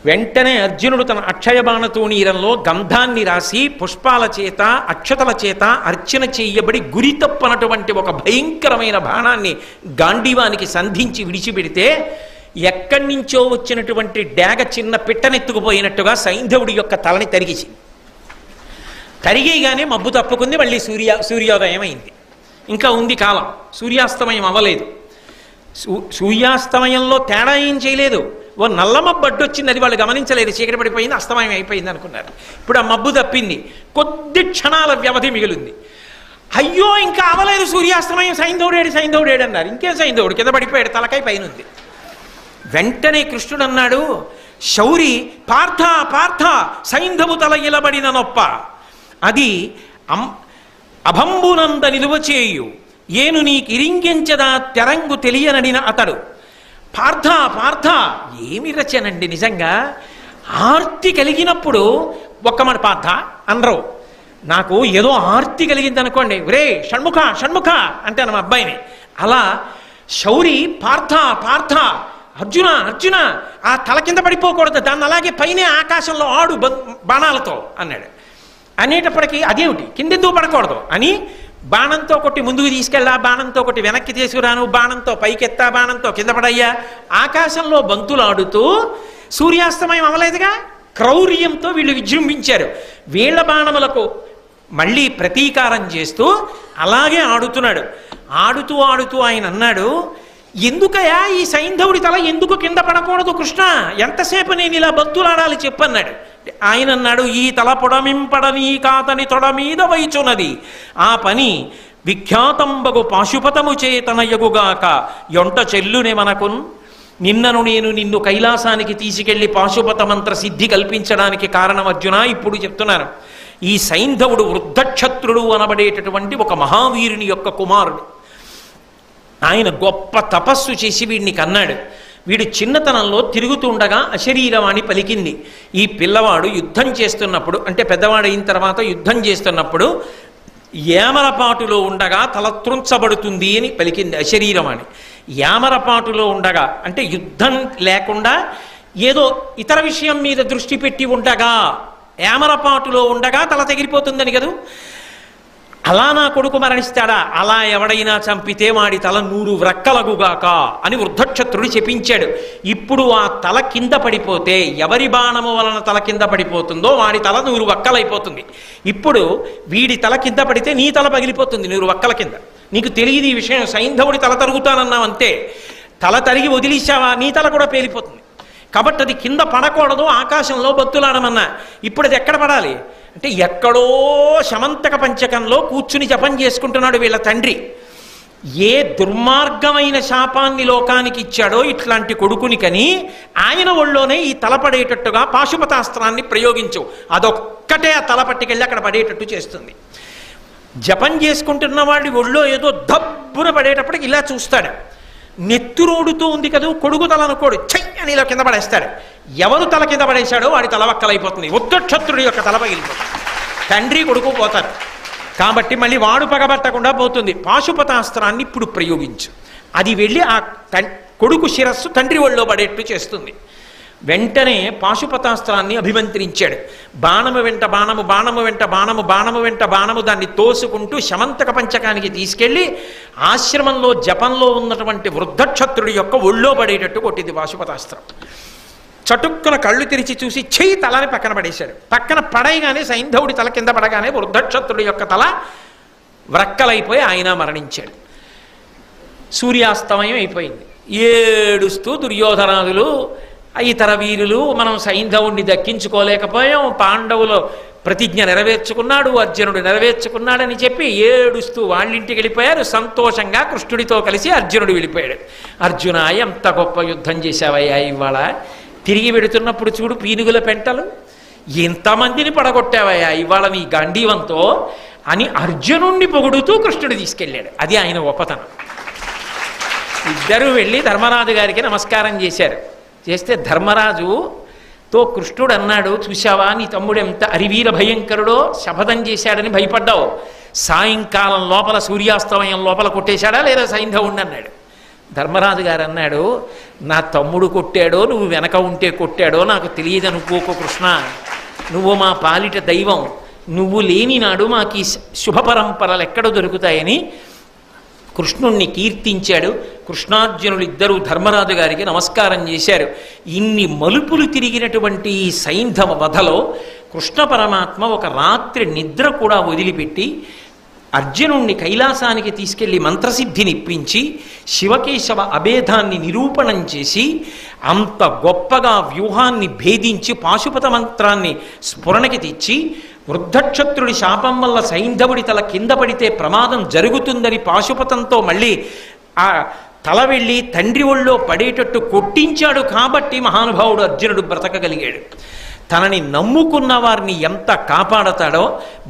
వెంటనే అర్జునుడు తన అక్షయ బాణతూణీరంలో గంధాన్ని రాసి పుష్పాల చేత అక్షతల చేత అర్చన చేయబడి గురి తప్పనటువంటి ఒక భయంకరమైన బాణాన్ని గాంధీవానికి సంధించి విడిచిపెడితే ఎక్కడి నుంచో వచ్చినటువంటి డేగ చిన్న పిట్టనెత్తుకుపోయినట్టుగా సైంధవుడి యొక్క తలని తరిగేసి, తరిగేగానే మబ్బు తప్పుకుంది, మళ్ళీ సూర్యోదయం అయింది. ఇంకా ఉంది కాలం, సూర్యాస్తమయం అవ్వలేదు. సూర్యాస్తమయంలో తేడా ఏం చేయలేదు. ఓ నల్ల మబ్బు అడ్డొచ్చింది, అది వాళ్ళు గమనించలేదు, చీకటి పడిపోయింది, అస్తమయం అయిపోయింది అనుకున్నారు. ఇప్పుడు ఆ మబ్బు తప్పింది, కొద్ది క్షణాల వ్యవధి మిగిలింది. అయ్యో ఇంకా అవలేదు సూర్యాస్తమయం, సైంధవుడేడు అన్నారు. ఇంకేం సైంధవుడు కింద పడిపోయాడు, తలకాయ పైన ఉంది. వెంటనే కృష్ణుడు అన్నాడు, శౌరి పార్థ పార్థ సైంధవు తల ఇలబడిన నొప్ప అది అభంబునంద నిలువచేయు ఏను నీకిరింగించదా తెరంగు తెలియనడిన అతడు. పార్థ పార్థ ఏమి రచనండి నిజంగా. ఆర్తి కలిగినప్పుడు ఒక్కమాట పార్థ అనరు. నాకు ఏదో ఆర్తి కలిగింది అనుకోండి, రే షణ్ముఖ షణ్ముఖ అంటే మా అబ్బాయిని. అలా శౌరి పార్థ పార్థ అర్జున అర్జున ఆ తల కింద పడిపోకూడదు, దాన్ని అలాగే పైనే ఆకాశంలో ఆడు బాణాలతో అన్నాడు. అనేటప్పటికీ అదేమిటి కిందెందుకు పడకూడదు అని బాణంతో కొట్టి ముందుకు తీసుకెళ్ళా, బాణంతో కొట్టి వెనక్కి తీసుకురాను, బాణంతో పైకెత్తా, బాణంతో కింద పడయ్యా. ఆకాశంలో బంతులాడుతూ సూర్యాస్తమయం అవలేదుగా, క్రౌర్యంతో వీళ్ళు విజృంభించారు. వీళ్ళ బాణములకు మళ్ళీ ప్రతీకారం చేస్తూ అలాగే ఆడుతున్నాడు. ఆడుతూ ఆడుతూ ఆయన అన్నాడు, ఎందుకయా ఈ సైంధవుడి తల ఎందుకు కింద పడకూడదు కృష్ణ, ఎంతసేపు నేను ఇలా బంతులాడాలి చెప్పన్నాడు. ఆయన అన్నాడు, ఈ తల పొడమింపడని కాతని తొడ మీద వైచున్నది, ఆ పని విఖ్యాతంబగు పాశుపతము చేతనయగుగాక యొంట చెల్లునే మనకున్. నిన్నను నేను నిన్ను కైలాసానికి తీసుకెళ్లి పాశుపత మంత్ర సిద్ధి కల్పించడానికి కారణం అర్జున. ఇప్పుడు చెప్తున్నాను, ఈ సైంధవుడు వృద్ధక్షత్రుడు అనబడేటటువంటి ఒక మహావీరుని యొక్క కుమారుడు. ఆయన గొప్ప తపస్సు చేసి వీడిని కన్నాడు. వీడు చిన్నతనంలో తిరుగుతుండగా అశరీరవాణి పలికింది. ఈ పిల్లవాడు యుద్ధం చేస్తున్నప్పుడు, అంటే పెద్దవాడైన తర్వాత యుద్ధం చేస్తున్నప్పుడు యామరపాటులో ఉండగా తల త్రుంచబడుతుంది అని పలికింది అశరీరవాణి. యామరపాటులో ఉండగా అంటే యుద్ధం లేకుండా ఏదో ఇతర విషయం మీద దృష్టి పెట్టి ఉండగా, యామరపాటులో ఉండగా తల తెగిరిపోతుందని కదా. అలా నా కొడుకు మరణిస్తాడా? అలా ఎవడైనా చంపితే వాడి తల 100 వ్రక్కలగుగాక అని వృద్ధక్షత్రుడు చెప్పించాడు. ఇప్పుడు ఆ తల కింద పడిపోతే, ఎవరి బాణము వలన తల కింద పడిపోతుందో వాడి తల 100 వక్కలైపోతుంది. ఇప్పుడు వీడి తల కింద పడితే నీ తల పగిలిపోతుంది 100 వక్కల కింద. నీకు తెలియదు ఈ విషయం. సైంధవుడి తల తరుగుతానన్నావు అంతే, తల తరిగి వదిలేసావా నీ తల కూడా పేలిపోతుంది. కాబట్టి అది కింద పడకూడదు, ఆకాశంలో బొత్తులాడమన్నా. ఇప్పుడు అది ఎక్కడ పడాలి అంటే ఎక్కడో శమంతక పంచకంలో కూర్చుని జపం చేసుకుంటున్నాడు వీళ్ళ తండ్రి. ఏ దుర్మార్గమైన శాపాన్ని లోకానికి ఇచ్చాడో ఇట్లాంటి కొడుకుని కని ఆయన ఒళ్ళోనే ఈ తల పడేటట్టుగా పాశుపతాస్త్రాన్ని ప్రయోగించు. అదొక్కటే ఆ తల పట్టుకెళ్ళి అక్కడ పడేటట్టు చేస్తుంది. జపం చేసుకుంటున్న వాడి ఒళ్ళో ఏదో దబ్బున పడేటప్పటికి ఇలా చూస్తాడు. నెత్తురోడుతూ ఉంది కదా, కొడుకు తల అనుకోడు, ఛై అని ఇలా కింద పడేస్తాడు. ఎవరు తల కింద పడేశాడో వాడి తల వక్కలైపోతుంది. వృద్ధక్షత్రుడి యొక్క తల పగిలిపోతుంది. తండ్రి కొడుకు పోతారు. కాబట్టి మళ్ళీ వాడు పగబట్టకుండా పోతుంది. పాశుపతాస్త్రాన్ని ఇప్పుడు ప్రయోగించు. అది వెళ్ళి ఆ కొడుకు శిరస్సు తండ్రి ఒళ్ళో పడేట్టు చేస్తుంది. వెంటనే పాశుపతాస్త్రాన్ని అభిమంత్రించాడు. బాణము వెంట బాణము, బాణము వెంట బాణము, బాణము వెంట బాణము దాన్ని తోసుకుంటూ శమంతక పంచకానికి తీసుకెళ్లి ఆశ్రమంలో జపంలో ఉన్నటువంటి వృద్ధక్షత్రుడి యొక్క ఒళ్ళో పడేటట్టు కొట్టింది పాశుపతాస్త్రం. చటుక్కున కళ్ళు తెరిచి చూసి చెయ్యి తలని పక్కన పడేశాడు. పక్కన పడేయగానే సైంధవుడి తల కింద పడగానే వృద్ధక్షత్రుడి యొక్క తల వ్రక్కలైపోయి ఆయన మరణించాడు. సూర్యాస్తమయం అయిపోయింది. ఏడుస్తూ దుర్యోధనాదులు ఇతర వీరులు మనం సైంధవుణ్ణి దక్కించుకోలేకపోయాం, పాండవులు ప్రతిజ్ఞ నెరవేర్చుకున్నాడు, అర్జునుడు నెరవేర్చుకున్నాడని చెప్పి ఏడుస్తూ వాళ్ళింటికి వెళ్ళిపోయారు. సంతోషంగా కృష్ణుడితో కలిసి అర్జునుడు వెళ్ళిపోయాడు. అర్జున, ఎంత గొప్ప యుద్ధం చేశావయ్యా ఇవాళ. తిరిగి వెడుతున్నప్పుడు చూడు పీనుగుల పెంటలు, ఎంతమందిని పడగొట్టావయ్యా ఇవాళ నీ గాంధీవంతో అని అర్జునుణ్ణి పొగుడుతూ కృష్ణుడు తీసుకెళ్ళాడు. అది ఆయన గొప్పతనం. ఇద్దరూ వెళ్ళి ధర్మరాజు గారికి నమస్కారం చేశారు. చేస్తే ధర్మరాజుతో కృష్ణుడు అన్నాడు, చూశావా నీ తమ్ముడు ఎంత అరివీర భయంకరుడో, శపథం చేశాడని భయపడ్డావు. సాయంకాలం లోపల సూర్యాస్తమయం లోపల కొట్టేశాడా లేదా సైంధవుణ్ణి అన్నాడు. ధర్మరాజు గారు అన్నాడు, నా తమ్ముడు కొట్టాడో నువ్వు వెనక ఉంటే కొట్టాడో నాకు తెలియదు అనుకోకు కృష్ణ. నువ్వు మా పాలిట దైవం. నువ్వు లేని నాడు మాకు ఈ శుభ పరంపరలు ఎక్కడ దొరుకుతాయని కృష్ణుణ్ణి కీర్తించాడు. కృష్ణార్జునులు ఇద్దరూ ధర్మరాజు గారికి నమస్కారం చేశారు. ఇన్ని మలుపులు తిరిగినటువంటి ఈ సైంధవ వధలో కృష్ణ పరమాత్మ ఒక రాత్రి నిద్ర కూడా వదిలిపెట్టి అర్జునుణ్ణి కైలాసానికి తీసుకెళ్లి మంత్రసిద్ధిని ఇప్పించి శివకేశవ అభేదాన్ని నిరూపణం చేసి అంత గొప్పగా వ్యూహాన్ని భేదించి పాశుపత మంత్రాన్ని స్ఫురణకి తెచ్చి వృద్ధక్షత్రుడి శాపం వల్ల సైంధవుడి తల కింద పడితే ప్రమాదం జరుగుతుందని పాశుపతంతో మళ్ళీ ఆ తల వెళ్ళి తండ్రి ఒళ్ళో పడేటట్టు కొట్టించాడు. కాబట్టి మహానుభావుడు అర్జునుడు బ్రతకగలిగాడు. తనని నమ్ముకున్న వారిని ఎంత కాపాడతాడో,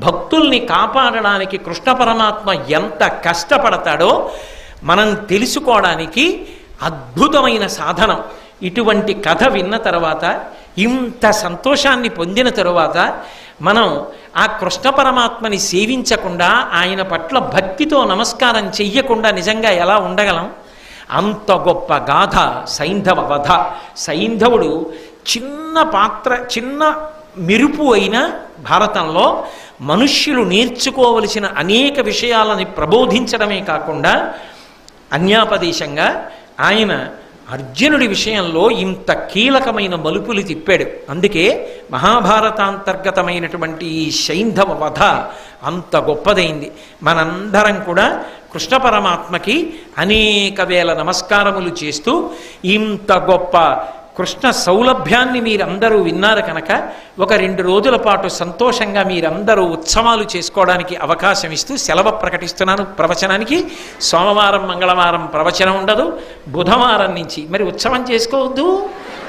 భక్తుల్ని కాపాడడానికి కృష్ణ పరమాత్మ ఎంత కష్టపడతాడో మనం తెలుసుకోవడానికి అద్భుతమైన సాధనం. ఇటువంటి కథ విన్న తర్వాత, ఇంత సంతోషాన్ని పొందిన తరువాత మనం ఆ కృష్ణ పరమాత్మని సేవించకుండా, ఆయన పట్ల భక్తితో నమస్కారం చెయ్యకుండా నిజంగా ఎలా ఉండగలం? అంత గొప్ప గాథ సైంధవ వధ. సైంధవుడు చిన్న పాత్ర, చిన్న మెరుపు అయిన భారతంలో మనుష్యులు నేర్చుకోవలసిన అనేక విషయాలని ప్రబోధించడమే కాకుండా అన్యాపదేశంగా ఆయన అర్జునుడి విషయంలో ఇంత కీలకమైన మలుపులు తిప్పాడు. అందుకే మహాభారతాంతర్గతమైనటువంటి ఈ సైంధవ వధ అంత గొప్పదైంది. మనందరం కూడా కృష్ణ పరమాత్మకి అనేక వేల నమస్కారములు చేస్తూ ఇంత గొప్ప కృష్ణ సౌలభ్యాన్ని మీరందరూ విన్నారు కనుక ఒక 2 రోజుల పాటు సంతోషంగా మీరందరూ ఉత్సవాలు చేసుకోవడానికి అవకాశం ఇస్తూ సెలవు ప్రకటిస్తున్నాను ప్రవచనానికి. సోమవారం మంగళవారం ప్రవచనం ఉండదు. బుధవారం నుంచి మరి ఉత్సవం చేసుకోవద్దు.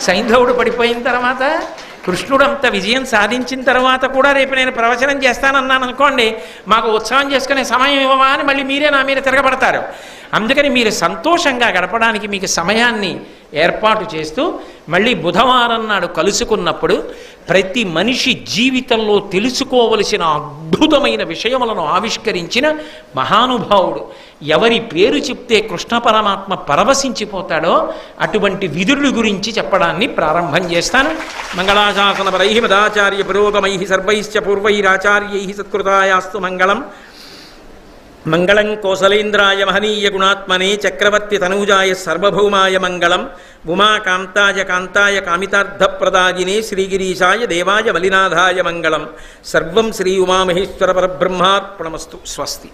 సైంధవుడు పడిపోయిన తర్వాత, కృష్ణుడు అంత విజయం సాధించిన తర్వాత కూడా రేపు నేను ప్రవచనం చేస్తానన్నాను అనుకోండి, మాకు ఉత్సవం చేసుకునే సమయం ఇవ్వవా అని మళ్ళీ మీరే నా మీద తిరగబడతారు. అందుకని మీరు సంతోషంగా గడపడానికి మీకు సమయాన్ని ఏర్పాటు చేస్తూ మళ్ళీ బుధవారం నాడు కలుసుకున్నప్పుడు ప్రతి మనిషి జీవితంలో తెలుసుకోవలసిన అద్భుతమైన విషయములను ఆవిష్కరించిన మహానుభావుడు, ఎవరి పేరు చెప్తే కృష్ణ పరమాత్మ పరవశించిపోతాడో అటువంటి విదురుడి గురించి చెప్పడాన్ని ప్రారంభం చేస్తాను. మంగళాశాసన పరై మదాచార్య పురోగమై సర్వైశ్చ పూర్వైరాచార్యై సత్కృతాయాస్తు మంగళం. మంగళం కోసలేంద్రాయ మహనీయ గుణాత్మనే చక్రవర్తి తనూజాయ సర్వభౌమాయ మంగళం. ఉమాకాంతాయ కాంతాయ కామితార్థప్రదాయినే శ్రీగిరీశాయ దేవాయ మలినాథాయ మంగళం. సర్వం శ్రీ ఉమామహేశ్వర పరబ్రహ్మార్పణమస్తు. స్వస్తి.